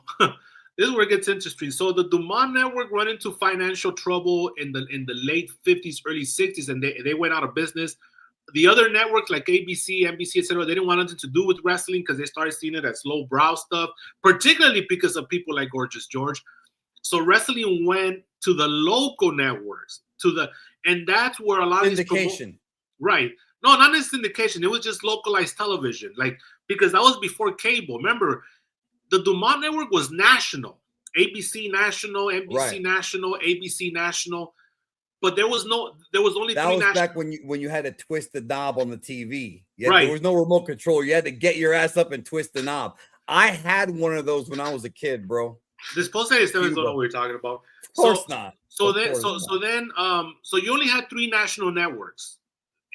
This is where it gets interesting. So the Dumont Network run into financial trouble in the late 50s, early 60s, and they went out of business. The other networks like ABC, NBC, etc., they didn't want anything to do with wrestling because they started seeing it as lowbrow stuff, particularly because of people like Gorgeous George. So wrestling went to the local networks, and that's where a lot of syndication. Right. No, not in syndication. It was just localized television, because that was before cable. Remember, the Dumont Network was national. ABC national, NBC national, ABC national. But there was only that three was national. Back when you had to twist the knob on the TV. There was no remote control. You had to get your ass up and twist the knob. I had one of those when I was a kid, bro. The esposa de ustedes don't know what we're talking about. Of course not. So then you only had three national networks,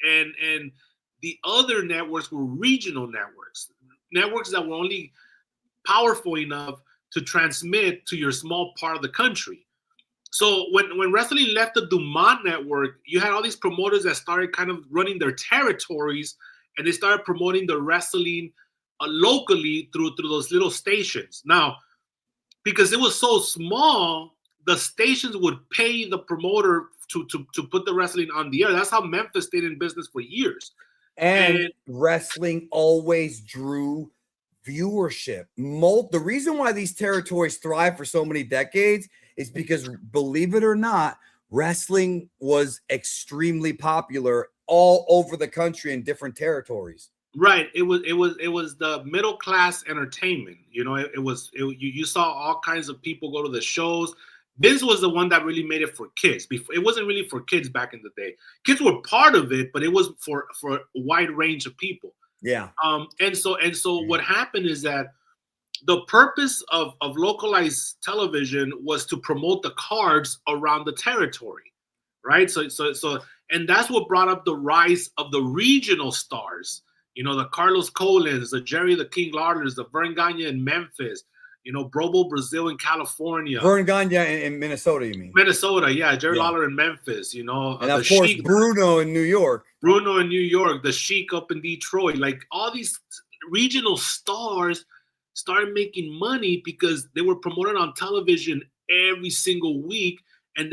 and the other networks were regional networks that were only powerful enough to transmit to your small part of the country. So when wrestling left the Dumont Network, you had all these promoters that started kind of running their territories, and they started promoting the wrestling locally through those little stations. Now, because it was so small, the stations would pay the promoter to put the wrestling on the air. That's how Memphis stayed in business for years. And wrestling always drew viewership. The reason why these territories thrive for so many decades is because, believe it or not, wrestling was extremely popular all over the country in different territories. Right. It was the middle class entertainment. You know, you saw all kinds of people go to the shows. Vince was the one that really made it for kids. It wasn't really for kids back in the day. Kids were part of it, but it was for a wide range of people. Yeah. And so what happened is that the purpose of localized television was to promote the cards around the territory, right? So and that's what brought up the rise of the regional stars. You know, the Carlos Colins, the Jerry the King Lawlers, the Vern Gagne in Memphis, you know, Brobo Brazil in California. Vern Gagne in Minnesota, you mean? Minnesota, yeah. Jerry Lawler in Memphis, you know. And of course, Bruno in New York. The Sheik up in Detroit. Like, all these regional stars started making money because they were promoted on television every single week. And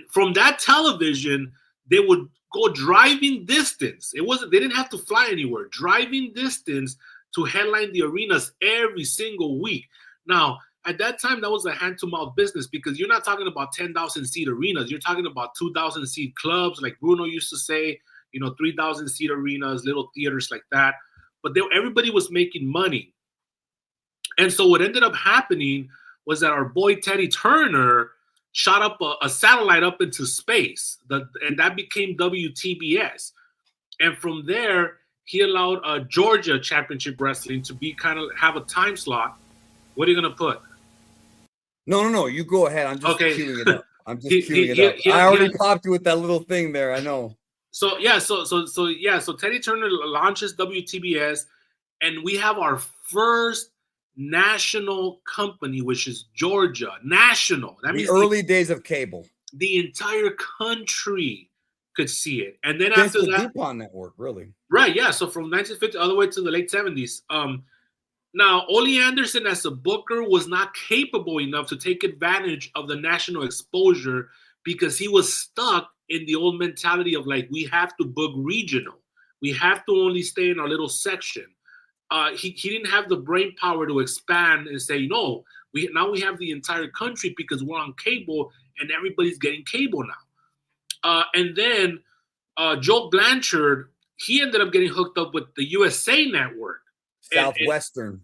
from that television, they would go driving distance. They didn't have to fly anywhere. Driving distance to headline the arenas every single week. Now, at that time, that was a hand-to-mouth business because you're not talking about 10,000-seat arenas. You're talking about 2,000-seat clubs, like Bruno used to say, you know, 3,000-seat arenas, little theaters like that. But everybody was making money. And so what ended up happening was that our boy Teddy Turner shot up a satellite up into space, and that became WTBS. And from there, he allowed Georgia Championship Wrestling to have a time slot. What are you going to put? No. You go ahead. I'm just queuing it up. I already popped you with that little thing there. I know. So Teddy Turner launches WTBS, and we have our first national company, which is Georgia National. That means early days of cable. The entire country could see it, and then after that, DuPont Network, really. Right? Yeah. So from 1950 all the way to the late 70s. Now, Ole Anderson as a booker was not capable enough to take advantage of the national exposure because he was stuck in the old mentality of, like, we have to book regional. We have to only stay in our little section. He didn't have the brain power to expand and say, no, we have the entire country because we're on cable and everybody's getting cable now. And then Joe Blanchard, he ended up getting hooked up with the USA Network. Southwestern.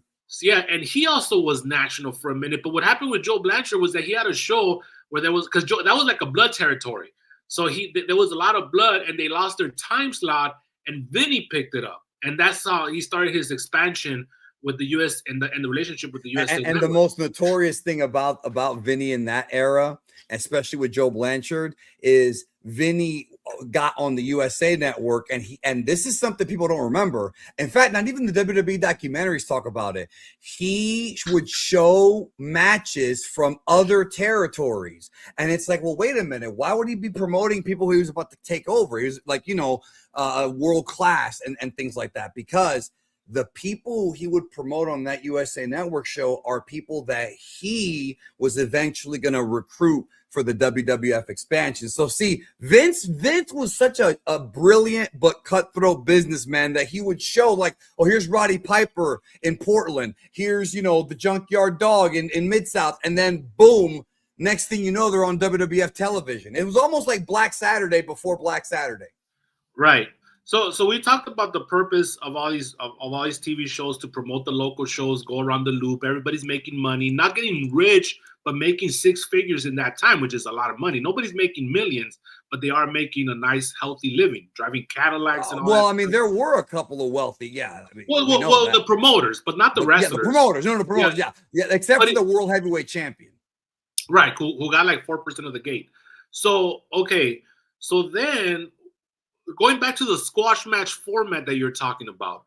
And he also was national for a minute. But what happened with Joe Blanchard was that he had a show where there was, because that was like a blood territory. So there was a lot of blood, and they lost their time slot, and Vinny picked it up. And that's how he started his expansion with the US and the relationship with the USA Network. And the most notorious thing about Vinny in that era, especially with Joe Blanchard, is Vinny got on the USA Network, and this is something people don't remember. In fact, not even the WWE documentaries talk about it. He would show matches from other territories, and it's like, well, wait a minute, why would he be promoting people who he was about to take over? He was like, world class and things like that, because the people he would promote on that USA Network show are people that he was eventually going to recruit for the WWF expansion. So see, Vince was such a brilliant but cutthroat businessman that he would show like, oh, here's Roddy Piper in Portland. Here's, the Junkyard Dog in Mid-South. And then boom, next thing you know, they're on WWF television. It was almost like Black Saturday before Black Saturday. Right. So we talked about the purpose of all these TV shows to promote the local shows, go around the loop. Everybody's making money, not getting rich, but making six figures in that time, which is a lot of money. Nobody's making millions, but they are making a nice, healthy living, driving Cadillacs and all that. Well, I mean, there were a couple of wealthy, yeah. I mean, well, the promoters, but not the wrestlers. Yeah, the promoters. No, the promoters, yeah, except for the world heavyweight champion. Right, who got like 4% of the gate. So, okay, so then going back to the squash match format that you're talking about,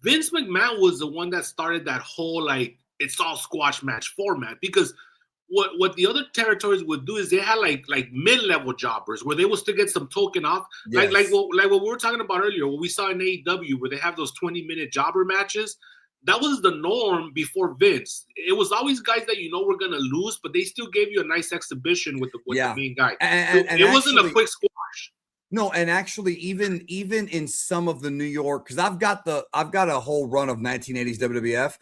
Vince McMahon was the one that started that whole like it's all squash match format, because what the other territories would do is they had like mid-level jobbers where they would still get some token off, yes. like what we were talking about earlier, what we saw in AEW where they have those 20-minute jobber matches. That was the norm before Vince. It was always guys that were gonna lose, but they still gave you a nice exhibition with the main guy. And it wasn't a quick squash. No, and actually, even in some of the New York, because I've got a whole run of 1980s WWF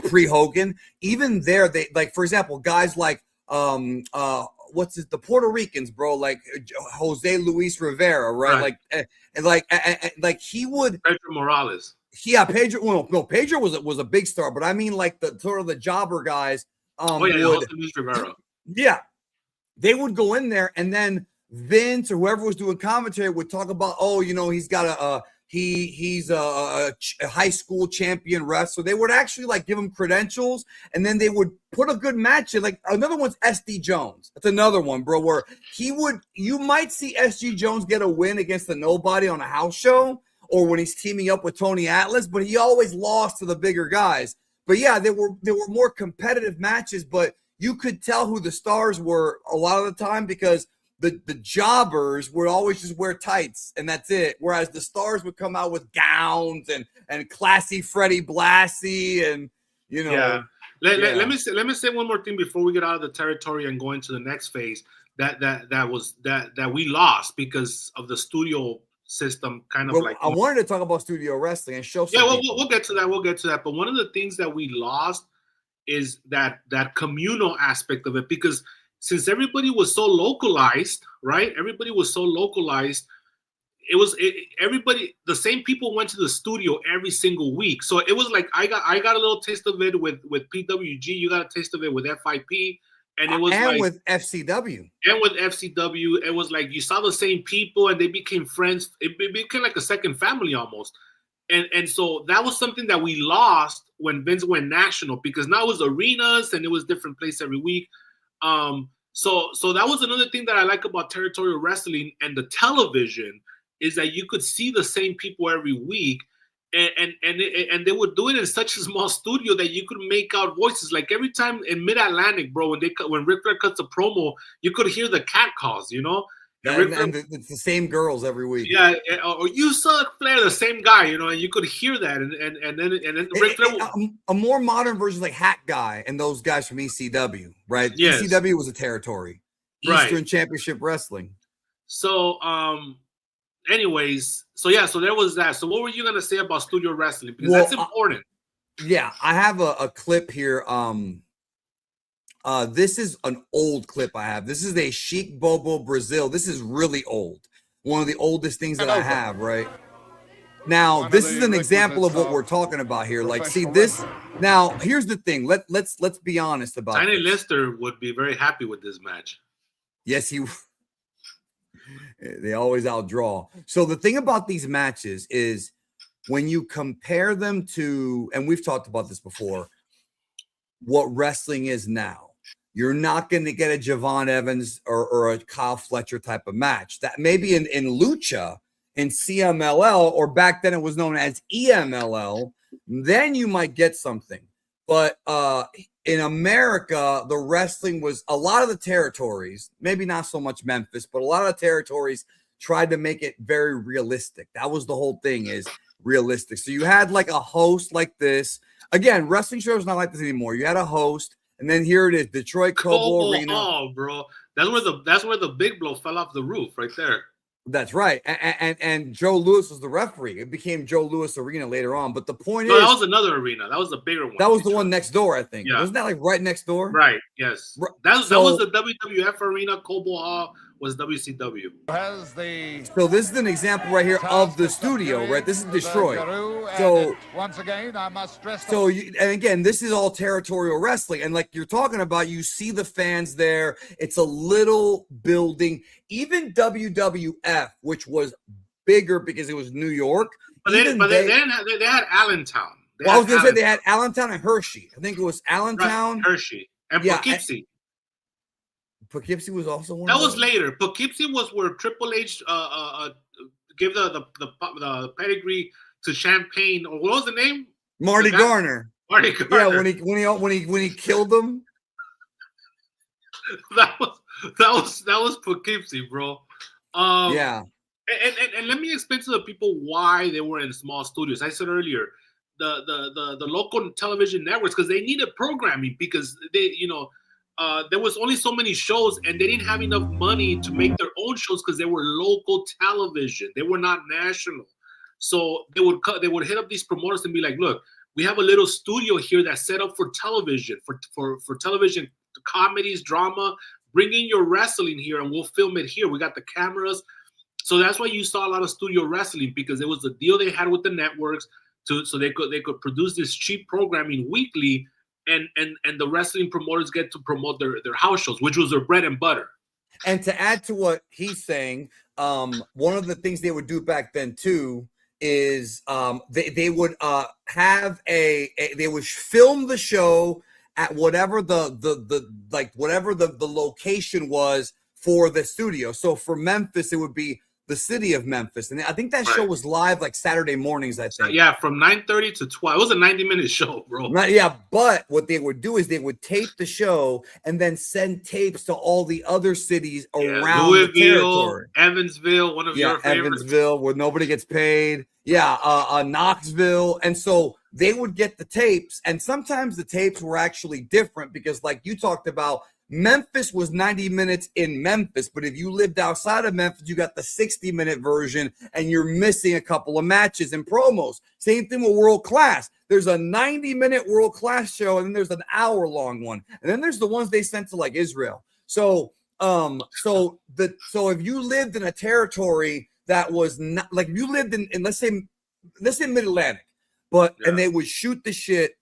pre-Hogan. Even there, they like, for example, guys like the Puerto Ricans, bro, like Jose Luis Rivera, right? Like he would Pedro Morales. Yeah, Pedro. Well, no, Pedro was a big star, but I mean like the sort of the jobber guys. Jose Luis Rivera. Yeah, they would go in there, and then Vince or whoever was doing commentary would talk about, he's got he's a high school champion wrestler. They would actually like give him credentials, and then they would put a good match in. Like another one's SD Jones. That's another one, bro, where you might see SG Jones get a win against the nobody on a house show or when he's teaming up with Tony Atlas, but he always lost to the bigger guys. But yeah, there were more competitive matches, but you could tell who the stars were a lot of the time because the jobbers would always just wear tights and that's it. Whereas the stars would come out with gowns and classy Freddie Blassie and Yeah. Let me say one more thing before we get out of the territory and go into the next phase that we lost because of the studio system kind of I wanted to talk about studio wrestling and show some we'll get to that. But one of the things that we lost is that communal aspect of it, because since everybody was so localized, right? Everybody was so localized. Everybody, the same people went to the studio every single week. So it was like I got a little taste of it with PWG. You got a taste of it with FIP, and it was with FCW. And with FCW, it was like you saw the same people, and they became friends. It became like a second family almost. And so that was something that we lost when Vince went national, because now it was arenas and it was different place every week. So that was another thing that I like about Territorial Wrestling and the television is that you could see the same people every week, and they would do it in such a small studio that you could make out voices. Like every time in Mid-Atlantic, bro, when Ric Flair cuts a promo, you could hear the cat calls, And it's the same girls every week. Yeah, or you suck, Flair, the same guy, and you could hear that, and then Ric Flair. A more modern version like Hat Guy and those guys from ECW, right? Yes. ECW was a territory, Eastern Championship Wrestling. So, anyways, so there was that. So, what were you gonna say about studio wrestling? Because that's important. I have a clip here. This is an old clip I have. This is a Chic Bobo Brazil. This is really old. One of the oldest things that I have, right? Now, this is an example of what we're talking about here. Like, see this. Now, here's the thing. Let's be honest about Tiny this. Lister would be very happy with this match. Yes, they always outdraw. So the thing about these matches is when you compare them to, and we've talked about this before, what wrestling is now. You're not going to get a Javon Evans or a Kyle Fletcher type of match. That maybe in Lucha, in CMLL, or back then it was known as EMLL, then you might get something. But in America, the wrestling was a lot of the territories, maybe not so much Memphis, but a lot of the territories tried to make it very realistic. That was the whole thing, is realistic. So you had like a host like this. Again, wrestling shows not like this anymore. You had a host, and then here it is, Detroit Cobo Arena. Oh, bro, that's where the big blow fell off the roof right there. That's right. And Joe Louis was the referee. It became Joe Louis Arena later on. But the point is, that was another arena. That was the bigger one. That was the one next door, I think. Yeah. Wasn't that like right next door? Right. Yes. That was the WWF arena. Cobo Hall was WCW. So this is an example right here of the studio, right? This is Detroit. So once again, I must stress. So and again, this is all territorial wrestling, and like you're talking about, you see the fans there. It's a little building. Even WWF, which was bigger because it was New York, but they had Allentown. I was going to say they had Allentown and Hershey. I think it was Allentown, right. Hershey, and Poughkeepsie. Poughkeepsie was also one. That was later. Poughkeepsie was where Triple H gave the pedigree to Champagne, or what was the name? Marty Garner. Marty Garner. Yeah, when he killed them. that was Poughkeepsie, bro. Yeah. And let me explain to the people why they were in small studios. I said earlier, the local television networks, because they needed programming, because they, there was only so many shows, and they didn't have enough money to make their own shows because they were local television. They were not national. So they would hit up these promoters and be like, look, we have a little studio here that's set up for television, for television comedies, drama. Bring in your wrestling here and we'll film it here. We got the cameras. So that's why you saw a lot of studio wrestling, because it was the deal they had with the networks so they could produce this cheap programming weekly, and the wrestling promoters get to promote their house shows, which was their bread and butter. And to add to what he's saying, one of the things they would do back then too is they would have they would film the show at whatever the location was for the studio. So for Memphis, it would be the city of Memphis, and I think that show was live like Saturday mornings, I think. Yeah, from 9:30 to 12. It was a 90-minute show, bro. Right, yeah, but what they would do is they would tape the show and then send tapes to all the other cities around Louisville, the territory. Evansville, one of your favorites. Evansville, where nobody gets paid. Yeah, Knoxville. And so they would get the tapes, and sometimes the tapes were actually different because, like you talked about, Memphis was 90 minutes in Memphis, but if you lived outside of Memphis, you got the 60-minute version, and you're missing a couple of matches and promos. Same thing with World Class. There's a 90-minute World Class show, and then there's an hour-long one, and then there's the ones they sent to like Israel. So if you lived in a territory that was not like, you lived in let's say Mid-Atlantic, and they would shoot the shit.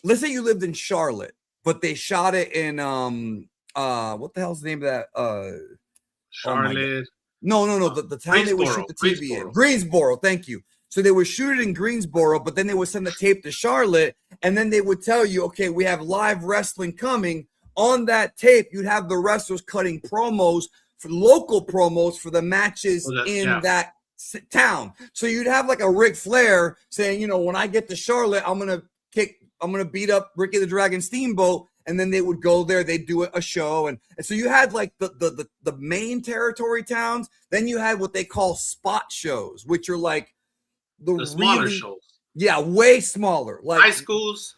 Let's say you lived in Charlotte, but they shot it in what the hell's the name of that? Charlotte. No. The town they would shoot the TV in. Greensboro. Thank you. So they would shoot it in Greensboro, but then they would send the tape to Charlotte, and then they would tell you, okay, we have live wrestling coming. On that tape, you'd have the wrestlers cutting promos, for local promos for the matches that town. So you'd have like a Ric Flair saying, when I get to Charlotte, I'm gonna beat up Ricky the Dragon Steamboat, and then they would go there, they'd do a show, and so you had like the main territory towns. Then you had what they call spot shows, which are like the smaller shows. Yeah, way smaller. Like high schools.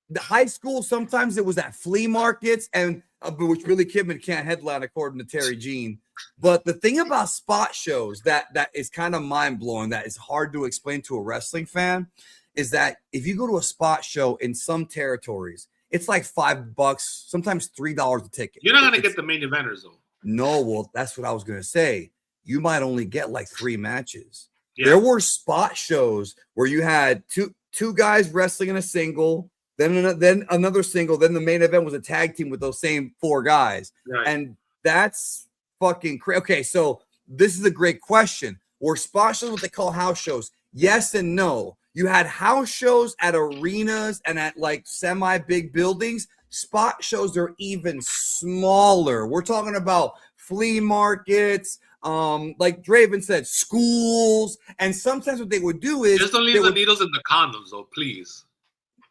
The high school, sometimes it was at flea markets, and which Billy Kidman can't headline according to Terry Jean. But the thing about spot shows that is kind of mind-blowing, that is hard to explain to a wrestling fan, is that if you go to a spot show in some territories, it's like $5, sometimes $3 a ticket. You're not going to get the main eventers, though. No, well, that's what I was going to say. You might only get like 3 matches. There were spot shows where you had two guys wrestling in a single, then another single, then the main event was a tag team with those same 4 guys. Right. And that's fucking crazy. Okay, so this is a great question. Were spot shows what they call house shows? Yes and no. You had house shows at arenas and at like semi-big buildings. Spot shows are even smaller. We're talking about flea markets, like Draven said, schools, and sometimes what they would do is just don't leave the needles in the condoms, though, please.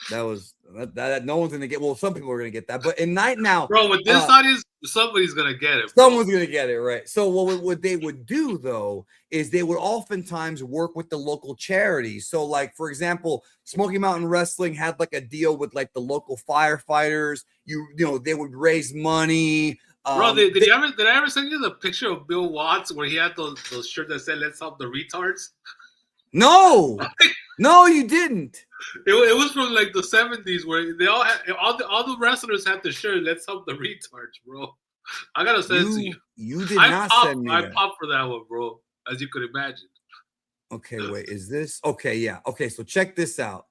That no one's gonna get. Well, some people are gonna get that, but in Night Now, bro, with this audience, somebody's gonna get it. Bro. Someone's gonna get it, right? So what they would do though is they would oftentimes work with the local charities. So, like for example, Smoky Mountain Wrestling had like a deal with like the local firefighters. You know, they would raise money. Bro, did I ever send you the picture of Bill Watts where he had those shirts that said "Let's help the retards"? No, no, you didn't. It was from like the 70s where they all had all the wrestlers had the shirt "Let's help the retards," bro. I gotta send it to you. You did not send me that. I popped for that one, bro, as you could imagine. Okay, wait, is this okay? Yeah, okay. So check this out.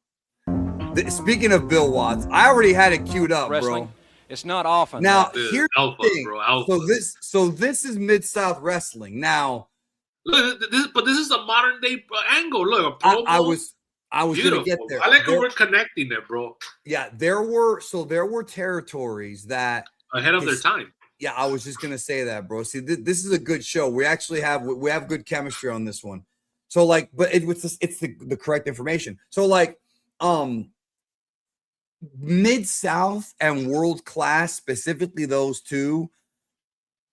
Speaking of Bill Watts, I already had it queued up, Wrestling. Bro. It's not often. Now here's Alpha, the thing. bro, Alpha. So this is Mid-South Wrestling. Now, look, this is a modern day angle. Look, I was gonna get there. I like how we're connecting it, bro. Yeah, there were territories that ahead of their time. Yeah, I was just gonna say that, bro. See, this is a good show. We actually have good chemistry on this one. So like, but it's the correct information. So like, Mid-South and World Class, specifically those two.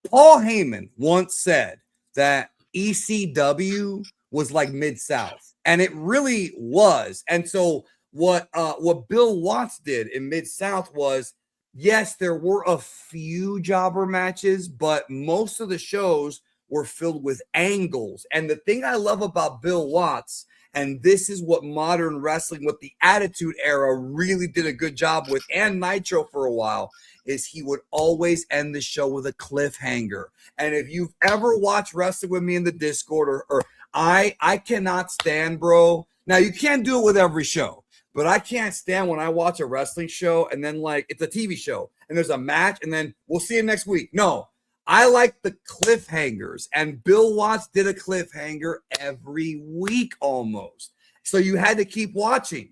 Paul Heyman once said that ECW was like Mid-South, and it really was. And so what Bill Watts did in Mid-South was, yes, there were a few jobber matches, but most of the shows were filled with angles. And the thing I love about Bill Watts, and this is what modern wrestling, what the Attitude Era really did a good job with, and Nitro for a while, is he would always end the show with a cliffhanger. And if you've ever watched Wrestling With Me in the Discord, or I cannot stand, bro. Now, you can't do it with every show, but I can't stand when I watch a wrestling show and then like it's a TV show and there's a match and then we'll see you next week. No, I like the cliffhangers, and Bill Watts did a cliffhanger every week almost. So you had to keep watching.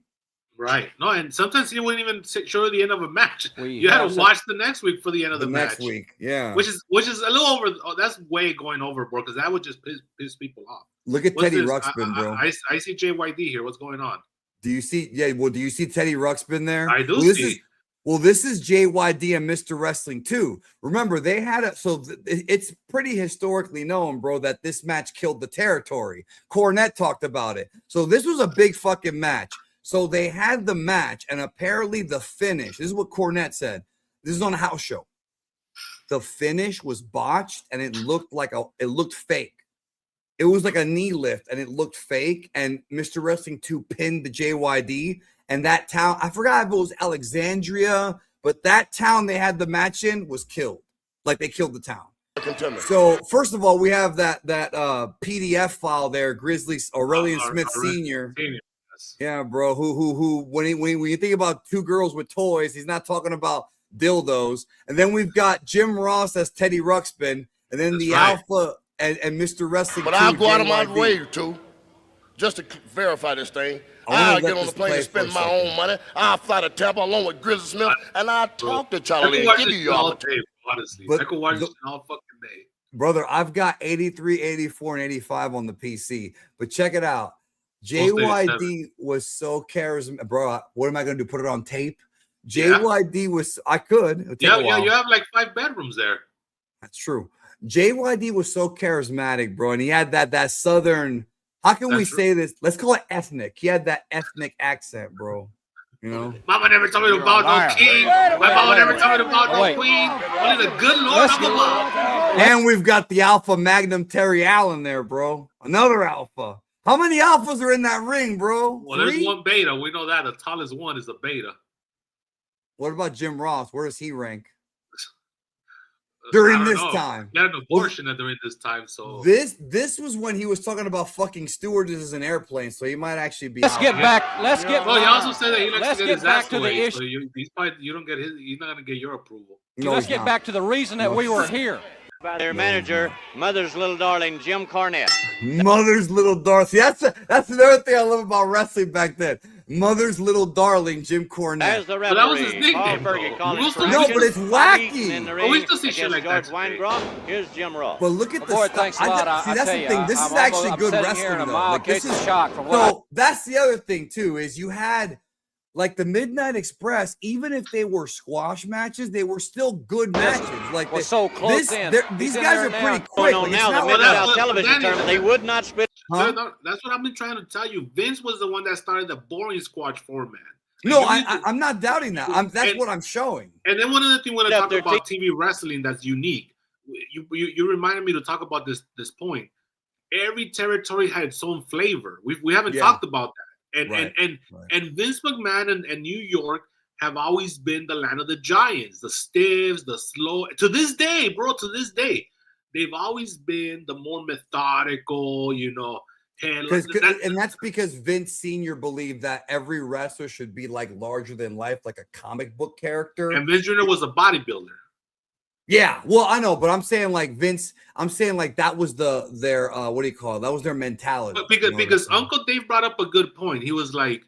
Right. No, and sometimes he wouldn't even show the end of a match. You had to watch the next week for the end of the match. Next week, yeah. Which is a little over. Oh, that's way going overboard because that would just piss people off. Look at Teddy Ruxpin, bro. I see JYD here. What's going on? Do you see? Yeah. Well, do you see Teddy Ruxpin there? I do see. This is JYD and Mr. Wrestling too. Remember, they had it's pretty historically known, bro, that this match killed the territory. Cornette talked about it. So this was a big fucking match. So they had the match, and apparently the finish, this is what Cornette said. This is on a house show. The finish was botched, and it looked fake. It was like a knee lift, and it looked fake. And Mr. Wrestling 2 pinned the JYD. And that town, I forgot if it was Alexandria, but that town they had the match in was killed. Like they killed the town. So first of all, we have that PDF file there, Grizzly Aurelian Smith Sr. Yeah, bro. Who when you think about two girls with toys, he's not talking about dildos. And then we've got Jim Ross as Teddy Ruxpin, and then Alpha and Mr. Wrestling. But I'll go out of my way too, just to verify this thing. I'll get on the plane and spend my own money. I'll fly to Tampa along with Grizzly Smith, and I'll talk to Charlie and give you all the tape. Honestly, I could watch this all fucking day. Brother, I've got 83, 84, and 85 on the PC. But check it out. JYD was so charismatic. Bro, what am I going to do? Put it on tape? JYD was, I could. Yeah, you have like 5 bedrooms there. That's true. JYD was so charismatic, bro. And he had that southern, how can we say this? Let's call it ethnic. He had that ethnic accent, bro. You know? Mama never told me about no king. My mama never told me about no queen. Only the good Lord of the mom. And we've got the Alpha Magnum Terry Allen there, bro. Another Alpha. How many Alphas are in that ring, bro? Well, 3? There's one beta. We know that. The tallest one is a beta. What about Jim Ross? Where does he rank? during this time. He had an abortion during this time. So this was when he was talking about fucking stewardesses and airplanes. So he might actually be. Let's get back. Let's get. Well, he also said that he likes to get his ass to the issue. So you don't get his. He's not gonna get your approval. No, let's get back to the reason that we were here. Their manager, Mother's little darling, Jim Cornette. Mother's little Darcy. That's another thing I love about wrestling back then. Mother's little darling, Jim Cornette. As the referee, that was his nickname. No, but it's wacky. We still see shit like that. Here's Jim Ross. But look at the stuff. Thanks a lot. See, that's the thing. This is actually good wrestling, though. Like, this is shock from so. That's the other thing too. Is you had like the Midnight Express. Even if they were squash matches, they were still good matches. Like we're so close in. These guys are pretty quick. Going on now, the Mid-South television tournament, they would not split. Huh? That's what I've been trying to tell you. Vince was the one that started the boring squash format. No, I'm not doubting that. That's what I'm showing. And then one other thing when I talk about TV wrestling that's unique, you reminded me to talk about this point. Every territory had its own flavor. We haven't talked about that. And Vince McMahon and New York have always been the land of the giants, the stiffs, the slow. To this day, bro, they've always been the more methodical, and that's because Vince Sr. believed that every wrestler should be like larger than life, like a comic book character. And Vince Jr. was a bodybuilder. Yeah, well, I know, but I'm saying like Vince. I'm saying like that was their what do you call it? That was their mentality. But because Uncle Dave brought up a good point. He was like,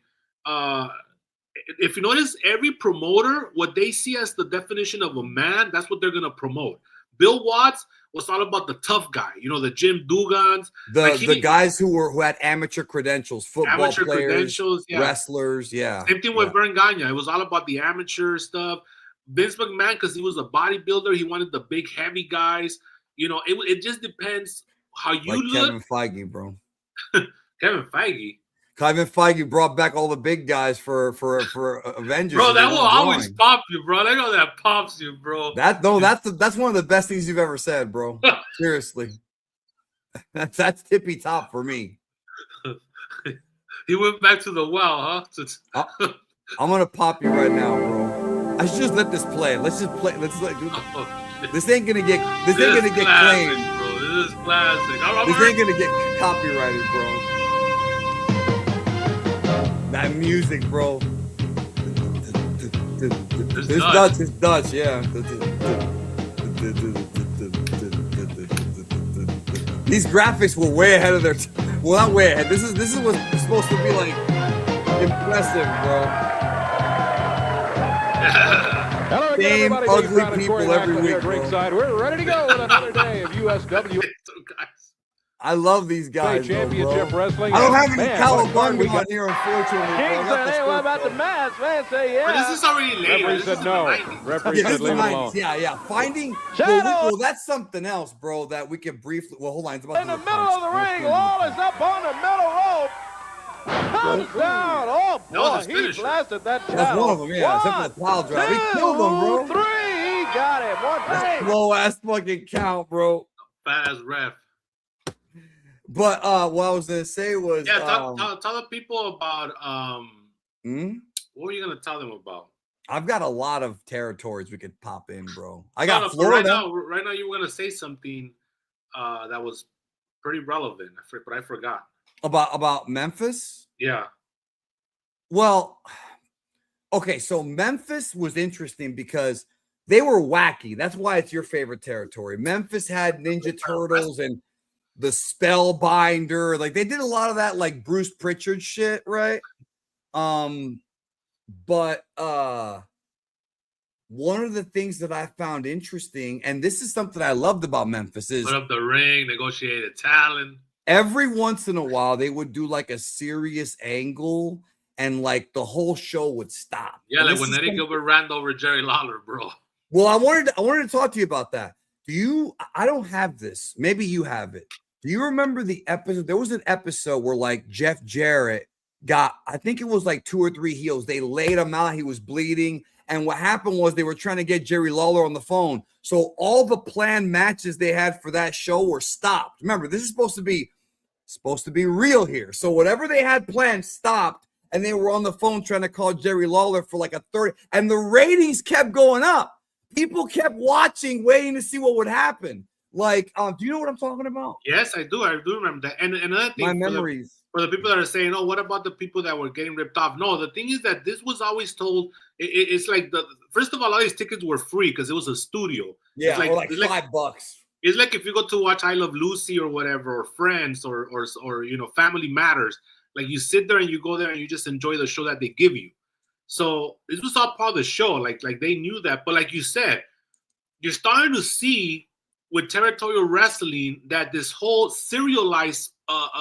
if you notice, every promoter, what they see as the definition of a man, that's what they're gonna promote. Bill Watts was all about the tough guy, the Jim Dugans, the guys who had amateur credentials, football players, wrestlers, Same thing with Vern Gagne. It was all about the amateur stuff. Vince McMahon, because he was a bodybuilder, he wanted the big, heavy guys. It just depends how you like look. Kevin Feige, bro. Kevin Feige brought back all the big guys for Avengers. Bro, that will always pop you, bro. I know that pops you, bro. That's one of the best things you've ever said, bro. Seriously. That's tippy top for me. He went back to the well, huh? I'm gonna pop you right now, bro. I should just let this play. Let's just play. This ain't gonna get claimed. Bro. This is classic. This ain't gonna get copyrighted, bro. That music, bro. It's Dutch, yeah. These graphics were way ahead of their time. Well, not way ahead. This is what's supposed to be like impressive, bro. Hello again, everybody. Ugly people every week, ringside. We're ready to go with another day of USW. I love these guys. Championship wrestling. I don't have any Cowabunga on here, unfortunately. King said, "Hey, what about the match?" Man, say yeah. But this is already later. Referee said no. Referee said leave it alone. Yeah. Finding. Well, that's something else, bro. That we can briefly. Well, hold on. It's about in the middle of the ring, Lawless up on the middle rope. Comes down. Oh boy, he blasted that channel. That's one of them. Yeah, except for the pile drive. He killed him, bro. 3, he got him. 1, 2. Slow ass fucking count, bro. Fat ass ref. But what I was gonna say was tell the people about what were you gonna tell them about? I've got a lot of territories we could pop in, bro. I got Florida. Right now you were gonna say something that was pretty relevant, but I forgot. About Memphis? Yeah. Well, okay, so Memphis was interesting because they were wacky. That's why it's your favorite territory. Memphis had Ninja Turtles and the Spellbinder. Like they did a lot of that like Bruce Pritchard shit, right? But one of the things that I found interesting, and this is something I loved about Memphis, is put up the ring, negotiated talent. Every once in a while, they would do like a serious angle, and like the whole show would stop. Yeah, like when Eddie Gilbert ran over Jerry Lawler, bro. Well, I wanted to talk to you about that. I don't have this. Maybe you have it. Do you remember the episode? There was an episode where like Jeff Jarrett got, I think it was like 2 or 3 heels. They laid him out. He was bleeding. And what happened was they were trying to get Jerry Lawler on the phone. So all the planned matches they had for that show were stopped. Remember, this is supposed to be real here. So whatever they had planned stopped, and they were on the phone trying to call Jerry Lawler for like a 30, and the ratings kept going up people kept watching, waiting to see what would happen. Like, do you know what I'm talking about? Yes, I do. I do remember that. And another thing, my memories. For the people that are saying, "Oh, what about the people that were getting ripped off?" No, the thing is that this was always told. It's like first of all these tickets were free because it was a studio. Yeah, it's like $5. It's like if you go to watch I Love Lucy or whatever, or Friends, or Family Matters. Like you sit there and you go there and you just enjoy the show that they give you. So this was all part of the show. Like they knew that. But like you said, you're starting to see with Territorial Wrestling that this whole serialized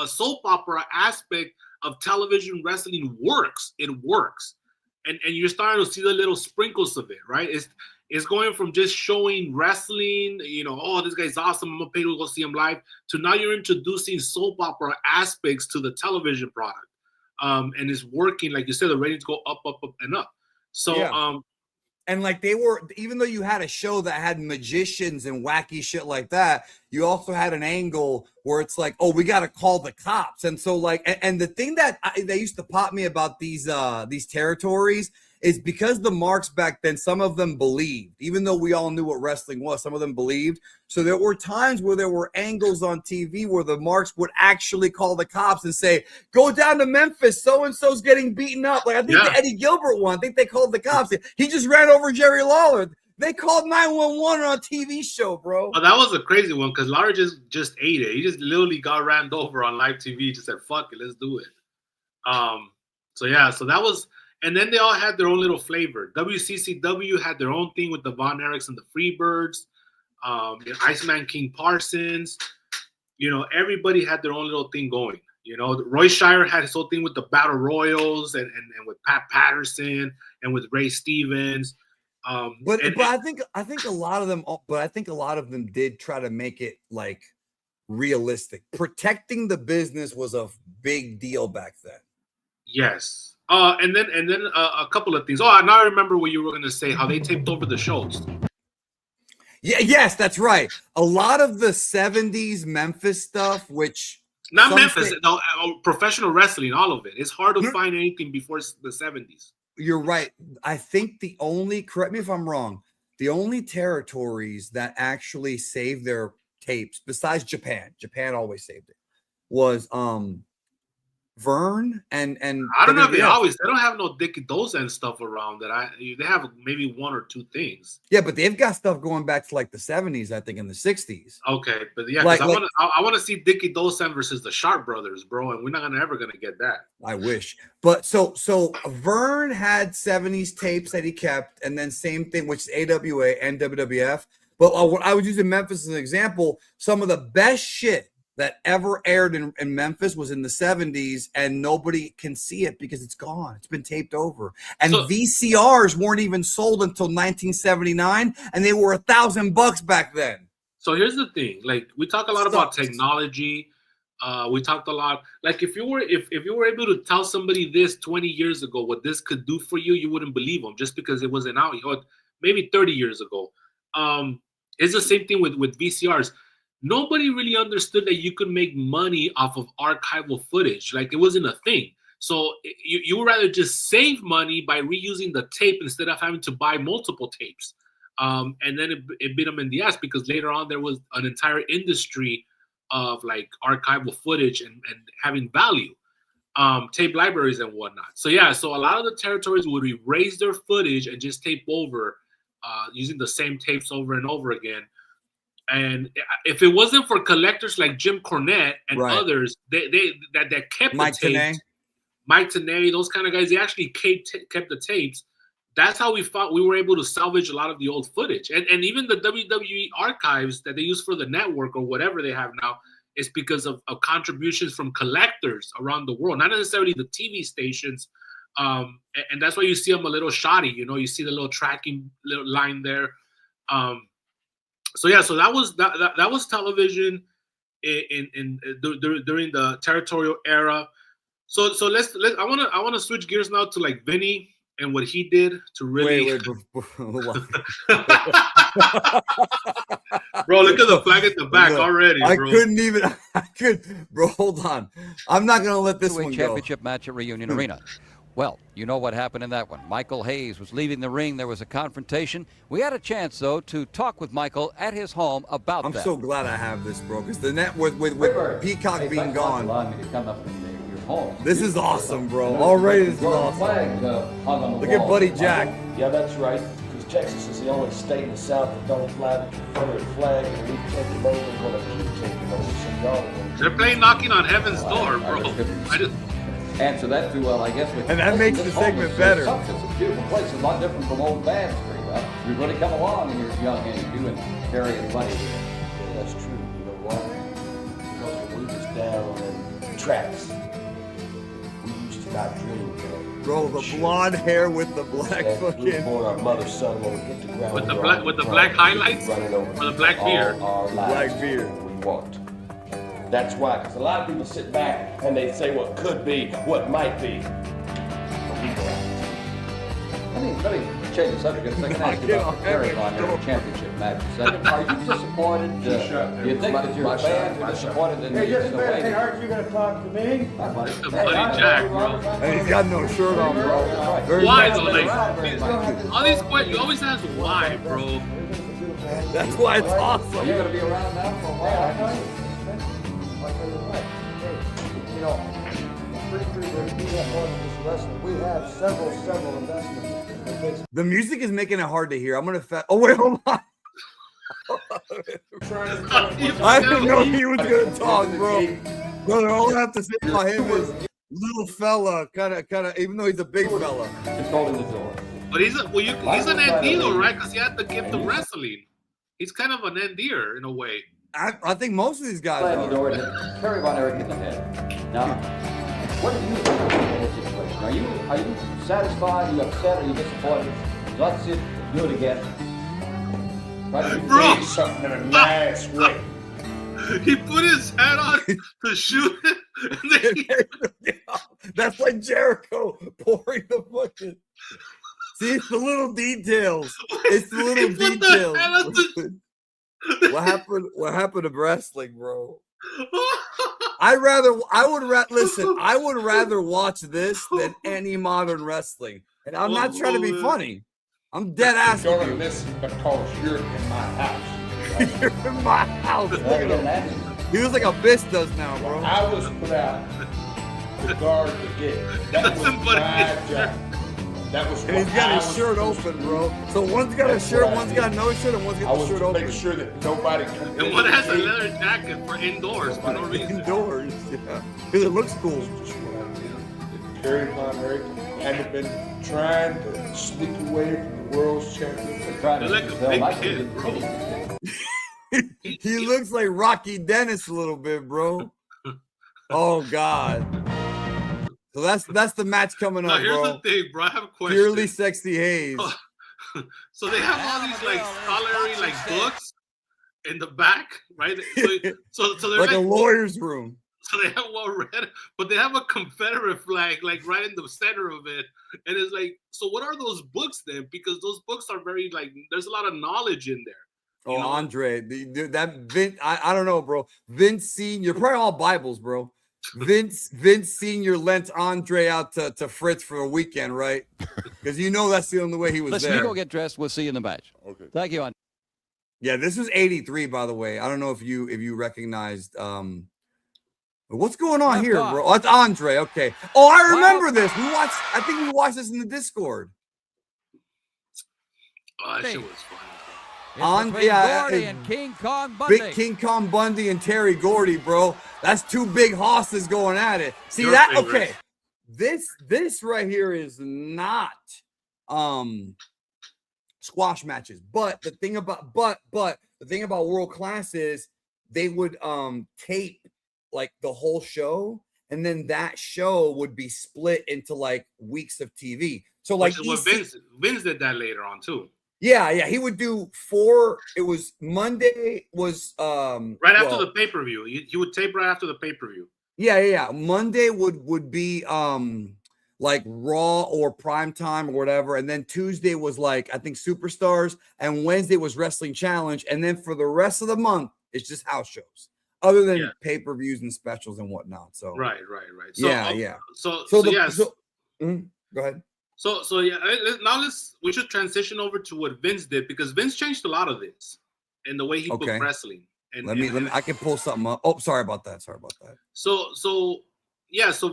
soap opera aspect of television wrestling works. It works. And you're starting to see the little sprinkles of it, right? It's going from just showing wrestling, oh, this guy's awesome, I'm gonna pay to go see him live, to now you're introducing soap opera aspects to the television product. And it's working, like you said, the ratings go up, and up. So yeah. And like they were, even though you had a show that had magicians and wacky shit like that, you also had an angle where it's like, oh, we got to call the cops. And so like, and the thing that they used to pop me about these territories is because the marks back then, some of them believed, even though we all knew what wrestling was, some of them believed. So there were times where there were angles on TV where the marks would actually call the cops and say, go down to Memphis, so-and-so's getting beaten up. Like I think the Eddie Gilbert one, I think they called the cops. He just ran over Jerry Lawler. They called 911 on a TV show, bro. Oh, that was a crazy one because Lawler just ate it. He just literally got ran over on live TV. He just said, fuck it, let's do it. So that was... And then they all had their own little flavor. WCCW had their own thing with the Von Erichs and the Freebirds. Iceman King Parsons. Everybody had their own little thing going. Roy Shire had his whole thing with the Battle Royals and with Pat Patterson and with Ray Stevens. But I think a lot of them did try to make it like realistic. Protecting the business was a big deal back then. Yes. And then a couple of things. Oh, now I remember what you were going to say, how they taped over the shows. Yeah, yes, that's right. A lot of the 70s Memphis stuff, which... Not Memphis, professional wrestling, all of it. It's hard to find anything before the 70s. You're right. I think correct me if I'm wrong, the only territories that actually saved their tapes, besides Japan always saved it, was... Vern and I don't know if they don't have no Dickie Dozen stuff around they have maybe one or two things. Yeah, but they've got stuff going back to like the 70s, I think, in the 60s. Okay, but yeah, I want to see Dickie Dozen versus the Sharp Brothers, bro, and we're not ever gonna get that. I wish. But so Vern had 70s tapes that he kept, and then same thing, which is AWA and WWF. But I was using Memphis as an example. Some of the best shit that ever aired in Memphis was in the 70s, and nobody can see it because it's gone. It's been taped over. And VCRs weren't even sold until 1979, and they were $1,000 back then. So here's the thing. Like, we talk a lot about technology. We talked a lot. Like, if you were able to tell somebody this 20 years ago, what this could do for you, you wouldn't believe them just because it wasn't out. Maybe 30 years ago. It's the same thing with VCRs. Nobody really understood that you could make money off of archival footage. Like, it wasn't a thing. So you would rather just save money by reusing the tape instead of having to buy multiple tapes. And then it bit them in the ass because later on there was an entire industry of like archival footage and having value, tape libraries and whatnot. So a lot of the territories would erase their footage and just tape over using the same tapes over and over again. And if it wasn't for collectors like Jim Cornette and others, that kept Mike the tapes, Mike Tenay, those kind of guys, they actually kept the tapes. That's how we were able to salvage a lot of the old footage. And even the WWE archives that they use for the network or whatever they have now is because of contributions from collectors around the world, not necessarily the TV stations. And that's why you see them a little shoddy. You see the little tracking little line there. So that was television during the Territorial era. So let's I want to switch gears now to like Vinny and what he did to really. Bro, look at the flag at the back already. Bro, hold on. I'm not gonna let this one go. Championship match at Reunion Arena. Well, you know what happened in that one. Michael Hayes was leaving the ring. There was a confrontation. We had a chance, though, to talk with Michael at his home about that. I'm so glad I have this, bro, because the net with Peacock being gone. This is awesome, bro. Already this is awesome. Look at Buddy Jack. Yeah, that's right. Because Texas is the only state in the South that don't fly the Confederate flag, and we take them over and going to keep taking over some y'all. They're playing Knocking on Heaven's Door, bro. I just answer that too well, I guess. And that makes the segment better. It's a beautiful place. It's a lot different from old Bad Street. You've really come along in your young age, you and Terry and Buddy. Yeah, that's true. You know why? Because when we was down in tracks, we used to not dream. Bro, the blonde hair with the black fucking. Our mother's son when we hit the ground. With the black highlights or the black beard. Black beard. We walked. That's why, because a lot of people sit back and they say what could be, what might be. But we go out. Let me change the subject a second. Ask you about the Territorial championship match. Are you disappointed? Do you think that your fans are disappointed in the way? Hey, aren't you going to talk to me? Buddy Jack, bro. And he's got no shirt on, bro. Very why nice. though? Like, all these questions, you always ask why, bro. That's why it's awesome. Are you going to be around now for a while? You know, we have several investments. The music is making it hard to hear. I'm gonna. Oh wait, hold on. I didn't know he was gonna talk, bro. Brother, all I have to say about him is little fella, kind of. Even though he's a big fella. It's holding the door. But he's an ND, right? Because he had the gift of wrestling. He's kind of an NDer in a way. I think most of these guys are. Carry Von Erich in the head. Now, what do you think of the situation? Are you satisfied? Are you upset? Are you disappointed? Let's see it. Do it again. Bro, something in a nice way. He put his hat on to shoot it. That's like Jericho pouring the fucking. See, it's the little details. It's the little details. What happened to wrestling, bro? I would rather watch this than any modern wrestling. And I'm not trying to be funny. I'm dead ass. You're gonna miss because you're in my house. You're in my house. Look at him. He was like Abyss does now, bro. I was put out to guard the gate. That was my job. And he's got his shirt open, bro. So one's got a shirt, one's got no shirt, and one's got the shirt open. Make sure that nobody comes in. And one has a leather jacket for indoors for no reason. Indoors, yeah. Because it looks cool. Terry Von Erich hadn't been trying to sneak away from the world's championship. You're like a big kid, bro. He looks like Rocky Dennis a little bit, bro. Oh God. So that's the match coming up, here's bro. the thing, bro. I have a question. Purely Sexy Hayes. So they have all these like scholarly like books in the back, right? So they're like a lawyer's room. So they have one red, but they have a Confederate flag like right in the center of it, and it's like, so what are those books then? Because those books are very like, there's a lot of knowledge in there. Oh, you know? Andre, that Vince, I don't know, bro. Vince Senior, probably all Bibles, bro. Vince Senior lent Andre out to Fritz for a weekend, right? Because you know that's the only way he was Listen, there. You go get dressed. We'll see you in the match. Okay. Thank you, Andre. Yeah, this was 83, by the way. I don't know if you recognized. What's going on here, bro? Oh, it's Andre. Okay. Oh, I remember this. I think we watched this in the Discord. Oh, that shit was fun. Gordy and King Kong Bundy. Big King Kong Bundy and Terry Gordy, bro. That's two big hosses going at it. See Your that? favorite. Okay. This right here is not squash matches. But the thing about World Class is they would tape like the whole show, and then that show would be split into like weeks of TV. So like Vince did that later on too. Yeah, he would do 4. It was Monday was right after the pay-per-view. He would tape right after the pay-per-view. Yeah. Monday would be like Raw or Primetime or whatever, and then Tuesday was like I think Superstars, and Wednesday was Wrestling Challenge, and then for the rest of the month it's just house shows, other than pay-per-views and specials and whatnot. So right. So, yeah. Go ahead. So yeah, we should transition over to what Vince did, because Vince changed a lot of this in the way he booked wrestling. And let me I can pull something up. Oh, sorry about that. So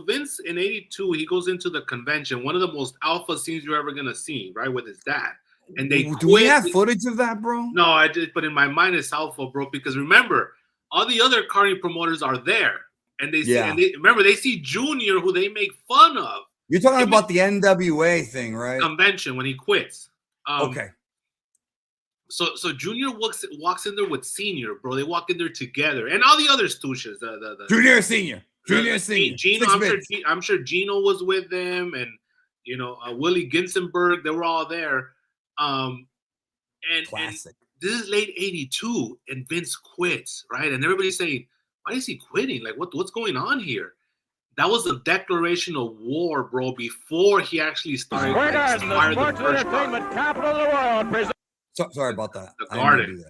Vince in '82, he goes into the convention, one of the most alpha scenes you're ever gonna see, right, with his dad. And they do we have footage of that, bro? No, I did, but in my mind it's alpha, bro, because remember, all the other karting promoters are there, and they see, and they see Junior, who they make fun of. You're talking about the NWA thing, right? Convention when he quits. Okay. So Junior walks in there with Senior, bro. They walk in there together, and all the other stooges. The Junior and Senior. Gino, I'm sure Gino was with them, and Willie Ginsenberg. They were all there. Classic. And this is late '82, and Vince quits, right? And everybody's saying, "Why is he quitting? Like, what's going on here?" That was a declaration of war, bro. Before he actually started. The sports entertainment capital of the world. Sorry about that. The Garden.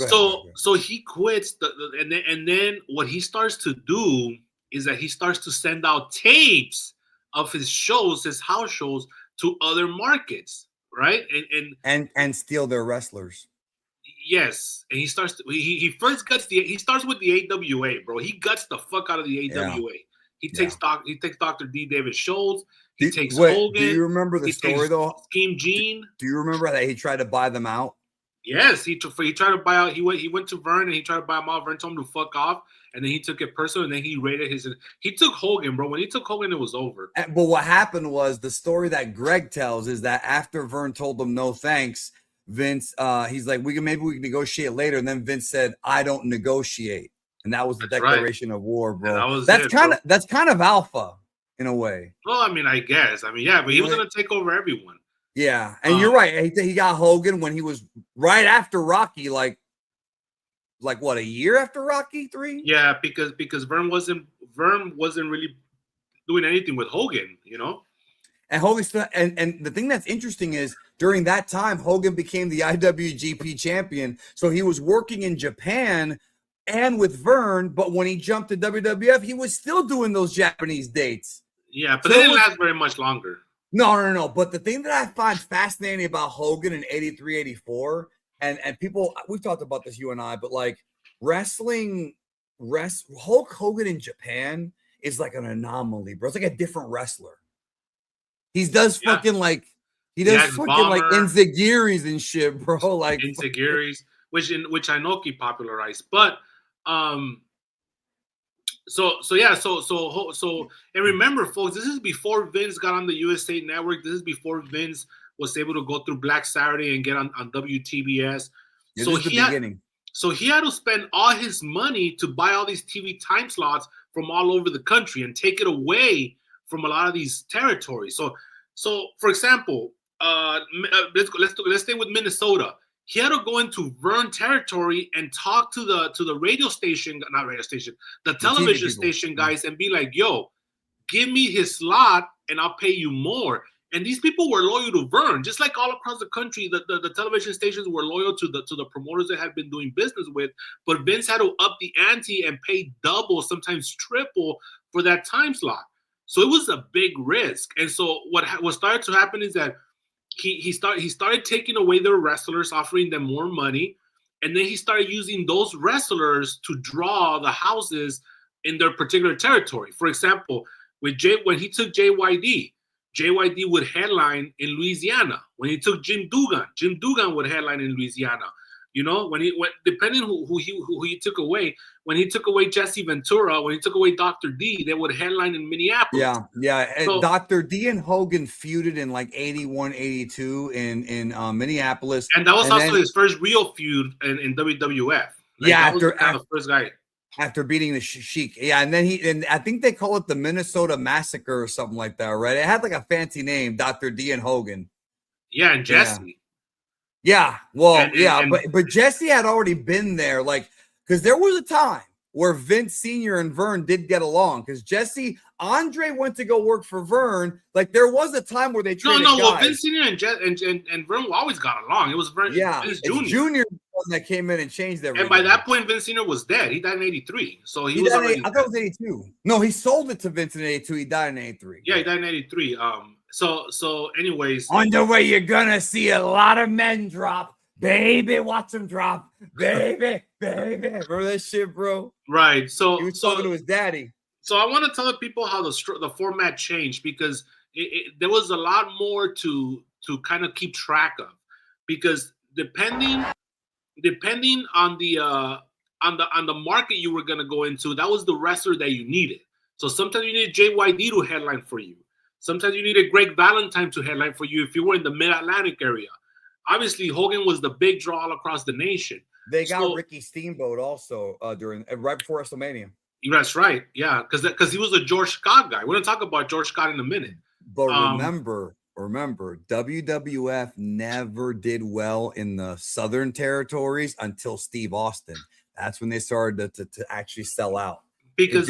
So he quits, and then what he starts to do is that he starts to send out tapes of his shows, his house shows, to other markets, right? And steal their wrestlers. Yes, and he starts. He first guts he starts with the AWA, bro. He guts the fuck out of the AWA. Yeah. He takes Dr. D. David Schultz. He takes Hogan. Do you remember the story though? Scheme Gene. Do you remember that he tried to buy them out? Yes, he tried to buy out. He went to Vern and he tried to buy them out. Vern told him to fuck off, and then he took it personal. And then he raided He took Hogan, bro. When he took Hogan, it was over. But what happened was, the story that Greg tells is that after Vern told him no thanks, Vince, he's like, maybe we can negotiate later. And then Vince said, "I don't negotiate," and that was the declaration of war, bro. That's kind of alpha in a way. Well, I mean, I guess. I mean, yeah, but he was gonna take over everyone. Yeah, and you're right. He got Hogan when he was right after Rocky, like what, a year after Rocky 3? Yeah, because Vern wasn't really doing anything with Hogan, And Hogan and the thing that's interesting is, during that time, Hogan became the IWGP champion, so he was working in Japan and with Vern. But when he jumped to WWF, he was still doing those Japanese dates. Yeah, but they didn't last very much longer. No. But the thing that I find fascinating about Hogan in 83, 84, and people, we've talked about this, you and I, but like Hulk Hogan in Japan is like an anomaly, bro. It's like a different wrestler. He does fucking like, like enziguris and shit, bro. Like enziguris, which Inoki popularized, but So and remember, folks, this is before Vince got on the USA Network. This is before Vince was able to go through Black Saturday and get on WTBS. Yeah, so he had to spend all his money to buy all these TV time slots from all over the country and take it away from a lot of these territories. So for example, let's stay with Minnesota. He had to go into Vern territory and talk to the radio station, the television station guys, and be like, "Yo, give me his slot and I'll pay you more." And these people were loyal to Vern, just like all across the country. The television stations were loyal to the promoters they had been doing business with. But Vince had to up the ante and pay double, sometimes triple, for that time slot. So it was a big risk. And so what started to happen is that he started taking away their wrestlers, offering them more money, and then he started using those wrestlers to draw the houses in their particular territory. For example, when he took JYD would headline in Louisiana. When he took Jim Duggan would headline in Louisiana. Depending who he took away. When he took away Jesse Ventura, when he took away Dr. D, they would headline in Minneapolis. Yeah. So, Dr. D and Hogan feuded in like 81, 82 in Minneapolis. And that was also his first real feud in WWF. After the first guy. After beating the Sheik. Yeah, and then I think they call it the Minnesota Massacre or something like that, right? It had like a fancy name, Dr. D and Hogan. Yeah, and Jesse. Yeah, well, but Jesse had already been there, like, because there was a time where Vince Sr. and Vern did get along, because Andre went to go work for Vern. Like, there was a time where they traded guys. Well, Vince Sr. and Vern always got along. It was Vern. Yeah, Vince Jr. that came in and changed everything. And by that point, Vince Sr. was dead. He died in 83. So he was I thought it was 82. No, he sold it to Vince in 82. He died in 83. Yeah, he died in 83. So anyways, underway, you're gonna see a lot of men drop. Baby, watch them drop. Baby. Remember that shit, bro? Right. So he was talking to his daddy. So I want to tell the people how the format changed, because there was a lot more to kind of keep track of, because depending on the market you were gonna go into, that was the wrestler that you needed. So sometimes you needed JYD to headline for you. Sometimes you needed Greg Valentine to headline for you if you were in the Mid-Atlantic area. Obviously, Hogan was the big draw all across the nation. They got Ricky Steamboat also right before WrestleMania. That's right, yeah, because he was a George Scott guy. We're gonna talk about George Scott in a minute. But remember, WWF never did well in the Southern territories until Steve Austin. That's when they started to actually sell out. Because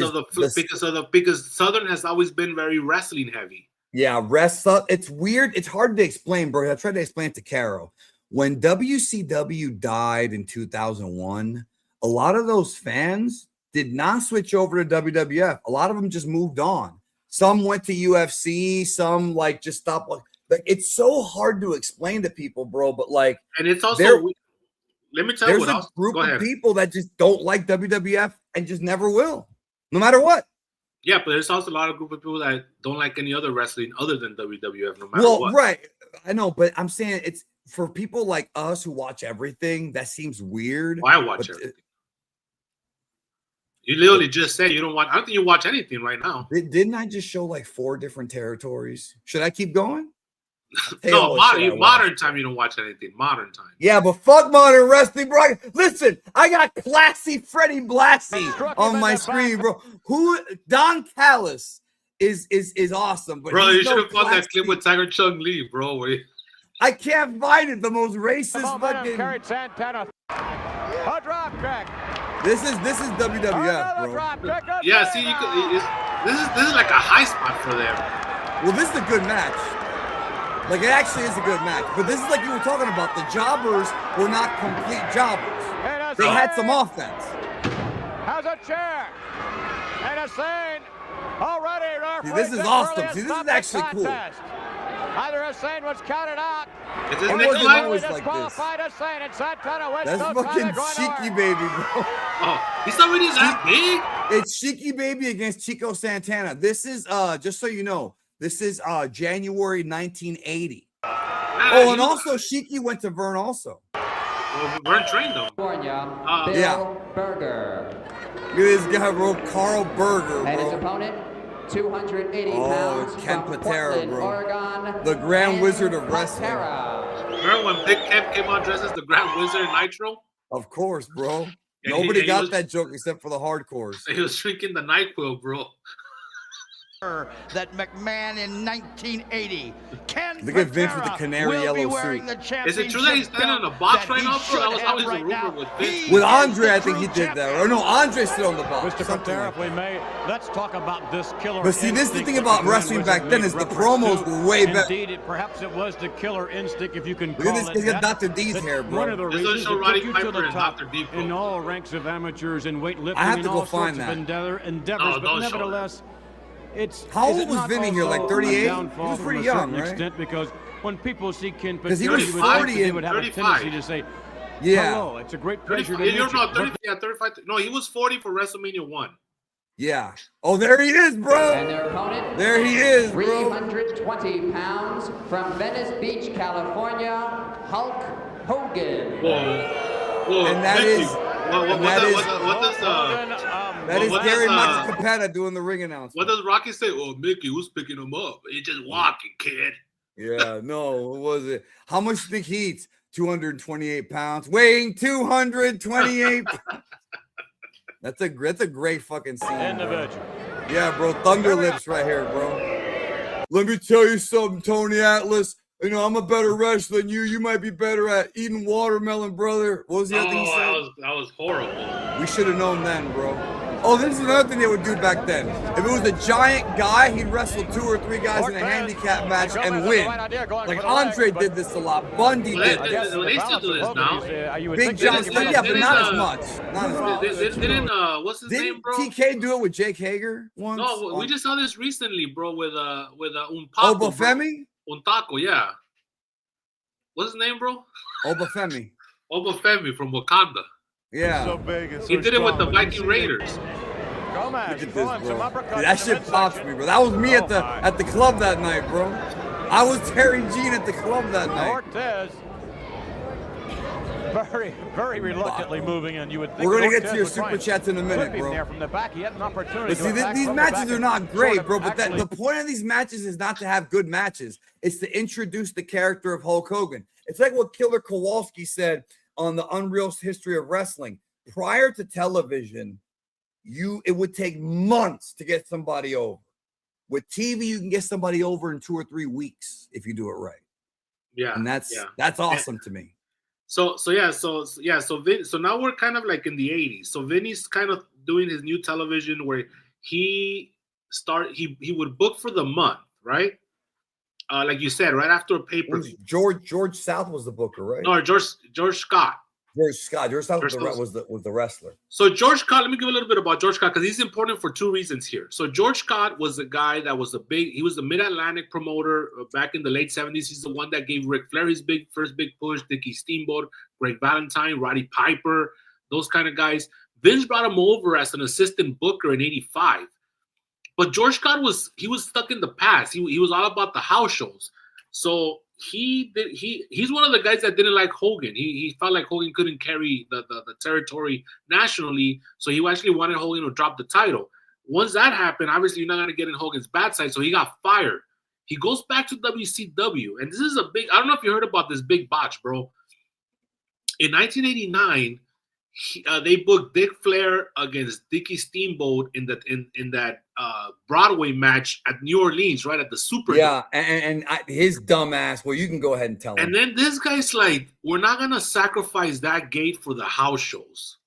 Southern has always been very wrestling heavy. Yeah, it's weird. It's hard to explain, bro. I tried to explain it to Carol. When WCW died in 2001, a lot of those fans did not switch over to WWF. A lot of them just moved on. Some went to UFC. Some just stopped. Like it's so hard to explain to people, bro. But and it's also let me tell you, there's a group of people that just don't like WWF and just never will, no matter what. Yeah, but there's also a lot of group of people that don't like any other wrestling other than WWF, no matter what. Right. I know, but I'm saying it's for people like us who watch everything. That seems weird. Well, I watch everything. You literally just said you don't watch. I don't think you watch anything right now. Didn't I just show 4 different territories? Should I keep going? No, modern time. You don't watch anything. Modern time. Yeah, but fuck modern wrestling, bro. Listen, I got classy Freddie Blassie on my screen, bro. Don Callis is awesome, but bro, you should have found that clip with Tiger Chung Lee, bro. I can't find it. The most racist fucking. Carried Santana. A drop kick. This is WWF, bro. Yeah, see, this is like a high spot for them. Well, this is a good match. It actually is a good match. But this is like you were talking about. The jobbers were not complete jobbers. They had some offense. Has a chair. And a Hussein already. See, this is awesome. See, this is actually cool. Either Hussein was counted out. Is this next line? Always like this. That's fucking Cheeky Baby, bro. Oh, he's already that big? It's Cheeky Baby against Chico Santana. This is, just so you know, this is January 1980. And also Cheeky went to Vern also. Well, Vern trained him. Bill Berger. Look at this guy, bro. Carl Berger, bro. And his opponent, 280 pounds it's Ken from Patera, Portland, bro. Oregon. The Grand Wizard of Wrestling. Remember when Big Kev came out dressed as the Grand Wizard in Nitro? Of course, bro. Nobody got that joke except for the hardcores. He was drinking the NyQuil, bro. That McMahon in 1980. Look at Vince with the canary yellow suit. Is it true that he's standing on the box right now? That was always a rumor with Vince. With Andre, I think he did that. Or no, Andre's still on the box. Mr. Patera, if we may, let's talk about this killer. But see, this is the thing about wrestling back then is the promos were way better. Indeed, perhaps it was the killer instinct, if you can call it. Look at this, he's got Dr. D's hair, bro. One of the reasons it took you to the top in all ranks of amateurs and weightlifting and all sorts of endeavors, but nevertheless. How old was Vinny here? Like 38? He was pretty young, right? Extent, because when people see Ken Patera, he was 40 they would have 35. A tendency to say, yeah. Hello, it's a great pleasure 35, to meet you. 35. No, he was 40 for WrestleMania 1. Yeah. Oh, there he is, bro. And their opponent, there he is, bro. 320 pounds from Venice Beach, California, Hulk Hogan. Whoa. And that is... That is Gary Max Capetta doing the ring announcement. What does Rocky say? Oh, Mickey was picking him up. He's just walking, kid. Yeah, no, what was it? How much do you think he eats? 228 pounds, weighing 228 pounds. That's a great fucking scene. Individual. Yeah, bro. Thunder Lips right here, bro. Let me tell you something, Tony Atlas. You know, I'm a better wrestler than you. You might be better at eating watermelon, brother. What was the other thing he said? That was horrible. We should have known then, bro. Oh, this is another thing they would do back then. If it was a giant guy, he'd wrestle 2 or 3 guys in a handicap match and win. Like Andre did this a lot. Bundy did this. They still do this now. Big John still, yeah, but not as much. Not as much. Didn't what's his name, bro? TK do it with Jake Hager once? No, we just saw this recently, bro, with Unpaco. Obafemi? Untaco, yeah. What's his name, bro? Obafemi. Obafemi from Wakanda. Yeah. So big and so He did it with the strong. Viking Raiders. Look at this, bro. Dude, that shit pops me, bro. That was me at the club that night, bro. I was Terry Jean at the club that night. Ortez very reluctantly moving, and you would think we're gonna Ortez get to your would try super and chats in a minute, whip him bro. there from the back. He had an opportunity But see, to attack these from the matches back are and not great, sort of bro. But actually- the point of these matches is not to have good matches. It's to introduce the character of Hulk Hogan. It's like what Killer Kowalski said on the Unreal History of Wrestling. Prior to television, it would take months to get somebody over. With TV, you can get somebody over in 2 or 3 weeks if you do it right. Yeah, and that's awesome to me. So now we're kind of like in the 80s. So Vinny's kind of doing his new television where he would book for the month, right? Like you said, right after a pay-per-view. George South was the booker, right? No, George Scott. George South was the wrestler. So George Scott, let me give a little bit about George Scott because he's important for 2 reasons here. So George Scott was the guy that was he was the Mid-Atlantic promoter back in the late 70s. He's the one that gave Ric Flair his first big push, Dickie Steamboat, Greg Valentine, Roddy Piper, those kind of guys. Vince brought him over as an assistant booker in 85. But George Scott was stuck in the past. He was all about the house shows. So he's one of the guys that didn't like Hogan. He felt like Hogan couldn't carry the territory nationally, so he actually wanted Hogan to drop the title. Once that happened, obviously you're not going to get in Hogan's bad side, so he got fired. He goes back to WCW, and this is a big, I don't know if you heard about this big botch, bro. In 1989, they booked Dick Flair against Dickie Steamboat in that Broadway match at New Orleans, right at the Superdome. Yeah, and his dumb ass. Well, you can go ahead and tell him. And then this guy's like, we're not gonna sacrifice that gate for the house shows,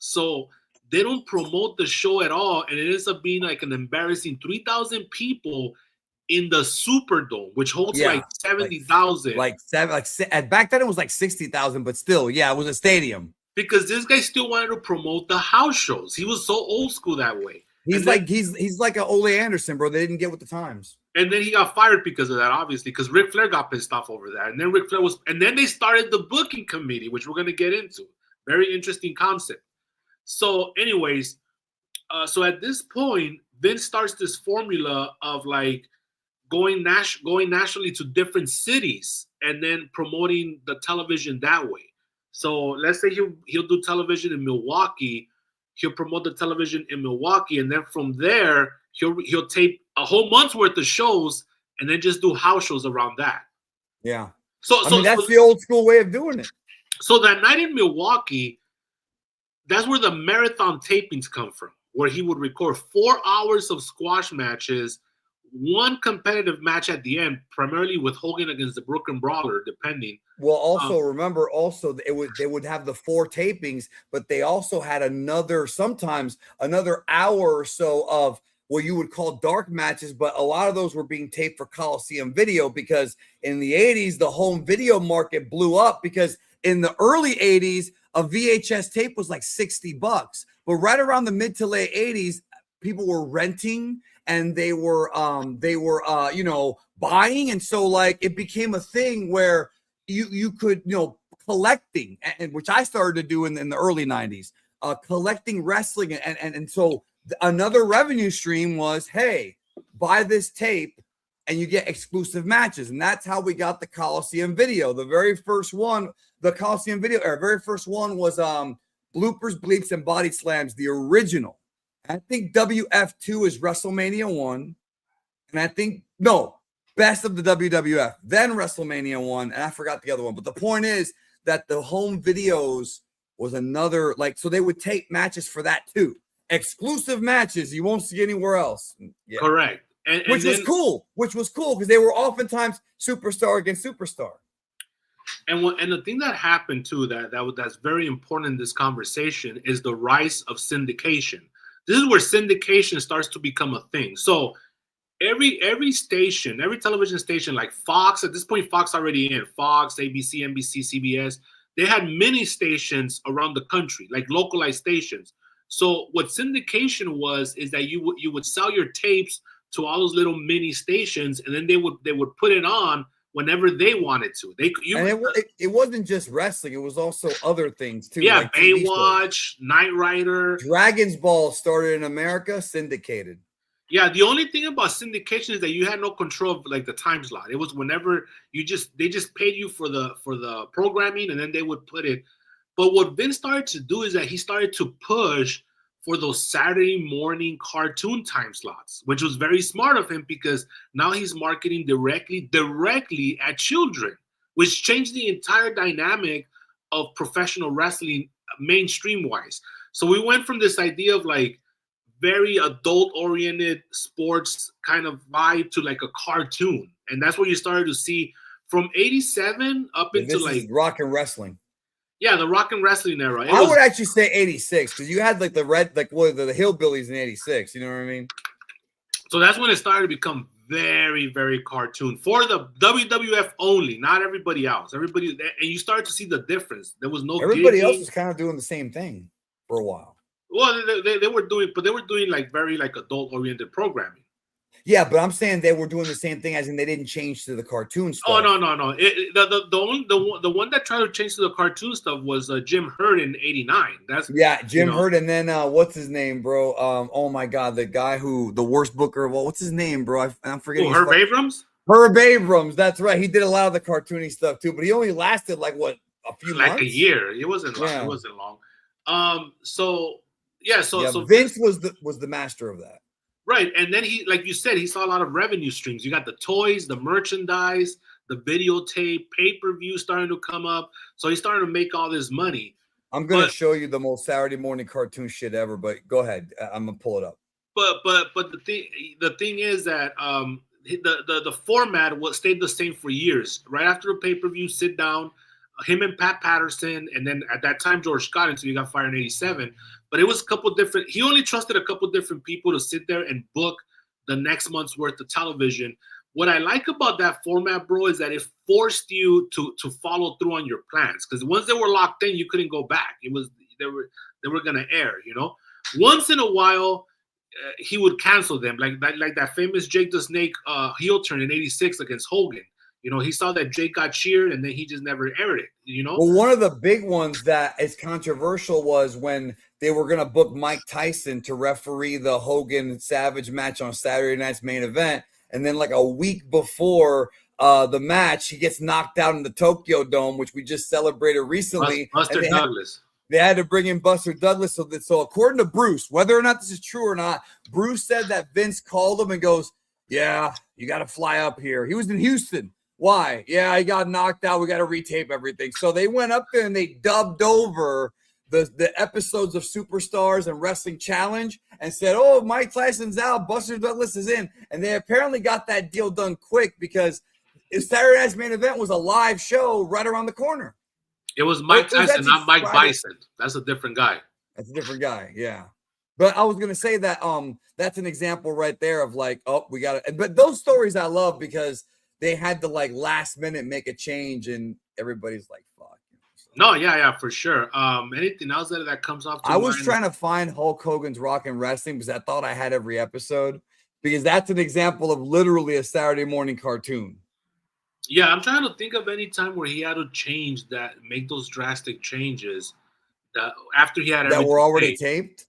so they don't promote the show at all, and it ends up being like an embarrassing 3,000 people in the Superdome, which holds like 70,000. Back then it was like 60,000, but still, yeah, it was a stadium. Because this guy still wanted to promote the house shows. He was so old school that way. He's like an Ole Anderson, bro. They didn't get with the times. And then he got fired because of that, obviously, because Ric Flair got pissed off over that. And then they started the booking committee, which we're going to get into. Very interesting concept. So anyways, so at this point, Vince starts this formula of like going nationally to different cities and then promoting the television that way. So let's say he'll do television in Milwaukee. He'll promote the television in Milwaukee, and then from there he'll tape a whole month's worth of shows, and then just do house shows around that. Yeah. So that's the old school way of doing it. So that night in Milwaukee, that's where the marathon tapings come from, where he would record 4 hours of squash matches, one competitive match at the end, primarily with Hogan against the Brooklyn Brawler, depending. Well, also remember, they would have the 4 tapings, but they also had sometimes another hour or so of what you would call dark matches, but a lot of those were being taped for Coliseum Video because in the 80s, the home video market blew up because in the early 80s, a VHS tape was like $60. But right around the mid to late 80s, people were renting and they were buying. And so like it became a thing where you could, collecting, and which I started to do in the early 90s, collecting wrestling. And so another revenue stream was, hey, buy this tape and you get exclusive matches. And that's how we got the Coliseum Video. The very first one, the Coliseum Video, very first one was Bloopers, Bleeps, and Body Slams, the original. I think WF2 is Wrestlemania 1. And I think, Best of the WWF, then Wrestlemania 1, and I forgot the other one. But the point is that the home videos was another, so they would tape matches for that too. Exclusive matches you won't see anywhere else. Yeah. Correct. Which was cool because they were oftentimes superstar against superstar. And the thing that happened too that's very important in this conversation is the rise of syndication. This is where syndication starts to become a thing. So every station, every television station, like Fox, at this point, Fox already in, Fox, ABC, NBC, CBS, they had mini stations around the country, like localized stations. So what syndication is that you would sell your tapes to all those little mini stations, and then they would put it on whenever they wanted to. It wasn't just wrestling; it was also other things too. Yeah, like Baywatch, Knight Rider, Dragon's Ball started in America, syndicated. Yeah, the only thing about syndication is that you had no control of like the time slot. It was whenever they just paid you for the programming, and then they would put it. But what Vince started to do is that he started to push for those Saturday morning cartoon time slots, which was very smart of him because now he's marketing directly at children, which changed the entire dynamic of professional wrestling mainstream wise. So we went from this idea of like very adult-oriented sports kind of vibe to like a cartoon. And that's what you started to see from 87 up into like rock and wrestling. Yeah, the rock and wrestling era. I would actually say 86 because you had like the hillbillies in 86. You know what I mean? So that's when it started to become very, very cartoon for the WWF only, not everybody else. Everybody, and you started to see the difference. There was no everybody else was kind of doing the same thing for a while. Well, they were doing, but they were doing like very like adult-oriented programming. Yeah, but I'm saying they were doing the same thing, as in they didn't change to the cartoon stuff. Oh no! The one that tried to change to the cartoon stuff was Jim Herd in '89. That's Jim Herd, and then what's his name, bro? Oh my God, the guy the worst booker of all. What's his name, bro? I'm forgetting. Herb Abrams. Herb Abrams, that's right. He did a lot of the cartoony stuff too, but he only lasted like what, a few months, like a year. It wasn't long. It wasn't long. So Vince was the master of that. Right. And then he, like you said, he saw a lot of revenue streams. You got the toys, the merchandise, the videotape, pay-per-view starting to come up. So he started to make all this money. I'm going to show you the most Saturday morning cartoon shit ever, but go ahead. I'm going to pull it up. But the thing is that the format stayed the same for years. Right after the pay-per-view, sit down, him and Pat Patterson, and then at that time, George Scott, until he got fired in 87. But it was a couple different. He only trusted a couple different people to sit there and book the next month's worth of television. What I like about that format, bro, is that it forced you to follow through on your plans. Because once they were locked in, you couldn't go back. They were gonna air. You know, once in a while, he would cancel them, like that famous Jake the Snake heel turn in '86 against Hogan. You know, he saw that Jake got cheered, and then he just never aired it, you know? Well, one of the big ones that is controversial was when they were going to book Mike Tyson to referee the Hogan-Savage match on Saturday night's main event. And then like a week before the match, he gets knocked out in the Tokyo Dome, which we just celebrated recently. Buster Douglas. They had to bring in Buster Douglas. So according to Bruce, whether or not this is true or not, Bruce said that Vince called him and goes, yeah, you got to fly up here. He was in Houston. Why? Yeah, he got knocked out. We got to retape everything. So they went up there and they dubbed over the episodes of Superstars and Wrestling Challenge and said, oh, Mike Tyson's out. Buster Douglas is in. And they apparently got that deal done quick because Saturday night's main event was a live show right around the corner. It was Mike Tyson, not Mike Bison. That's a different guy. That's a different guy, yeah. But I was going to say that that's an example right there of like, oh, we got it. But those stories I love because they had to like last minute make a change and everybody's like, fuck. No, yeah, for sure. Anything else that comes off? I was trying to find Hulk Hogan's Rock and Wrestling because I thought I had every episode because that's an example of literally a Saturday morning cartoon. Yeah, I'm trying to think of any time where he had to make those drastic changes that after he had that were already taped.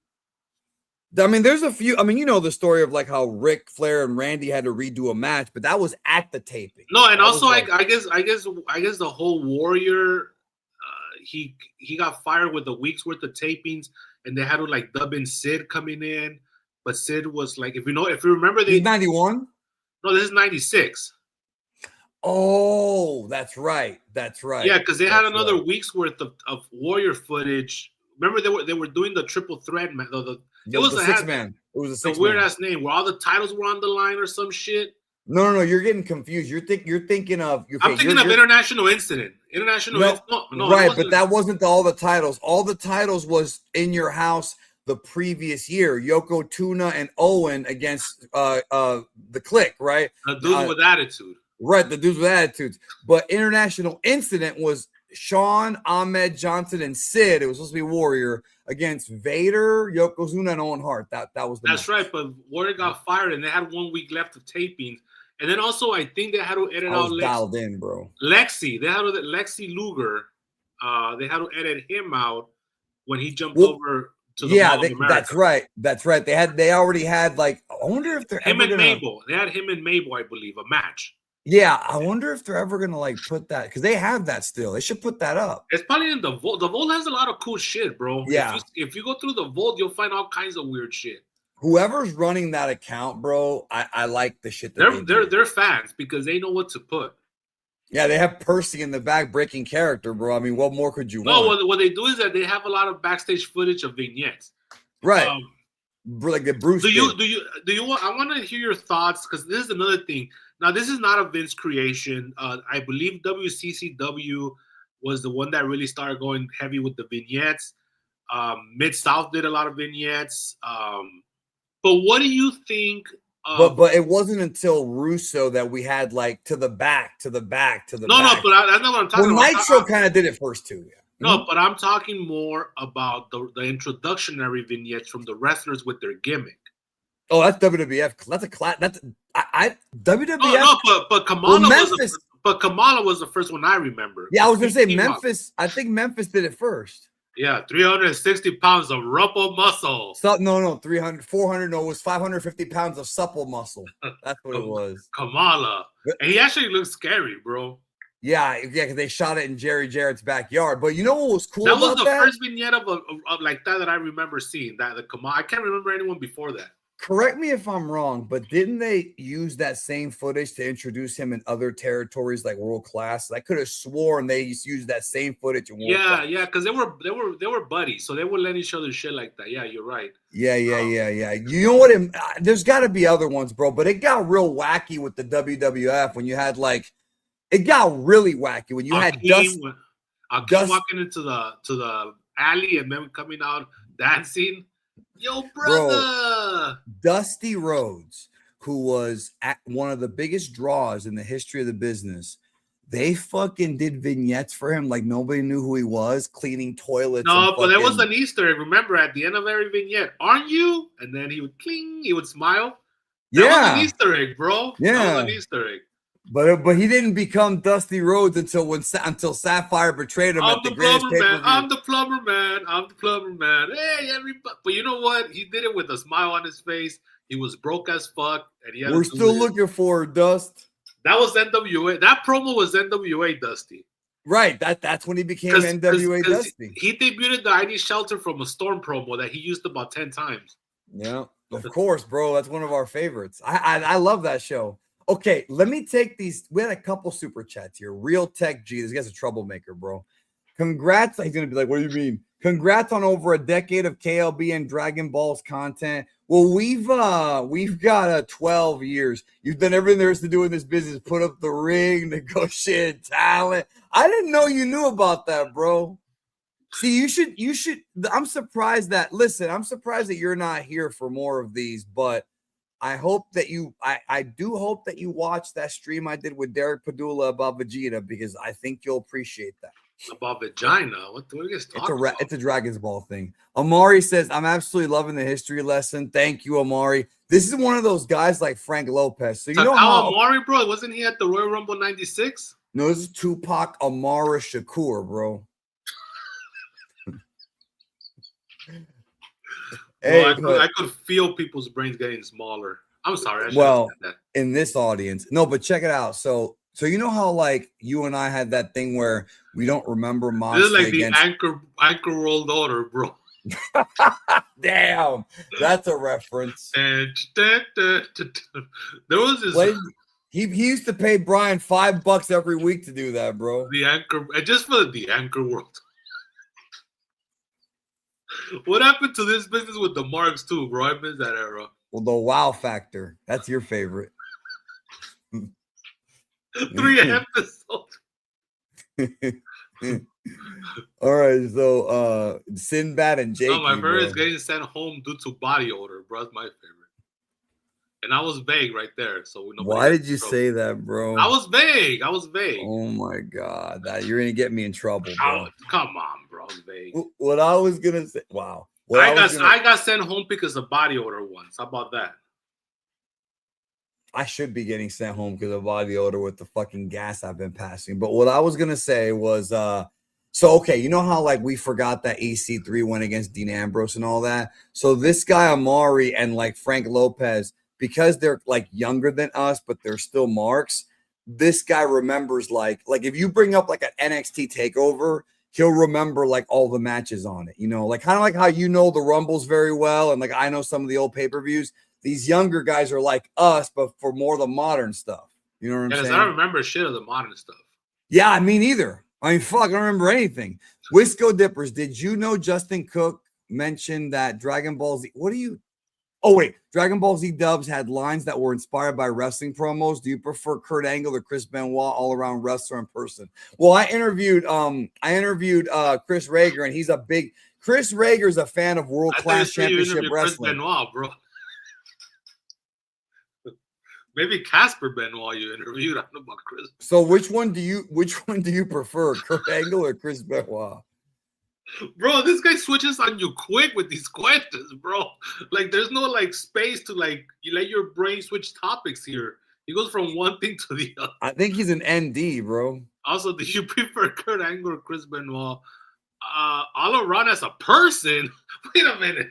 I mean, there's a few. I mean, you know the story of like how Ric Flair and Randy had to redo a match, but that was at the taping. No, and also I guess the whole Warrior, he got fired with a week's worth of tapings, and they had to like dub in Sid coming in, but Sid was like, if you remember, he's 91. No, this is 96. Oh, that's right. Yeah, because they had another week's worth of Warrior footage. Remember, they were doing the triple threat. It was a six-man. It was a six-man. Weird ass name where all the titles were on the line or some shit. No. You're getting confused. You're thinking of. I'm thinking of International Incident. No, right, but that wasn't all the titles. All the titles was In Your House, the previous year. Yoko Tuna and Owen against the Click, right? The dudes with attitude. Right, the dudes with attitudes. But International Incident was Sean, Ahmed Johnson, and Sid. It was supposed to be Warrior against Vader, Yokozuna, and Owen Hart. That was the That's match. right, but Warrior got fired, and they had 1 week left of tapings. And then also, I think they had to edit out dialed in, bro. Lexi. They had to Lexi Luger. They had to edit him out when he jumped over to the Mall of America. That's right. That's right. They already had like. I wonder if they're him and Mabel. They had him and Mabel, I believe, a match. Yeah, I wonder if they're ever gonna like put that because they have that still. They should put that up. It's probably in the Vault. The Vault has a lot of cool shit, bro. Yeah. If you go through the Vault, you'll find all kinds of weird shit. Whoever's running that account, bro, I like the shit. They're fans because they know what to put. Yeah, they have Percy in the back breaking character, bro. I mean, what more could you want? No, what they do is that they have a lot of backstage footage of vignettes. Right. Like the Bruce. Do you want? I want to hear your thoughts because this is another thing. Now, this is not a Vince creation. I believe WCCW was the one that really started going heavy with the vignettes. Mid-South did a lot of vignettes. But what do you think? But it wasn't until Russo that we had like to the back. No, but that's not what I'm talking about. Nitro kind of did it first too. Yeah. No, but I'm talking more about the introductionary vignettes from the wrestlers with their gimmick. Oh, that's WWF. That's a class. That's WWF. No, but Kamala was the first one I remember. Yeah, I was gonna say Memphis. I think Memphis did it first. Yeah, 360 pounds of rubber muscle. No, 300, 400. No, it was 550 pounds of supple muscle. That's what it was. Kamala, and he actually looks scary, bro. Yeah, because they shot it in Jerry Jarrett's backyard. But you know what was cool? That was the first vignette of like that I remember seeing. That the Kamala. I can't remember anyone before that. Correct me if I'm wrong, but didn't they use that same footage to introduce him in other territories like World Class? I could have sworn they used that same footage in World Class. Yeah, because they were buddies, so they would let each other shit like that. Yeah, you're right. Yeah. You know what? There's got to be other ones, bro. But it got real wacky with the WWF when you had like, it got really wacky when you had Dusty walking into the alley and then coming out dancing. Yo, brother! Bro, Dusty Rhodes, who was one of the biggest draws in the history of the business, they fucking did vignettes for him like nobody knew who he was, cleaning toilets. No, but there was an Easter egg. Remember, at the end of every vignette, aren't you? And then he would cling, he would smile. That was an Easter egg, bro. Yeah. That was an Easter egg. But he didn't become Dusty Rhodes until Sapphire betrayed him at the greatest pay-per-view. I'm the plumber man. Hey, everybody! But you know what? He did it with a smile on his face. He was broke as fuck, and he had We're still looking for Dust. That was NWA. That promo was NWA Dusty. Right. That's when he became NWA Dusty. He debuted the I Need Shelter from a Storm promo that he used about 10 times. Yeah, of course, bro. That's one of our favorites. I love that show. Okay, let me take these. We had a couple super chats here. Real Tech G. This guy's a troublemaker, bro. Congrats. He's going to be like, what do you mean? Congrats on over a decade of KLB and Dragon Ball's content. Well, we've got 12 years. You've done everything there is to do in this business. Put up the ring, negotiate talent. I didn't know you knew about that, bro. See, you should. I'm surprised that you're not here for more of these, but I hope that I do hope that you watch that stream I did with Derek Padula about Vegeta because I think you'll appreciate that. About vagina? What are you guys talking about? It's a Dragon's Ball thing. Amari says, I'm absolutely loving the history lesson. Thank you, Amari. This is one of those guys like Frank Lopez. So you know how Amari, bro, wasn't he at the Royal Rumble 96? No, this is Tupac Amara Shakur, bro. Hey, I could feel people's brains getting smaller. I'm sorry. In this audience, no, but check it out. So you know how like you and I had that thing where we don't remember Monster. This is like the anchor rolled order, bro. Damn, that's a reference. And there was this. He used to pay Brian $5 every week to do that, bro. The anchor, just for the anchor world. What happened to this business with the marks too, bro? I missed that era. Well, the wow factor. That's your favorite. 3 episodes. All right, so Sinbad and Jake. No, my favorite is getting sent home due to body odor, bro. That's my favorite. And I was vague right there. So why did you say that, bro? I was vague. Oh my god, you're gonna get me in trouble, bro. Come on, bro. I was vague. What I was gonna say, wow. I got sent home because of body odor once. How about that? I should be getting sent home because of body odor with the fucking gas I've been passing. But what I was gonna say was, so okay, you know how like we forgot that EC3 went against Dean Ambrose and all that. So this guy Amari and like Frank Lopez, because they're like younger than us, but they're still marks. This guy remembers like if you bring up like an NXT takeover, he'll remember like all the matches on it, you know, like kind of like how you know the Rumbles very well. And like I know some of the old pay-per-views. These younger guys are like us, but for more the modern stuff. You know what I'm saying? I don't remember shit of the modern stuff. Yeah, me neither. I mean, fuck, I don't remember anything. Wisco Dippers, did you know Justin Cook mentioned that Dragon Ball Z? Oh, wait. Dragon Ball Z dubs had lines that were inspired by wrestling promos. Do you prefer Kurt Angle or Chris Benoit all-around wrestler in person? Well, I interviewed Chris Rager, and he's a big – Chris Rager's a fan of world-class championship wrestling. Chris Benoit, bro. Maybe Casper Benoit you interviewed. I don't know about Chris. So which one do you prefer, Kurt Angle or Chris Benoit? Bro, this guy switches on you quick with these questions, bro. Like, there's no like space to like you let your brain switch topics here. He goes from one thing to the other. I think he's an ND, bro. Also, do you prefer Kurt Angle or Chris Benoit? All around as a person. Wait a minute.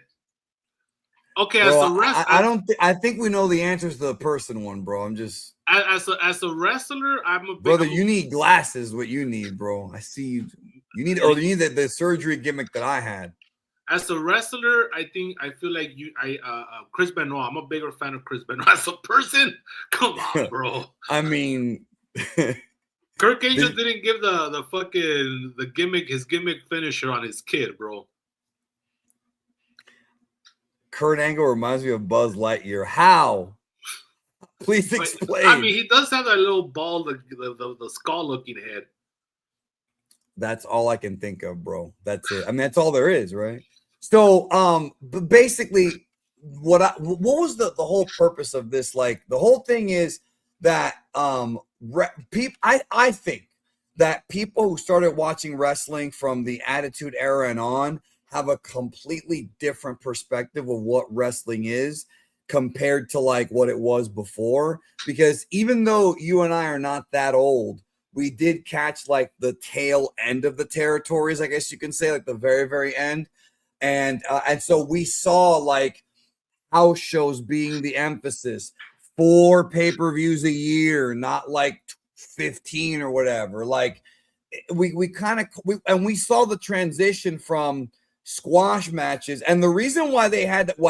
Okay, bro, as a wrestler, I think we know the answers to the person one, bro. I'm just as a wrestler, I'm a big, brother. You need glasses. What you need, bro? I see you. You need the surgery gimmick that I had. As a wrestler, I feel like Chris Benoit. I'm a bigger fan of Chris Benoit. As a person, come on, bro. I mean, Kurt Angle didn't give the gimmick, his gimmick finisher on his kid, bro. Kurt Angle reminds me of Buzz Lightyear. How? Please explain. I mean, he does have that little ball, the skull-looking head. That's all I can think of, bro. That's it. I mean, that's all there is, right? So, but basically, what was the whole purpose of this? Like, the whole thing is that I think that people who started watching wrestling from the Attitude Era and on have a completely different perspective of what wrestling is compared to like what it was before. Because even though you and I are not that old, we did catch like the tail end of the territories, I guess you can say, like the very, very end. And so we saw like house shows being the emphasis, 4 pay-per-views a year, not like 15 or whatever. Like we saw the transition from squash matches, and the reason why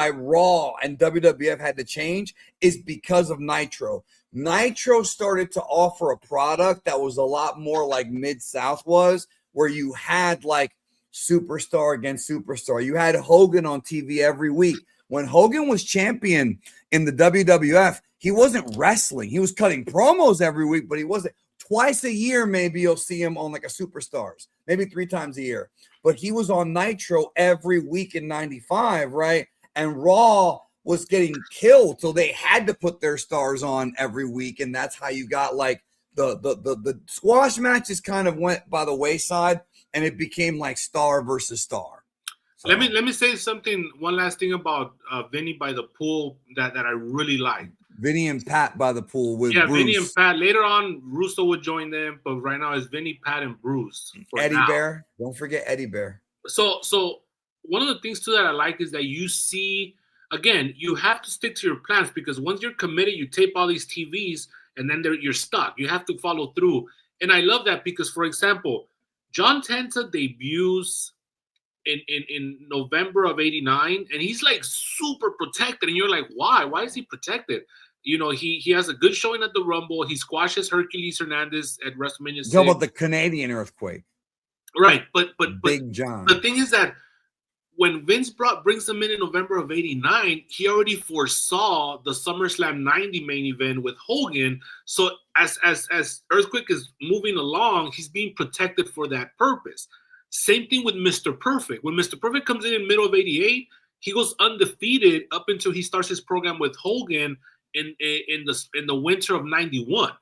Raw and WWF had to change is because of Nitro. Nitro started to offer a product that was a lot more like Mid-South was, where you had like superstar against superstar. You had Hogan on TV every week. When Hogan was champion in the WWF, he wasn't wrestling. He was cutting promos every week, but he wasn't. Twice a year, maybe you'll see him on like a Superstars, maybe 3 times a year. But he was on Nitro every week in 95, right? And Raw was getting killed, so they had to put their stars on every week, and that's how you got like the squash matches kind of went by the wayside, and it became like star versus star. So, let me say something. One last thing about Vinny by the pool that I really liked. Vinny and Pat by the pool with Bruce. Vinny and Pat. Later on, Russo would join them, but right now it's Vinny, Pat, and Bruce. Eddie Bear. Don't forget Eddie Bear. So one of the things too that I like is that you see, again, you have to stick to your plans, because once you're committed, you tape all these TVs and then you're stuck. You have to follow through. And I love that because, for example, John Tenta debuts in November of '89, and he's like super protected. And you're like, why? Why is he protected? You know, he has a good showing at the Rumble. He squashes Hercules Hernandez at WrestleMania 6. How about the Canadian earthquake? Right, but Big John. The thing is that when Vince brings him in November of '89, he already foresaw the SummerSlam '90 main event with Hogan. So as Earthquake is moving along, he's being protected for that purpose. Same thing with Mr. Perfect. When Mr. Perfect comes in middle of '88, he goes undefeated up until he starts his program with Hogan in the winter of '91.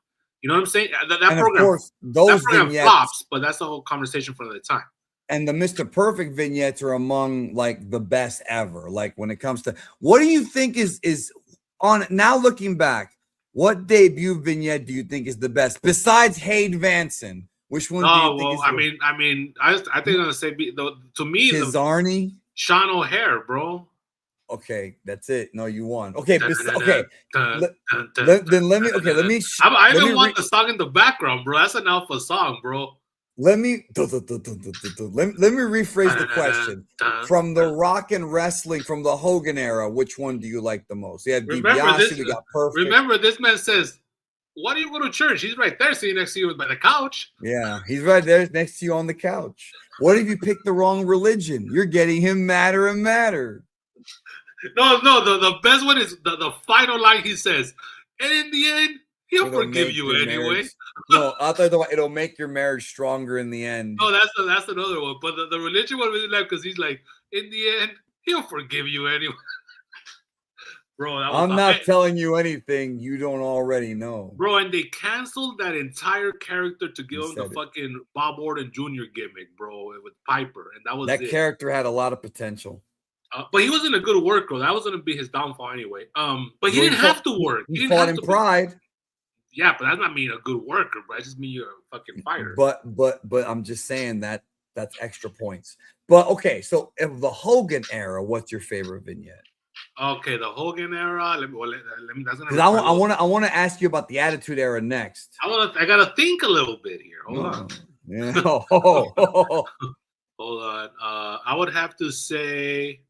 You know what I'm saying? That program, of course, those program vignettes flops, but that's the whole conversation for the time. And the Mr. Perfect vignettes are among like the best ever. Like when it comes to, what do you think is on now looking back? What debut vignette do you think is the best besides Hayde Vanson? Which one? Do you think is I think I'm gonna say to me Kizarny, Sean O'Hare, bro. Okay, that's it. No, you won. Okay, okay. Then let me. Okay, let me. I even want the song in the background, bro. That's an alpha song, bro. Let me rephrase the question. From the Rock and Wrestling, from the Hogan era, which one do you like the most? Yeah, DiBiase, we got Perfect. Remember, this man says, "Why do you go to church?" He's right there, sitting next to you by the couch. Yeah, he's right there next to you on the couch. What if you pick the wrong religion? You're getting him madder and madder. No, the best one is the final line he says, and in the end, he'll forgive you anyway. No, I thought it'll make your marriage stronger in the end. No, that's another one. But the religion one really like because he's like, in the end, he'll forgive you anyway. Bro, I'm not telling you anything you don't already know. Bro, and they canceled that entire character to give him the fucking Bob Orton Jr. gimmick, bro, with Piper, and that was that character had a lot of potential. But he wasn't a good worker. That was going to be his downfall anyway. But he didn't have to work. He fought in Pride. Yeah, but that's not mean a good worker, but that just mean you're a fucking fighter. But I'm just saying that's extra points. But okay, so of the Hogan era, what's your favorite vignette? Okay, the Hogan era. Let me. That's because I want to ask you about the Attitude Era next. I gotta think a little bit here. Hold on. Yeah. Hold on. I would have to say.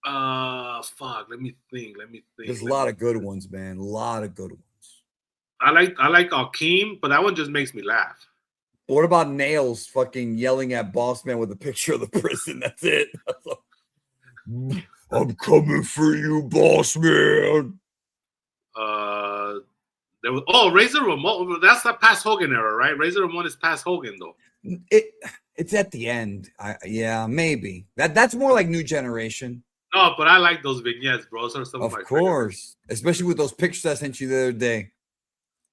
Fuck. Let me think. There's a lot of good ones, man. A lot of good ones. I like Akeem, but that one just makes me laugh. What about Nails fucking yelling at Boss Man with a picture of the prison? That's it. I'm coming for you, Boss Man. There was Razor Ramon. That's the past Hogan era, right? Razor Ramon is past Hogan though. It's at the end. Yeah, maybe that's more like New Generation. No, but I like those vignettes, bro. Of course, especially with those pictures I sent you the other day.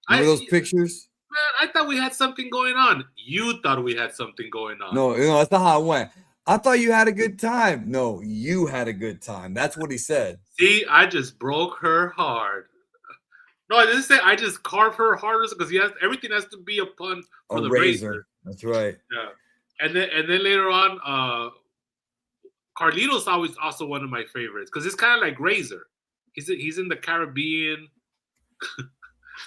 Remember those pictures? Man, I thought we had something going on. You thought we had something going on. No, that's not how it went. I thought you had a good time. No, you had a good time. That's what he said. See, I just broke her heart. No, I didn't say I just carved her heart because everything has to be a pun for the razor. That's right. Yeah, and then later on, Carlito's always also one of my favorites because it's kind of like Razor. He's in the Caribbean.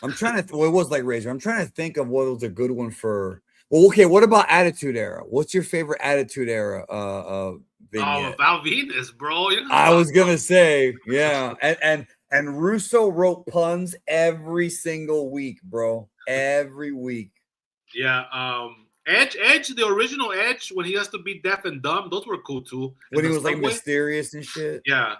I'm trying to. It was like Razor. I'm trying to think of what was a good one for. Well, okay. What about Attitude Era? What's your favorite Attitude Era vignette? Val Venus, bro. I was gonna say, yeah, and Russo wrote puns every single week, bro. Every week. Yeah. Edge, the original Edge, when he has to be deaf and dumb, those were cool too. When he was like mysterious and shit. Yeah.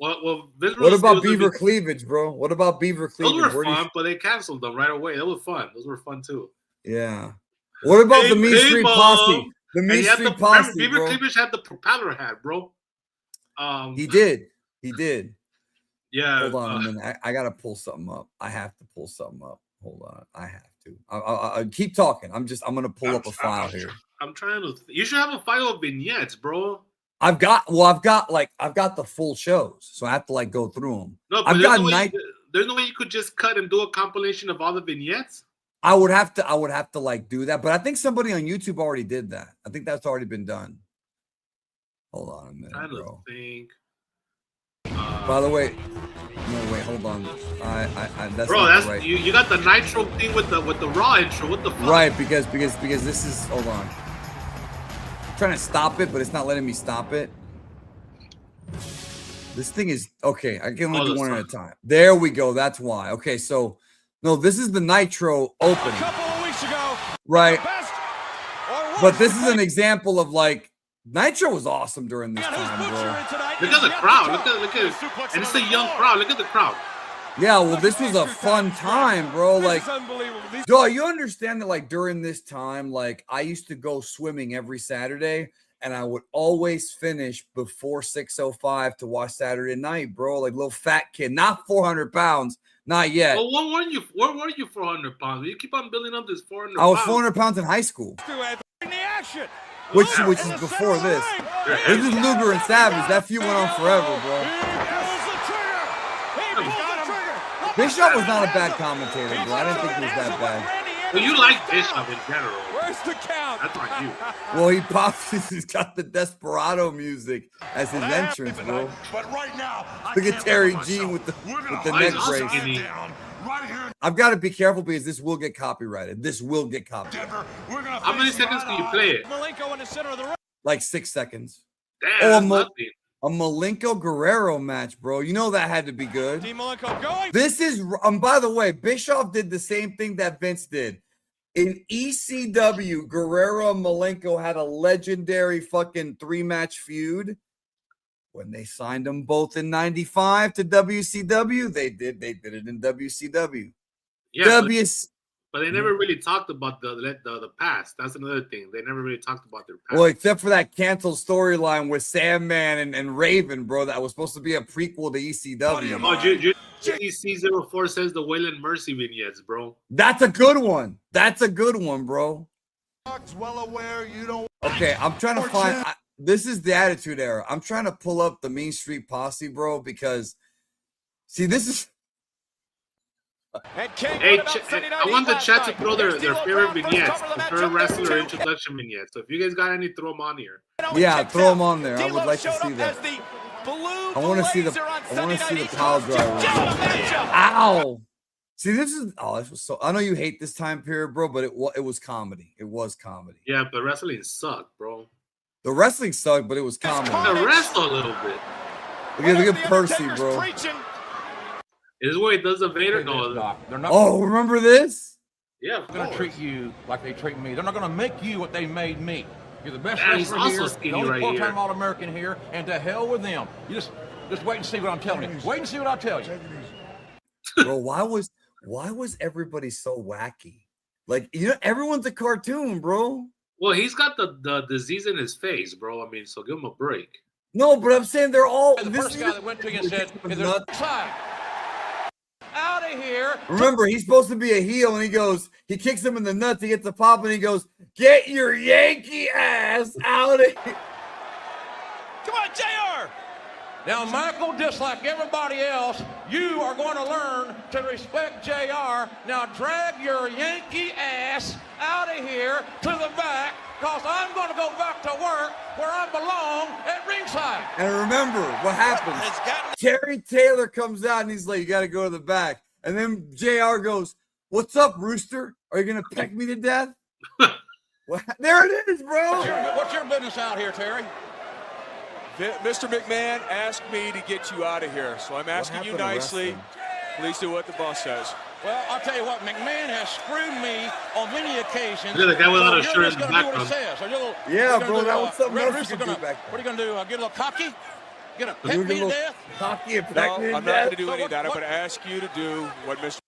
Well, what about Beaver Cleavage, bro? What about Beaver Cleavage? Those were fun, but they canceled them right away. That was fun. Those were fun too. Yeah. What about the Mean Street Posse? The Mean Street Posse. Beaver Cleavage had the propeller hat, bro. He did. Yeah. Hold on a minute. I gotta pull something up. I have to pull something up. Hold on. I have to. I'll keep talking. I'm gonna pull up a file here. I'm trying to. You should have a file of vignettes, bro. I've got the full shows, so I have to like go through them. No, but there's no way you could just cut and do a compilation of all the vignettes. I would have to like do that, but I think somebody on YouTube already did that. I think that's already been done. Hold on a minute, bro. Think. By the way, no wait, hold on. That's bro, that's right. You got the Nitro thing with the Raw intro. What the fuck? Right, because this is hold on. I'm trying to stop it, but it's not letting me stop it. This thing is okay. I can only do one at a time. There we go. That's why. Okay, so no, this is the Nitro opening. A couple of weeks ago, right? But this is an example of like Nitro was awesome during this time, bro. Look at the crowd. Look at, and it's a young crowd. Look at the crowd. Yeah, well, this was a fun time, bro. Like, dog, you understand that, like, during this time, like, I used to go swimming every Saturday, and I would always finish before 6:05 to watch Saturday night, bro. Like, little fat kid, not 400 pounds, not yet. Well, where were you 400 pounds? You keep on building up this 400 pounds. I was 400 pounds in high school. Which is before this. This is Luger and Savage. That feud went on forever, bro. Bishop was not a bad commentator, bro. I didn't think he was that bad. Well, you like Bishop in general. Where's the count? That's on you. Well, he pops. He's got the Desperado music as his entrance, bro. But right now, look at Terry G with the neck brace. I've got to be careful because this will get copyrighted. This will get copyrighted. How many seconds can you play it? Like 6 seconds. Damn, a Malenko Guerrero match, bro. You know that had to be good. This is, by the way, Bischoff did the same thing that Vince did. In ECW, Guerrero and Malenko had a legendary fucking 3-match feud. When they signed them both in '95 to WCW, they did it in WCW. Yeah, but they never really talked about the past. That's another thing. They never really talked about their past. Well, except for that canceled storyline with Sandman and Raven, bro, that was supposed to be a prequel to ECW. Oh, C04 says the Wayland Mercy vignettes, bro. That's a good one. That's a good one, bro. Well aware you don't. Okay, I'm trying to find. This is the Attitude Era. I'm trying to pull up the Mean Street Posse, bro, because see, this is. Hey, I want the chat to throw their favorite vignettes, favorite wrestler introduction vignettes. So if you guys got any, throw them on here. Yeah, throw them on there. I would like to see that. I want to see the pile driver. Ow! See, this was so. I know you hate this time period, bro, but it was comedy. It was comedy. Yeah, but wrestling sucked, bro. The wrestling sucked, but it was comedy. The wrestle a little bit. Look at Percy, bro. Is this where he does the Vader? No. Oh, remember this? Yeah, they're going to treat you like they treat me. They're not going to make you what they made me. You're the best wrestler here, the only full-time All-American here, and to hell with them. You just wait and see what I'm telling you. Wait and see what I tell you. Bro, why was everybody so wacky? Like, you know, everyone's a cartoon, bro. Well, he's got the disease in his face, bro. I mean, so give him a break. No, but I'm saying they're all. The first guy that went to you and said, out of here. Remember, he's supposed to be a heel, and he kicks him in the nuts. He gets a pop, and he goes, "Get your Yankee ass out of here!" Come on, JR. Now, Michael, just like everybody else, you are going to learn to respect JR. Now, drag your Yankee ass out of here to the back, because I'm going to go back to work where I belong at ringside. And remember what happens. Terry Taylor comes out, and he's like, "You got to go to the back." And then JR goes, "What's up, Rooster? Are you going to peck me to death?" There it is, bro. What's your business out here, Terry? Mr. McMahon asked me to get you out of here, so I'm asking you nicely. Please do what the boss says. Well, I'll tell you what, McMahon has screwed me on many occasions. Look at the guy without a shirt in the background. Yeah, bro, that was something else you could do back there. What are you going to do? Get a little cocky? Get a peck me to death? Cocky and peck me to death? I'm not going to do any of that. I'm going to ask you to do what Mr.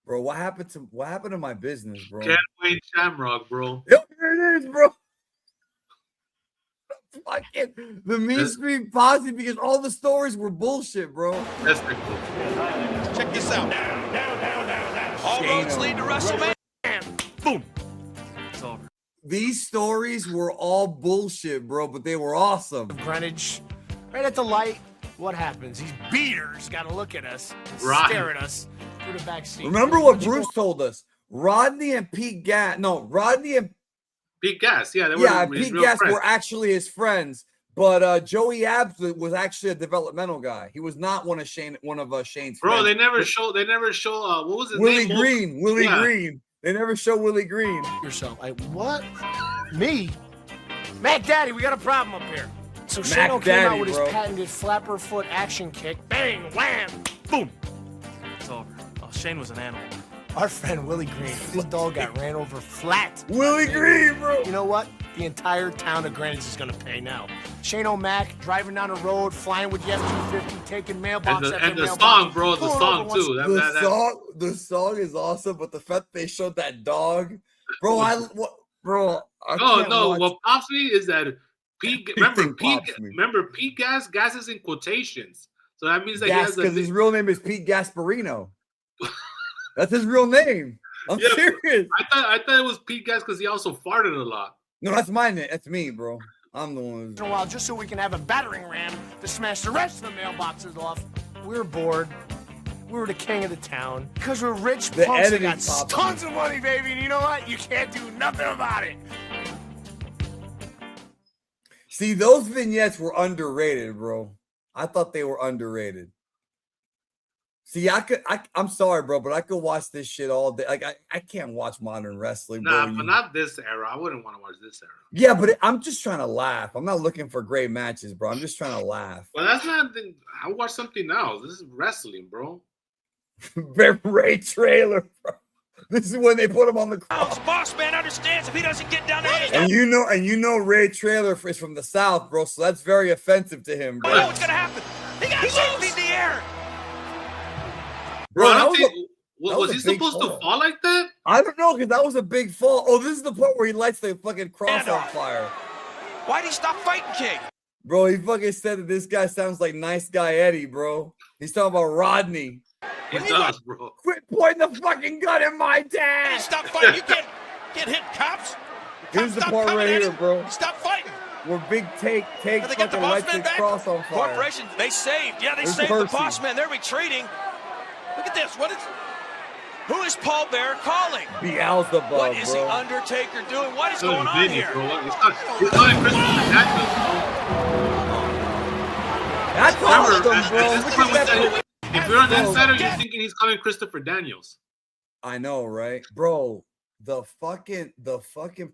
Bro, what happened to my business, bro? Ken Wayne Shamrock, bro. Yep, there it is, bro. Fucking the Mean Street Posse, because all the stories were bullshit, bro. That's pretty cool. Check this out. All roads lead to WrestleMania. Boom. It's over. These stories were all bullshit, bro, but they were awesome. Greenwich, right at the light. What happens? These beaters got to look at us, stare at us through the back seat. Remember what Bruce told us? Rodney and Pete Gas. No, Rodney and Pete Gas, yeah, Pete Gas were actually his friends, but Joey Abs was actually a developmental guy. He was not one of Shane's friends. Bro, they never show. What was his name? Willie Green. They never show Willie Green. Yourself, what? Me? Mac Daddy, we got a problem up here. So Shane came out with his patented flapper foot action kick. Bang, wham, boom. It's over. Oh, Shane was an animal. Our friend Willie Green, his dog got ran over flat. Willie Green, bro. You know what? the entire town of Greenwich is going to pay now. Shane O'Mac driving down the road, flying with the F-250, taking mailbox and the song, bro, the song too. The song is awesome, but the fact they showed that dog, bro, what pops me is that Pete. Remember Pete Gas is in quotations, so that means that because his real name is Pete Gasparino. That's his real name. I'm serious. I thought it was Pete Gas because he also farted a lot. No, that's my name. That's me, bro. I'm the one. In a while, just so we can have a battering ram to smash the rest of the mailboxes off. We were bored. We were the king of the town because we're rich punks that got tons of money, baby. And you know what? You can't do nothing about it. See, those vignettes were underrated, bro. I thought they were underrated. See, I'm sorry, bro, but I could watch this shit all day. Like, I can't watch modern wrestling, bro. Nah, but not this era. I wouldn't want to watch this era. Yeah, but I'm just trying to laugh. I'm not looking for great matches, bro. I'm just trying to laugh. Well, that's not. I watch something else. This is wrestling, bro. Ray Trailer, bro. This is when they put him on the cross. Boss man understands if he doesn't get down there. And you know Ray Trailer is from the South, bro. So that's very offensive to him, bro. I know what's gonna happen. He got moved in the air. Bro, was he supposed to fall like that? I don't know, because that was a big fall. Oh, this is the part where he lights the fucking cross on fire. Why'd he stop fighting King? Bro, he fucking said that this guy sounds like Nice Guy Eddie, bro. He's talking about Rodney. He does, bro. Quit pointing the fucking gun at my dad. Stop fighting. You can't hit cops. Here's the part right here, bro. Stop fighting. Where Big Take fucking lights the cross on fire. Corporation, they saved. Yeah, they saved the boss man. They're retreating. Look at this. Who is Paul Bear calling? Beelzebub, what is bro. the Undertaker doing? What is going on here? He's calling Christopher That's awesome, bro. If you're on the insider, you're thinking he's calling Christopher Daniels. I know, right? Bro, the fucking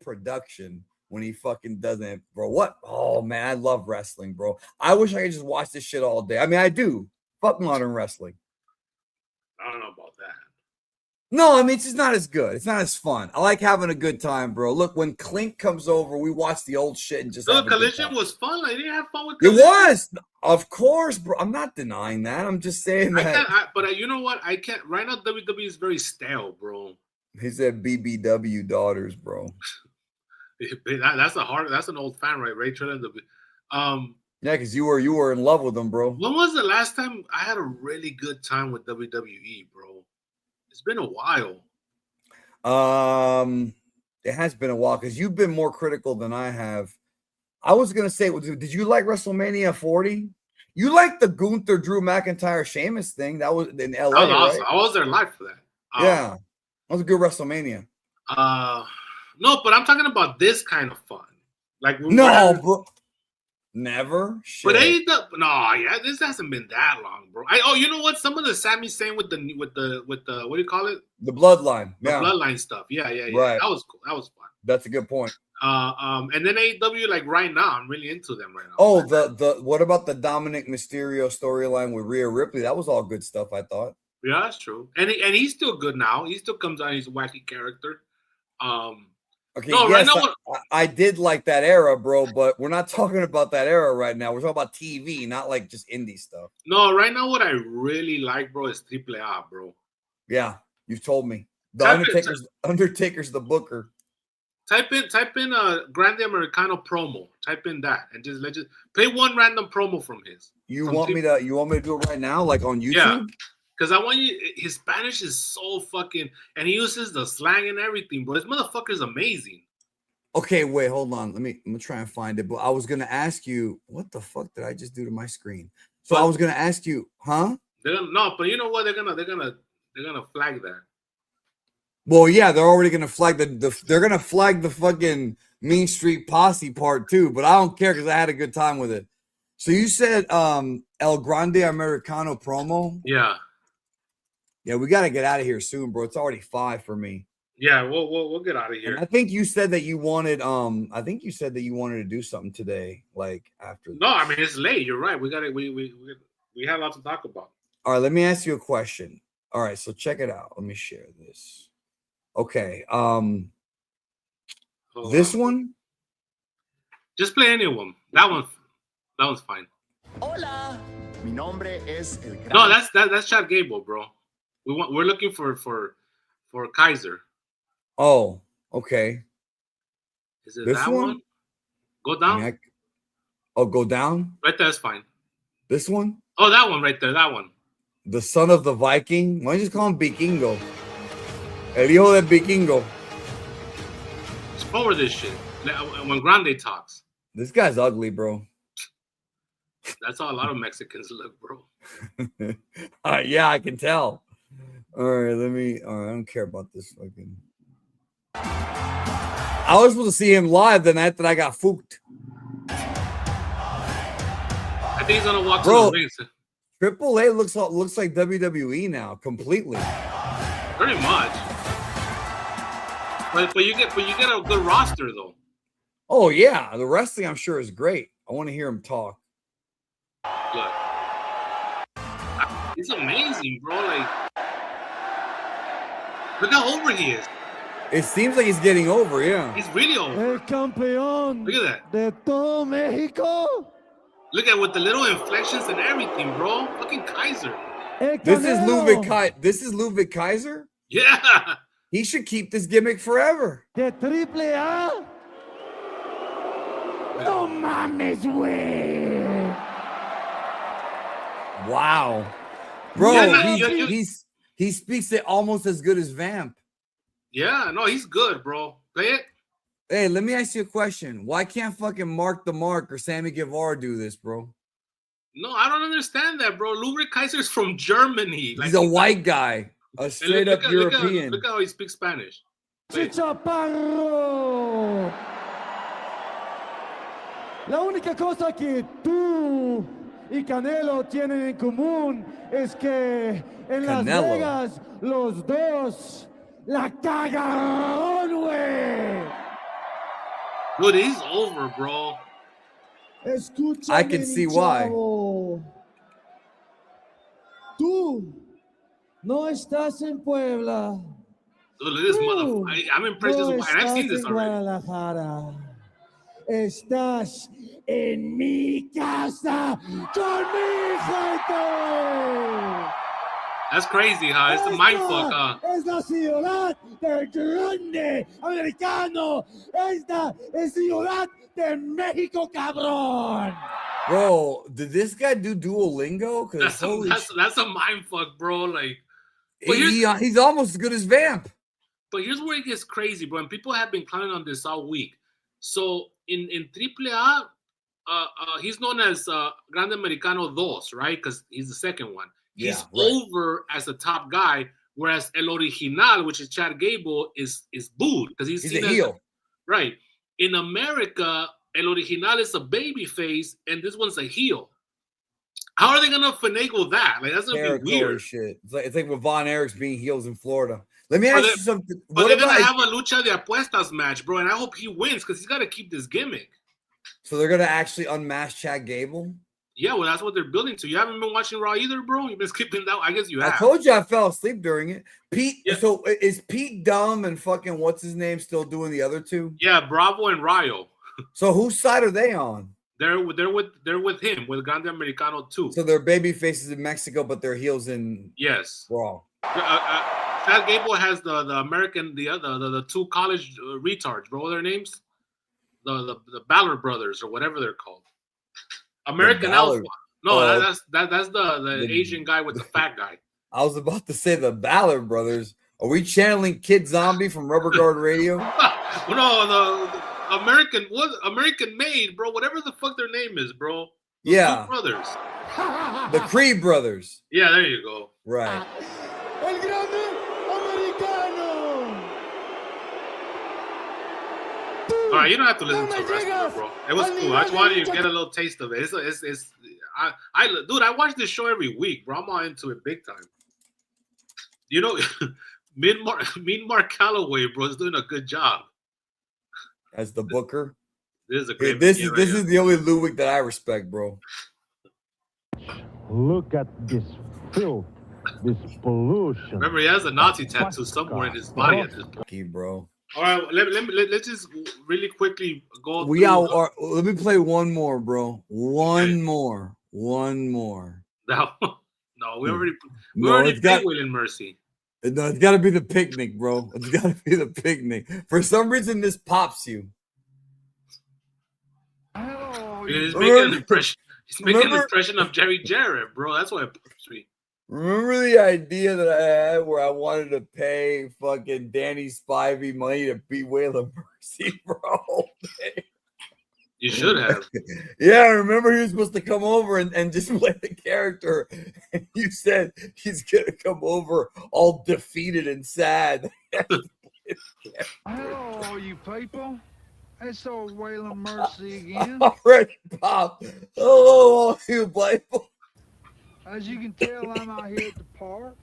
production when he fucking doesn't, bro. What? Oh, man, I love wrestling, bro. I wish I could just watch this shit all day. I mean, I do. Fuck modern wrestling. I don't know about that. No, I mean, it's just not as good. It's not as fun. I like having a good time, bro. Look, when Clink comes over, we watch the old shit and just. No, Collision was fun. Like, didn't have fun with Collision. It was, of course, bro. I'm not denying that. I'm just saying that. But you know what? I can't. Right now, WWE is very stale, bro. He said BBW daughters, bro. That's an old fan, right? Ray Trailer. Yeah, because you were in love with them, bro. When was the last time I had a really good time with WWE, bro? It's been a while. It has been a while because you've been more critical than I have. I was gonna say, did you like WrestleMania 40? You liked the Gunther, Drew McIntyre, Sheamus thing. That was in LA. That was awesome. Right? I was there live for that. Yeah, that was a good WrestleMania. No, but I'm talking about this kind of fun. Like bro. Never. Shit. But this hasn't been that long, bro. You know what? Some of the Sami Zayn with the what do you call it? The bloodline. The bloodline stuff. Yeah. Right. That was cool. That was fun. That's a good point. And then AEW, like right now, I'm really into them right now. Oh, the what about the Dominic Mysterio storyline with Rhea Ripley? That was all good stuff, I thought. Yeah, that's true. And he's still good now. He still comes out. He's a wacky character. Okay, no, yes, right now, I did like that era, bro, but we're not talking about that era right now. We're talking about TV, not like just indie stuff. No, right now what I really like, bro, is AAA, bro. Yeah, you've told me. The Undertaker's the booker. Type in a Grande Americano promo. Type in that and just play one random promo from his. You want me to do it right now, like on YouTube? Yeah. Because I want you, his Spanish is so fucking, and he uses the slang and everything, bro. This motherfucker's amazing. Okay, wait, hold on. I'm gonna try and find it. But I was gonna ask you, what the fuck did I just do to my screen? So I was gonna ask you, huh? But you know what? They're gonna flag that. Well, yeah, they're already gonna flag they're gonna flag the fucking Mean Street Posse part too. But I don't care because I had a good time with it. So you said El Grande Americano promo? Yeah. Yeah, we got to get out of here soon, bro. It's already 5 for me. Yeah, we'll get out of here. And I think you said that you wanted to do something today, like after. No, I mean it's late. You're right. We have a lot to talk about. All right, let me ask you a question. All right, so check it out. Let me share this. Okay. This one. Just play any of them. That one's fine. Hola. Mi nombre es el No, that's Chad Gable, bro. We're looking for Kaiser. Oh, okay. Is it that one? Go down. Go down. Right there, that's fine. This one? Oh, that one right there. That one. The son of the Viking. Why don't you just call him Vikingo? El hijo de Vikingo. Just forward this shit. When Grande talks. This guy's ugly, bro. That's how a lot of Mexicans look, bro. Yeah, I can tell. All right, I don't care about this fucking. I was supposed to see him live the night that I got fooked. I think he's gonna walk to the ring. Triple A looks like WWE now, completely. Pretty much. But you get a good roster though. Oh yeah, the wrestling I'm sure is great. I want to hear him talk. Look, he's amazing, bro. Like, look how over he is. It seems like he's getting over, yeah. He's really over. El campeón Look at that. de todo México. Look at with the little inflections and everything, bro. Fucking Kaiser. This is Ludwig Kaiser? Yeah. He should keep this gimmick forever. De Triple A. No mames, güey. Wow. Bro, Yeah, he speaks it almost as good as Vamp. Yeah, no, he's good, bro. Play it. Hey, let me ask you a question. Why can't fucking Mark the Mark or Sammy Guevara do this, bro? No, I don't understand that, bro. Ludwig Kaiser's from Germany. He's a white guy, a straight up European. Look at how he speaks Spanish. Chichaparro. La única cosa que tú y Canelo tienen en común es que en Las Vegas los dos la cagaron, güey. Dude, he's over, bro. Escúchame, I can see why. Tú no estás en Puebla. Dude, look at this motherfucker. I'm impressed. No And I've seen this estás en already. Guadalajara. Estás en mi casa con mi gente. That's crazy, huh? It's a mindfuck, huh? Es la ciudad del grande americano. Esta es ciudad de México, cabrón. Bro, did this guy do Duolingo? That's a mindfuck, bro. Like, he's almost as good as Vamp. But here's where it gets crazy, bro. And people have been clowning on this all week. So in AAA, he's known as Grande Americano 2, right? Because he's the second one. He's over as the top guy, whereas El Original, which is Chad Gable, is booed because he's a heel. Right. In America, El Original is a baby face, and this one's a heel. How are they gonna finagle that? Like, that's gonna be weird. Shit. It's like with Von Erichs being heels in Florida. Let me ask you something. But they're gonna have a lucha de apuestas match, bro, and I hope he wins because he's got to keep this gimmick. So they're gonna actually unmask Chad Gable? Yeah, well, that's what they're building to. You haven't been watching Raw either, bro. You've been skipping that. I guess you have. I told you I fell asleep during it. Pete. Yeah. So is Pete Dumb and fucking what's his name still doing the other two? Yeah, Bravo and Rayo. So whose side are they on? They're with him with Grande Americano 2. So they're baby faces in Mexico, but they're heels in Raw. Chad Gable has the American the two college retards, bro. What are their names? The Ballard brothers or whatever they're called. American Alpha. No, that's the Asian guy with the fat guy. I was about to say the Ballard brothers. Are we channeling Kid Zombie from Rubber Guard Radio? No, the American Made, bro. Whatever the fuck their name is, bro. Those two brothers. The Creed brothers. Yeah, there you go. Right. El Grande Americano. All right, you don't have to listen to the rest of it, bro. It was cool. I just wanted you to get a little taste of it. Dude, I watch this show every week, bro. I'm all into it big time. You know, Mean Mark Calloway, bro, is doing a good job. As the booker. This is a great. This is the only Ludwig that I respect, bro. Look at this filth, this pollution. Remember, he has a Nazi tattoo somewhere in his body at this point. Bro. All right, let's just really quickly go. Let me play one more, bro. One more. No, we already played Will and Mercy. No, it's got to be the picnic, bro. It's got to be the picnic. For some reason, this pops you. He's making an impression. He's making an impression of Jerry Jarrett, bro. That's why it pops me. Remember the idea that I had where I wanted to pay fucking Danny Spivey money to beat Waylon Mercy, bro? You should have. Yeah, I remember he was supposed to come over and just play the character. And you said he's going to come over all defeated and sad. Hello, you people. It's old Waylon Mercy again. Already popped. Oh, you people. As you can tell, I'm out here at the park.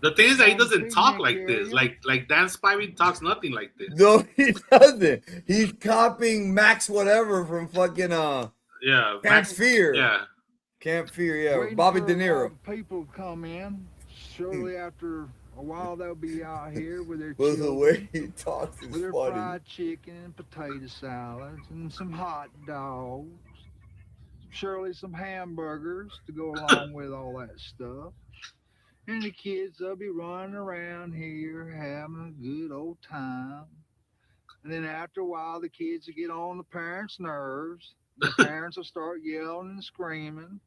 The thing is that he doesn't talk like this. Like Dan Spivey talks nothing like this. No, he doesn't. He's copying Max whatever from fucking Camp Fear. Yeah. Camp Fear, yeah. Bobby De Niro. People come in. Shortly after a while, they'll be out here with their Well, the way he talks is with their funny. fried chicken and potato salads and some hot dogs. Surely some hamburgers to go along with all that stuff. And the kids, they'll be running around here having a good old time. And then after a while, the kids will get on the parents' nerves. The parents will start yelling and screaming.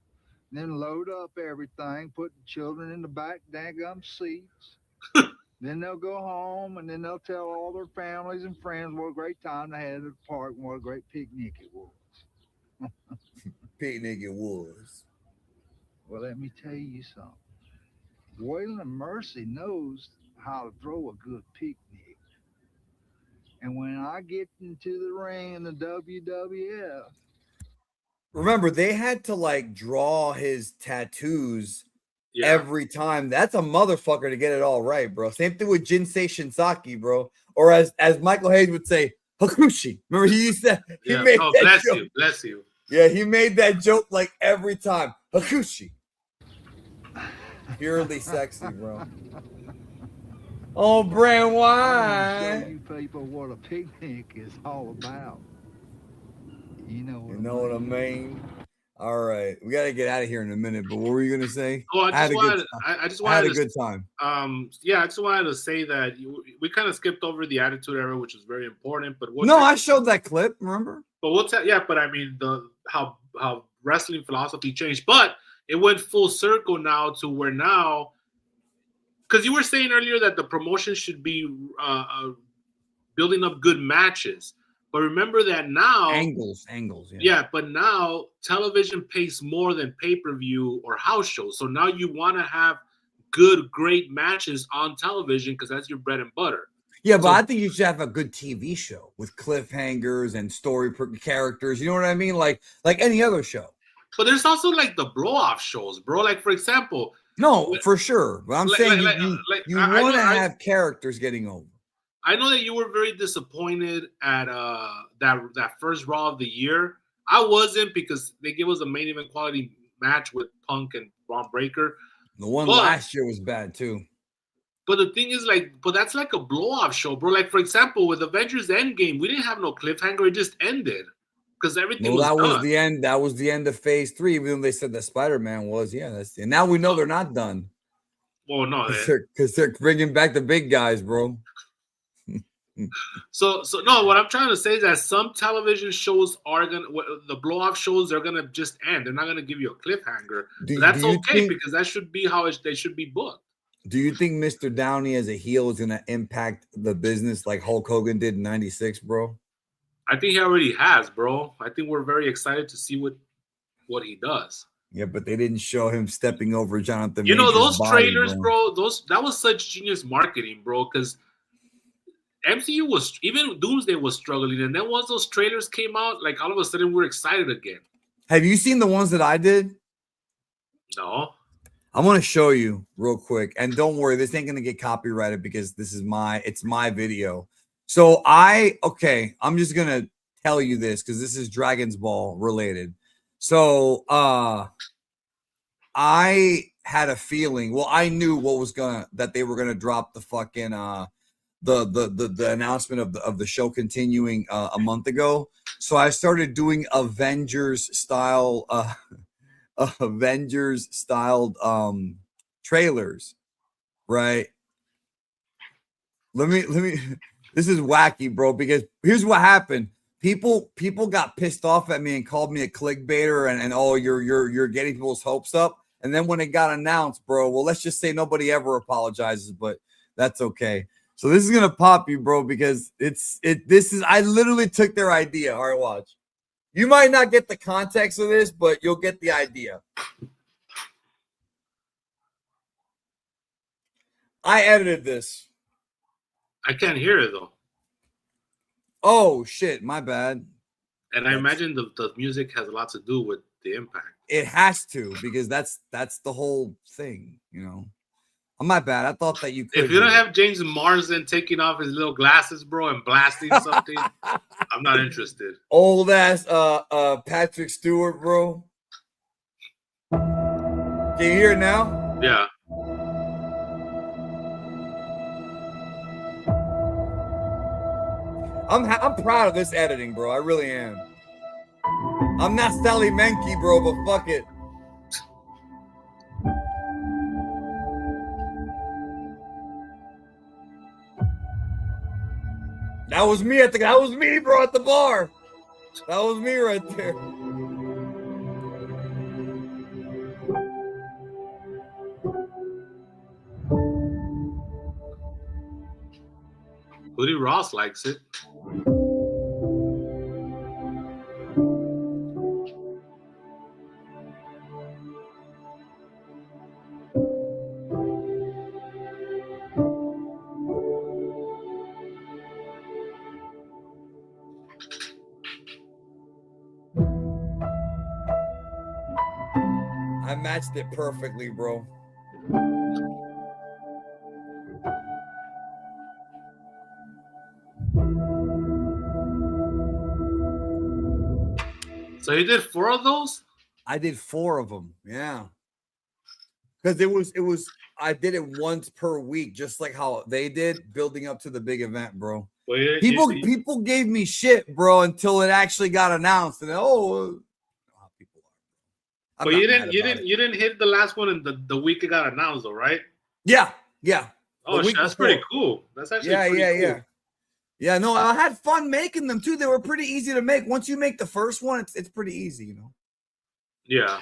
Then load up everything, put the children in the back daggum seats. Then they'll go home, and then they'll tell all their families and friends what a great time they had at the park and what a great picnic it was. Picnic it was. Well, let me tell you something. Waylon Mercy knows how to throw a good picnic. And when I get into the ring in the WWF. Remember, they had to like draw his tattoos every time. That's a motherfucker to get it all right, bro. Same thing with Jinsei Shinsaki, bro. Or as Michael Hayes would say, Hakushi. Remember, he used to made that joke. Bless you. Yeah, he made that joke like every time. Hakushi. Purely sexy, bro. Oh, Brand, why? Show you people what a picnic is all about. You know what I mean? All right, we got to get out of here in a minute. But what were you gonna say? Oh, I had a good time. Yeah, I just wanted to say that we kind of skipped over the Attitude Era, which is very important. But I showed that clip. Remember? But but I mean how wrestling philosophy changed, but it went full circle now to where now, because you were saying earlier that the promotion should be building up good matches. But remember that now angles, but now television pays more than pay-per-view or house shows. So now you want to have good, great matches on television because that's your bread and butter. Yeah, but I think you should have a good TV show with cliffhangers and story characters. You know what I mean? Like any other show. But there's also like the blow-off shows, bro. Like, for example. No, for sure. But I'm saying you want to have characters getting over. I know that you were very disappointed at that first Raw of the year. I wasn't, because they gave us a main event quality match with Punk and Braun Breaker. The one last year was bad too. But the thing is, but that's like a blow-off show, bro. Like, for example, with Avengers Endgame, we didn't have no cliffhanger. It just ended because everything was done. Was the end. That was the end of Phase 3, even though they said that Spider-Man was. Yeah, that's. And now we know they're not done. Well, no, because they're bringing back the big guys, bro. So no, what I'm trying to say is that some television shows the blow-off shows are gonna just end. They're not gonna give you a cliffhanger. That's okay, because that should be how they should be booked. Do you think Mr. Downey as a heel is gonna impact the business like Hulk Hogan did in '96, bro? I think he already has, bro. I think we're very excited to see what he does. Yeah, but they didn't show him stepping over Jonathan. You know those trailers, bro. That was such genius marketing, bro. Because MCU even Doomsday was struggling, and then once those trailers came out, like all of a sudden we're excited again. Have you seen the ones that I did? No. I want to show you real quick, and don't worry, this ain't gonna get copyrighted because it's my video. So I'm just gonna tell you this because this is Dragon's Ball related. So I had a feeling. Well, I knew that they were gonna drop the fucking the announcement of the show continuing a month ago. So I started doing Avengers styled trailers, right? Let me this is wacky, bro, because here's what happened. People got pissed off at me and called me a clickbaiter and oh, you're getting people's hopes up. And then when it got announced, bro, well, let's just say nobody ever apologizes, but that's okay. So this is gonna pop you, bro, because I literally took their idea. All right, watch. You might not get the context of this, but you'll get the idea. I edited this. I can't hear it though. Oh shit, my bad. And I imagine the music has a lot to do with the impact. It has to, because that's the whole thing, you know. Oh, my bad. I thought that you could. If you don't have James Marsden taking off his little glasses, bro, and blasting something, I'm not interested. Old ass Patrick Stewart, bro. Can you hear it now? Yeah. I'm proud of this editing, bro. I really am. I'm not Sally Menke, bro, but fuck it. That was me, bro, at the bar. That was me right there. Woody Ross likes it. I matched it perfectly, bro. So you did 4 of those? I did 4 of them, yeah. Because it was I did it once per week, just like how they did, building up to the big event, bro. Well, yeah, people gave me shit, bro, until it actually got announced, and but you didn't hit the last one in the week it got announced, though, right? Yeah. Oh, that's pretty cool. That's actually pretty cool. Yeah, no, I had fun making them too. They were pretty easy to make. Once you make the first one, it's pretty easy, you know. Yeah.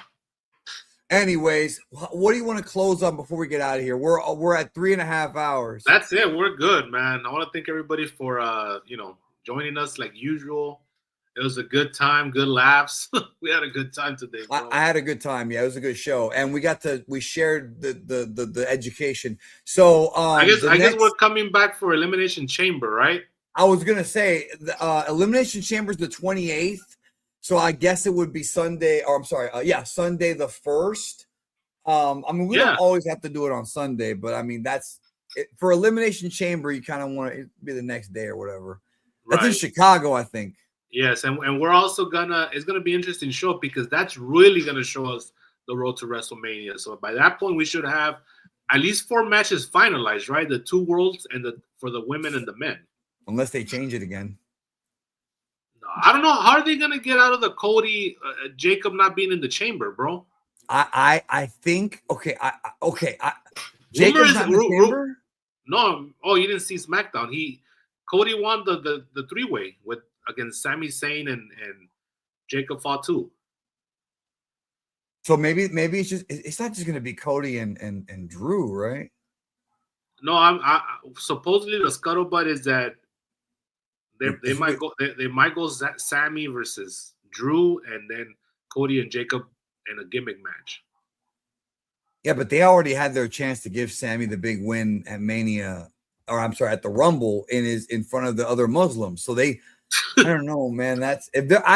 Anyways, what do you want to close on before we get out of here? We're at 3.5 hours. That's it. We're good, man. I want to thank everybody for joining us like usual. It was a good time, good laughs. We had a good time today, bro. I had a good time. Yeah, it was a good show, and we shared the education. So I guess we're coming back for Elimination Chamber, right? I was gonna say the Elimination Chamber is the 28th, so I guess it would be Sunday. Or I'm sorry, Sunday the 1st. I mean, we don't always have to do it on Sunday, but I mean that's it. For Elimination Chamber, you kind of want it to be the next day or whatever. That's in Chicago, I think. Yes, and we're also it's gonna be an interesting show because that's really gonna show us the road to WrestleMania. So by that point, we should have at least 4 matches finalized, right? The 2 worlds and for the women and the men. Unless they change it again. I don't know. How are they gonna get out of the Cody Jacob not being in the chamber, bro? I think Jacob's not in the chamber? No. Oh, you didn't see SmackDown. Cody won the 3-way against Sami Zayn and Jacob Fatu. So maybe it's not just gonna be Cody and Drew, right? No, I supposedly the scuttlebutt is that they might go Sammy versus Drew and then Cody and Jacob in a gimmick match. Yeah, but they already had their chance to give Sammy the big win at Mania, or I'm sorry, at the Rumble in front of the other Muslims. So I don't know, man. I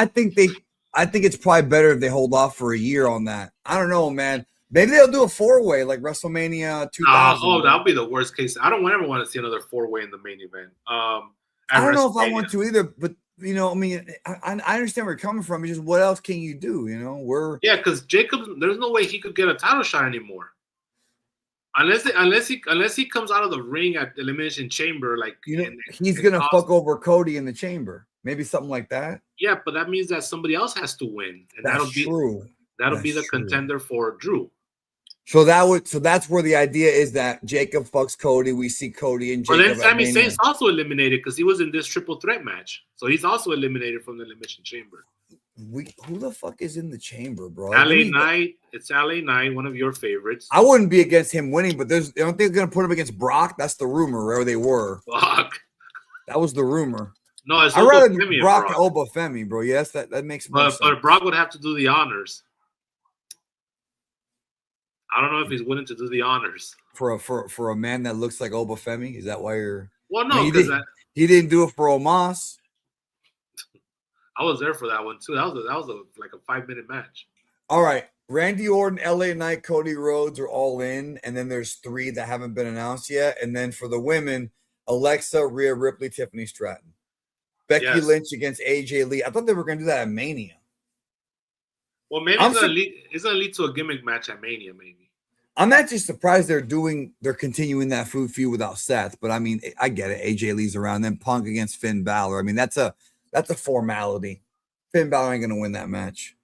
think it's probably better if they hold off for a year on that. I don't know, man. Maybe they'll do a 4-way like WrestleMania 2000. That'll be the worst case. I don't ever want to see another 4-way in the main event. I don't know if I want to either, but you know, I mean, I understand where you're coming from. It's just what else can you do? You know, because Jacob, there's no way he could get a title shot anymore. Unless he comes out of the ring at the Elimination Chamber, like he's gonna fuck over Cody in the chamber. Maybe something like that. Yeah, but that means that somebody else has to win, and that'll be the contender for Drew. So that's where the idea is that Jacob fucks Cody. We see Cody and Jacob. But then Sami Zayn's also eliminated because he was in this triple threat match, so he's also eliminated from the Elimination Chamber. Who the fuck is in the chamber, bro? LA Knight. It's LA Knight, one of your favorites. I wouldn't be against him winning, but I don't think they're gonna put him against Brock. That's the rumor, where they were. Fuck. That was the rumor. No, it's I'd rather Brock and Obafemi, bro. Yes, that makes more sense. But Brock would have to do the honors. I don't know if he's willing to do the honors for a man that looks like Obafemi. Is that why you're? Well, no, because he didn't do it for Omos. I was there for that one too. That was like a 5-minute match. All right, Randy Orton, LA Knight, Cody Rhodes are all in, and then there's 3 that haven't been announced yet. And then for the women, Alexa, Rhea Ripley, Tiffany Stratton, Becky Lynch against AJ Lee. I thought they were going to do that at Mania. Well, maybe it's going to lead to a gimmick match at Mania. Maybe. I'm actually surprised they're continuing that food feud without Seth, but I mean, I get it. AJ Lee's around, then Punk against Finn Balor. I mean, that's a formality. Finn Balor ain't gonna win that match.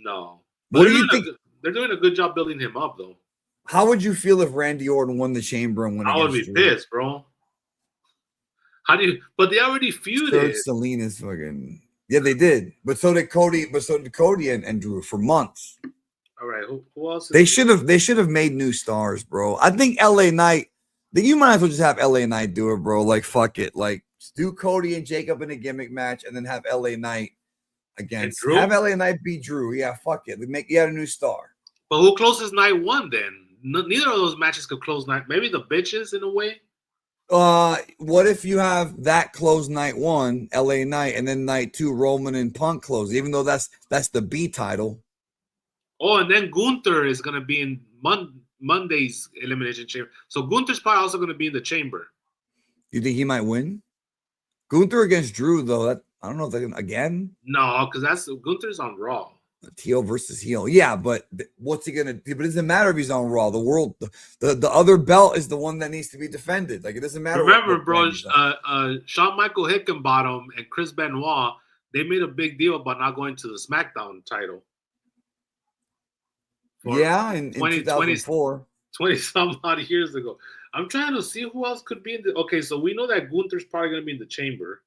No. What do you think? They're doing a good job building him up, though. How would you feel if Randy Orton won the Chamber and went? I would be pissed, bro. How do you? But they already feuded. Selena's fucking. Yeah, they did. But so did Cody. But so did Cody and Drew for months. All right. Who else? They should have made new stars, bro. I think LA Knight. You might as well just have LA Knight do it, bro. Like fuck it. Like do Cody and Jacob in a gimmick match, and then have LA Knight against. Have LA Knight beat Drew. Yeah, fuck it. You had a new star. But who closes night 1 then? Neither of those matches could close night. Maybe the bitches in a way. What if you have that close night 1, LA Knight, and then night 2, Roman and Punk close? Even though that's the B title. Oh, and then Gunther is gonna be in Monday's Elimination Chamber. So Gunther's probably also gonna be in the chamber. You think he might win? Gunther against Drew, though. I don't know if they're gonna again. No, because Gunther's on Raw. Heel versus heel. Yeah, but what's he gonna do? But it doesn't matter if he's on Raw. The other belt is the one that needs to be defended. Like it doesn't matter. Remember, bro, Shawn Michael Hickenbottom and Chris Benoit, they made a big deal about not going to the SmackDown title. In 2004. 20 some odd years ago. I'm trying to see who else could be in the. Okay, so we know that Gunther's probably going to be in the chamber.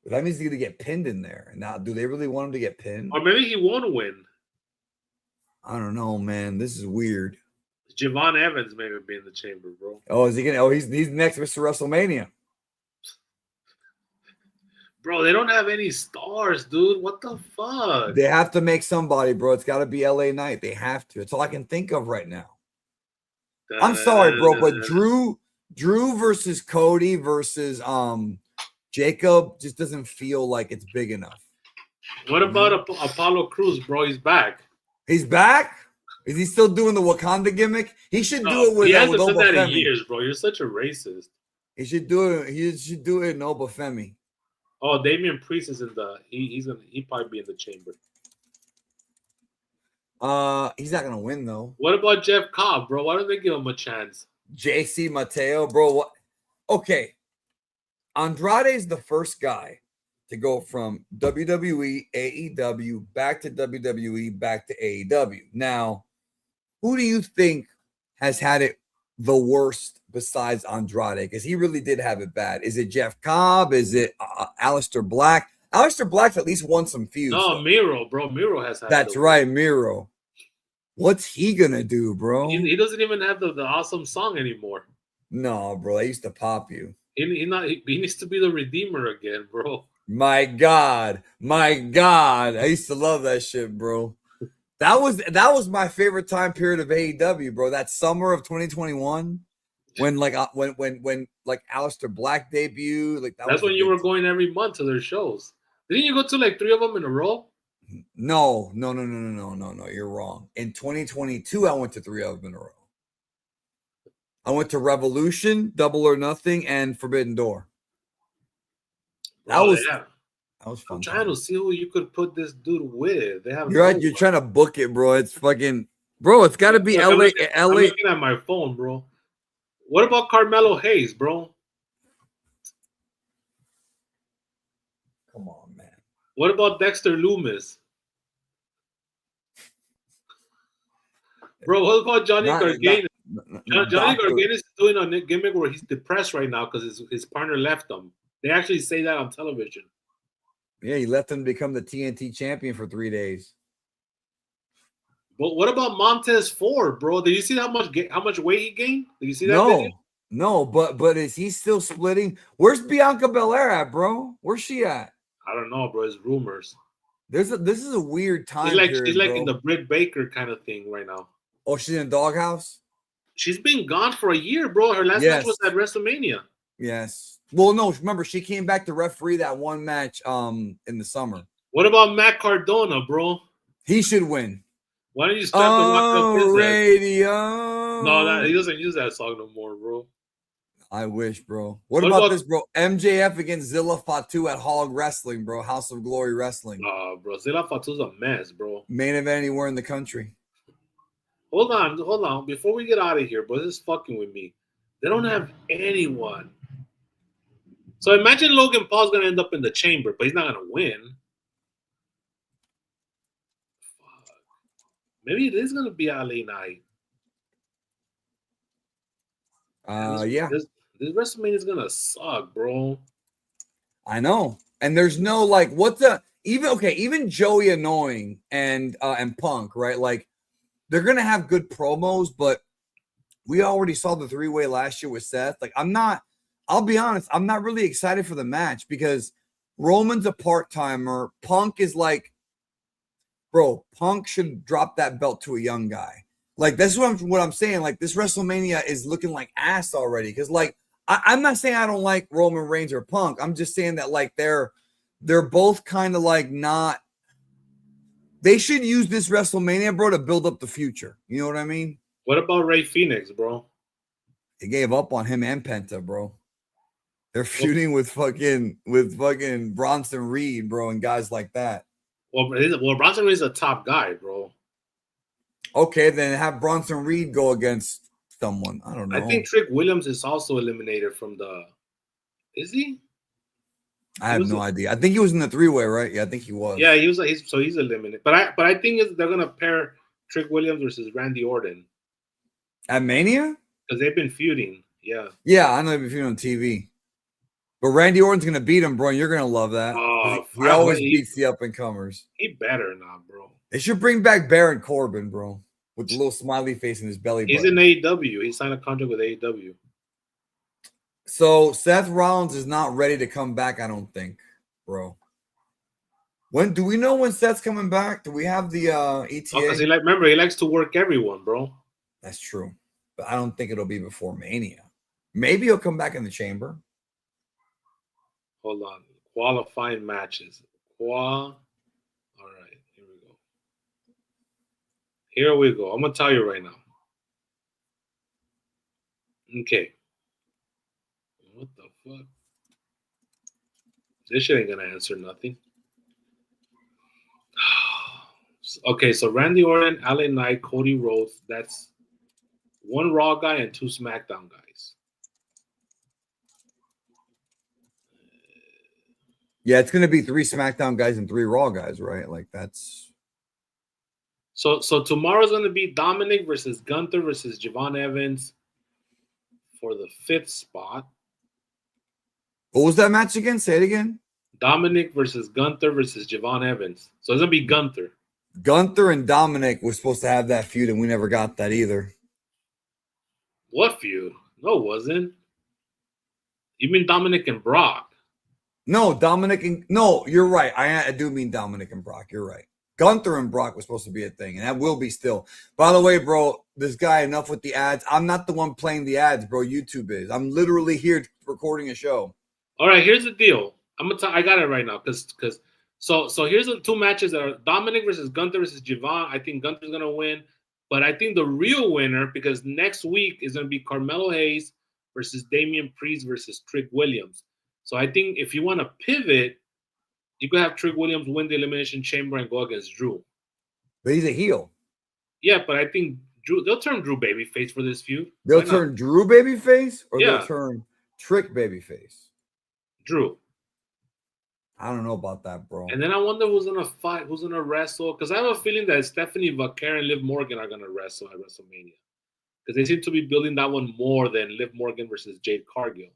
But that means he's going to get pinned in there. Now, do they really want him to get pinned? Or maybe he won't win. I don't know, man. This is weird. Javon Evans maybe be in the chamber, bro. Oh, is he going to? Oh, he's next Mr. WrestleMania. Bro, they don't have any stars, dude. What the fuck? They have to make somebody, bro. It's got to be LA Knight. They have to. It's all I can think of right now. I'm sorry, bro, but Drew versus Cody versus Jacob just doesn't feel like it's big enough. What about Apollo Crews, bro? He's back. He's back? Is he still doing the Wakanda gimmick? He should do it with. He hasn't done that in years, bro. You're such a racist. He should do it. He should do it in Obafemi. Oh, Damian Priest is in the. He'd probably be in the chamber. He's not gonna win though. What about Jeff Cobb, bro? Why don't they give him a chance? JC Mateo, bro. What? Okay, Andrade's the first guy to go from WWE, AEW, back to WWE, back to AEW. Now, who do you think has had it the worst besides Andrade? Because he really did have it bad. Is it Jeff Cobb? Is it Aleister Black? Aleister Black's at least won some feuds. No, Miro, bro. Miro has had That's right, Miro. What's he gonna do, bro? He doesn't even have the awesome song anymore. No, bro. I used to pop you. He needs to be the Redeemer again, bro. My God. I used to love that shit, bro. That was my favorite time period of AEW, bro. That summer of 2021, when Aleister Black debuted, like that's when you were going every month to their shows. Didn't you go to like 3 of them in a row? No. You're wrong. In 2022, I went to 3 of them in a row. I went to Revolution, Double or Nothing, and Forbidden Door. That was fun. I'm trying to see who you could put this dude with. They have You're trying to book it, bro. It's fucking Bro, it's got to be LA. I'm looking at my phone, bro. What about Carmelo Hayes, bro? Come on, man. What about Dexter Loomis? Bro, what about Johnny Gargano? Johnny Gargano is doing a gimmick where he's depressed right now because his partner left him. They actually say that on television. Yeah, he left him become the TNT champion for 3 days. But what about Montez Ford, bro? Did you see how much weight he gained? Did you see that? No, video? no, but is he still splitting? Where's Bianca Belair at, bro? Where's she at? I don't know, bro. It's rumors. This is a weird time. She's like in the Britt Baker kind of thing right now. Oh, she's in Doghouse? She's been gone for a year, bro. Her last match was at WrestleMania. Yes. Well, no, remember, she came back to referee that one match in the summer. What about Matt Cardona, bro? He should win. Why don't you stop the Rock Up Business? Radio. No, he doesn't use that song no more, bro. I wish, bro. What about this, bro? MJF against Zilla Fatu at Hog Wrestling, bro. House of Glory Wrestling. Bro. Zilla Fatu's a mess, bro. Main event anywhere in the country. Hold on. Before we get out of here, bro, this is fucking with me. They don't have anyone. So imagine Logan Paul's going to end up in the chamber, but he's not going to win. Fuck. Maybe it is going to be LA Knight. Yeah. This WrestleMania is going to suck, bro. I know. And there's no, like, even Joey Annoying and Punk, right? Like, they're going to have good promos, but we already saw the 3-way last year with Seth. Like, I'll be honest, I'm not really excited for the match because Roman's a part-timer. Punk is like, bro, Punk should drop that belt to a young guy. Like, that's what I'm saying. Like, this WrestleMania is looking like ass already. Because, like, I'm not saying I don't like Roman Reigns or Punk. I'm just saying that, like, they're both kind of like not. They should use this WrestleMania, bro, to build up the future. You know what I mean? What about Rey Fenix, bro? They gave up on him and Penta, bro. They're feuding with fucking Bronson Reed, bro, and guys like that. Well, Bronson Reed's a top guy, bro. Okay, then have Bronson Reed go against someone. I don't know. I think Trick Williams is also eliminated from the. Is he? I have no idea. I think he was in the 3-way, right? Yeah, I think he was. Yeah, he was. He's eliminated. But I think they're gonna pair Trick Williams versus Randy Orton at Mania because they've been feuding. Yeah. Yeah, I know they've been feuding on TV. But Randy Orton's gonna beat him, bro. And you're gonna love that. He always beats the up and comers. He better not, bro. They should bring back Baron Corbin, bro, with the little smiley face in his belly button. He's in AEW. He signed a contract with AEW. So Seth Rollins is not ready to come back, I don't think, bro. When do we know when Seth's coming back? Do we have the ETA? Because he likes to work everyone, bro. That's true, but I don't think it'll be before Mania. Maybe he'll come back in the chamber. Hold on, qualifying matches. All right, here we go. Here we go. I'm gonna tell you right now. Okay. What the fuck? This shit ain't gonna answer nothing. Okay, so Randy Orton, LA Knight, Cody Rhodes. That's 1 Raw guy and 2 SmackDown guys. Yeah, it's gonna be 3 SmackDown guys and 3 Raw guys, right? Like that's. So tomorrow's gonna be Dominic versus Gunther versus Javon Evans for the 5th spot. What was that match again? Say it again. Dominic versus Gunther versus Javon Evans. So it's gonna be Gunther. Gunther and Dominic were supposed to have that feud, and we never got that either. What feud? No, it wasn't. You mean Dominic and Brock? No, no, you're right. I do mean Dominic and Brock. You're right. Gunther and Brock was supposed to be a thing, and that will be still. By the way, bro, this guy, enough with the ads. I'm not the one playing the ads, bro. YouTube is. I'm literally here recording a show. All right, here's the deal. I got it right now because so here's the 2 matches that are Dominic versus Gunther versus Javon. I think Gunther's gonna win, but I think the real winner, because next week is gonna be Carmelo Hayes versus Damian Priest versus Trick Williams. So I think if you want to pivot, you could have Trick Williams win the Elimination Chamber and go against Drew. But he's a heel. Yeah, but I think they'll turn Drew babyface for this feud. They'll turn Drew babyface, or Yeah. they'll turn Trick babyface. Drew. I don't know about that, bro. And then I wonder who's gonna fight, who's gonna wrestle. Because I have a feeling that Stephanie Vaquer and Liv Morgan are gonna wrestle at WrestleMania. Because they seem to be building that one more than Liv Morgan versus Jade Cargill.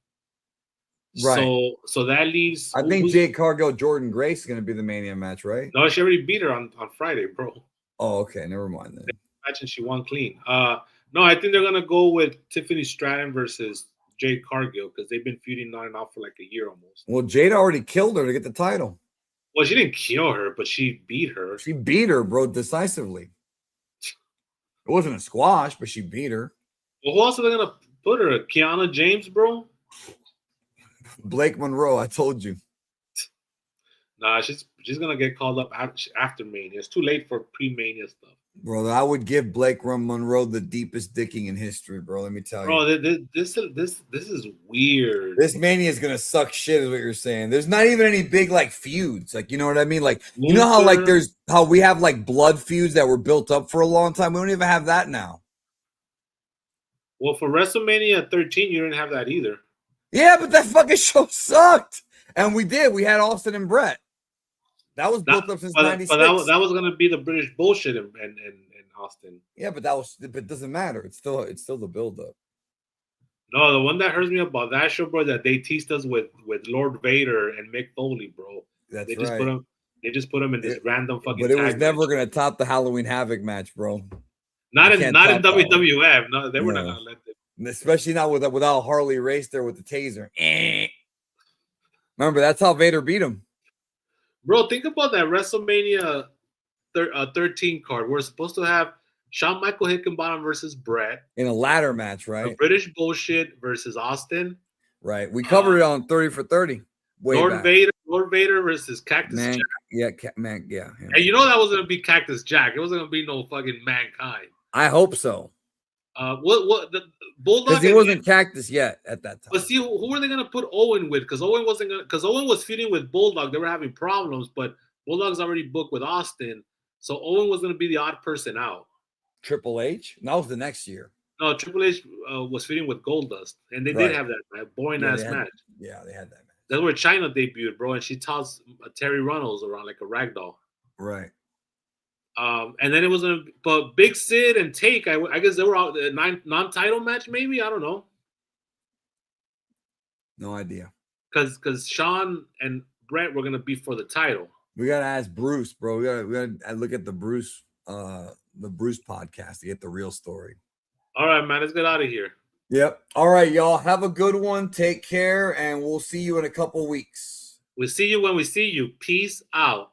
Right. So that leaves. I think Jade Cargill, Jordan Grace is going to be the Mania match, right? No, she already beat her on Friday, bro. Oh, okay. Never mind then. Match and she won clean. No, I think they're gonna go with Tiffany Stratton versus Jade Cargill because they've been feuding on and off for like a year almost. Well, Jade already killed her to get the title. Well, she didn't kill her, but she beat her. She beat her, bro, decisively. It wasn't a squash, but she beat her. Well, who else are they gonna put her? Kiana James, bro? Blake Monroe, I told you. Nah, she's gonna get called up after Mania. It's too late for pre-Mania stuff. Bro, I would give Blake Monroe the deepest dicking in history, bro. Let me tell you. Bro, this is weird. This Mania is gonna suck shit, is what you're saying. There's not even any big like feuds, like you know what I mean. Like you know how like how we have like blood feuds that were built up for a long time. We don't even have that now. Well, for WrestleMania 13, you didn't have that either. Yeah, but that fucking show sucked, and we did. We had Austin and Brett. That was built up since '96. But that was gonna be the British bullshit in Austin. Yeah, but it doesn't matter. It's still the build up. No, the one that hurts me about that show, bro, that they teased us with Lord Vader and Mick Foley, bro. That's they right. Just put him in this random fucking. But it was tag never match. gonna top the Halloween Havoc match, bro. Not in WWF. No, they were not gonna let them. Especially not without Harley Race there with the taser. Remember, that's how Vader beat him. Bro, think about that WrestleMania 13 card. We're supposed to have Shawn Michael Hickenbottom versus Brett in a ladder match, right? The British bullshit versus Austin. Right. We covered it on 30 for 30. Lord Vader versus Cactus Jack. Yeah, And you know that wasn't gonna be Cactus Jack. It wasn't gonna be no fucking Mankind. I hope so. What the Bulldog? Because he wasn't Cactus yet at that time. But see, who were they gonna put Owen with? Because Owen wasn't gonna. Because Owen was feuding with Bulldog. They were having problems, but Bulldog's already booked with Austin, so Owen was gonna be the odd person out. Triple H? That was the next year. No, Triple H was feuding with Goldust, and they did have that boring ass match. Yeah, they had that match. That's where Chyna debuted, bro, and she tossed Terry Runnels around like a ragdoll. Right. And then it was but Big Sid and Take, I guess they were out the non-title match, maybe. I don't know. No idea. Because Shawn and Brett were gonna be for the title. We gotta ask Bruce, bro. We gotta look at the Bruce podcast to get the real story. All right, man. Let's get out of here. Yep. All right, y'all. Have a good one. Take care, and we'll see you in a couple weeks. We'll see you when we see you. Peace out.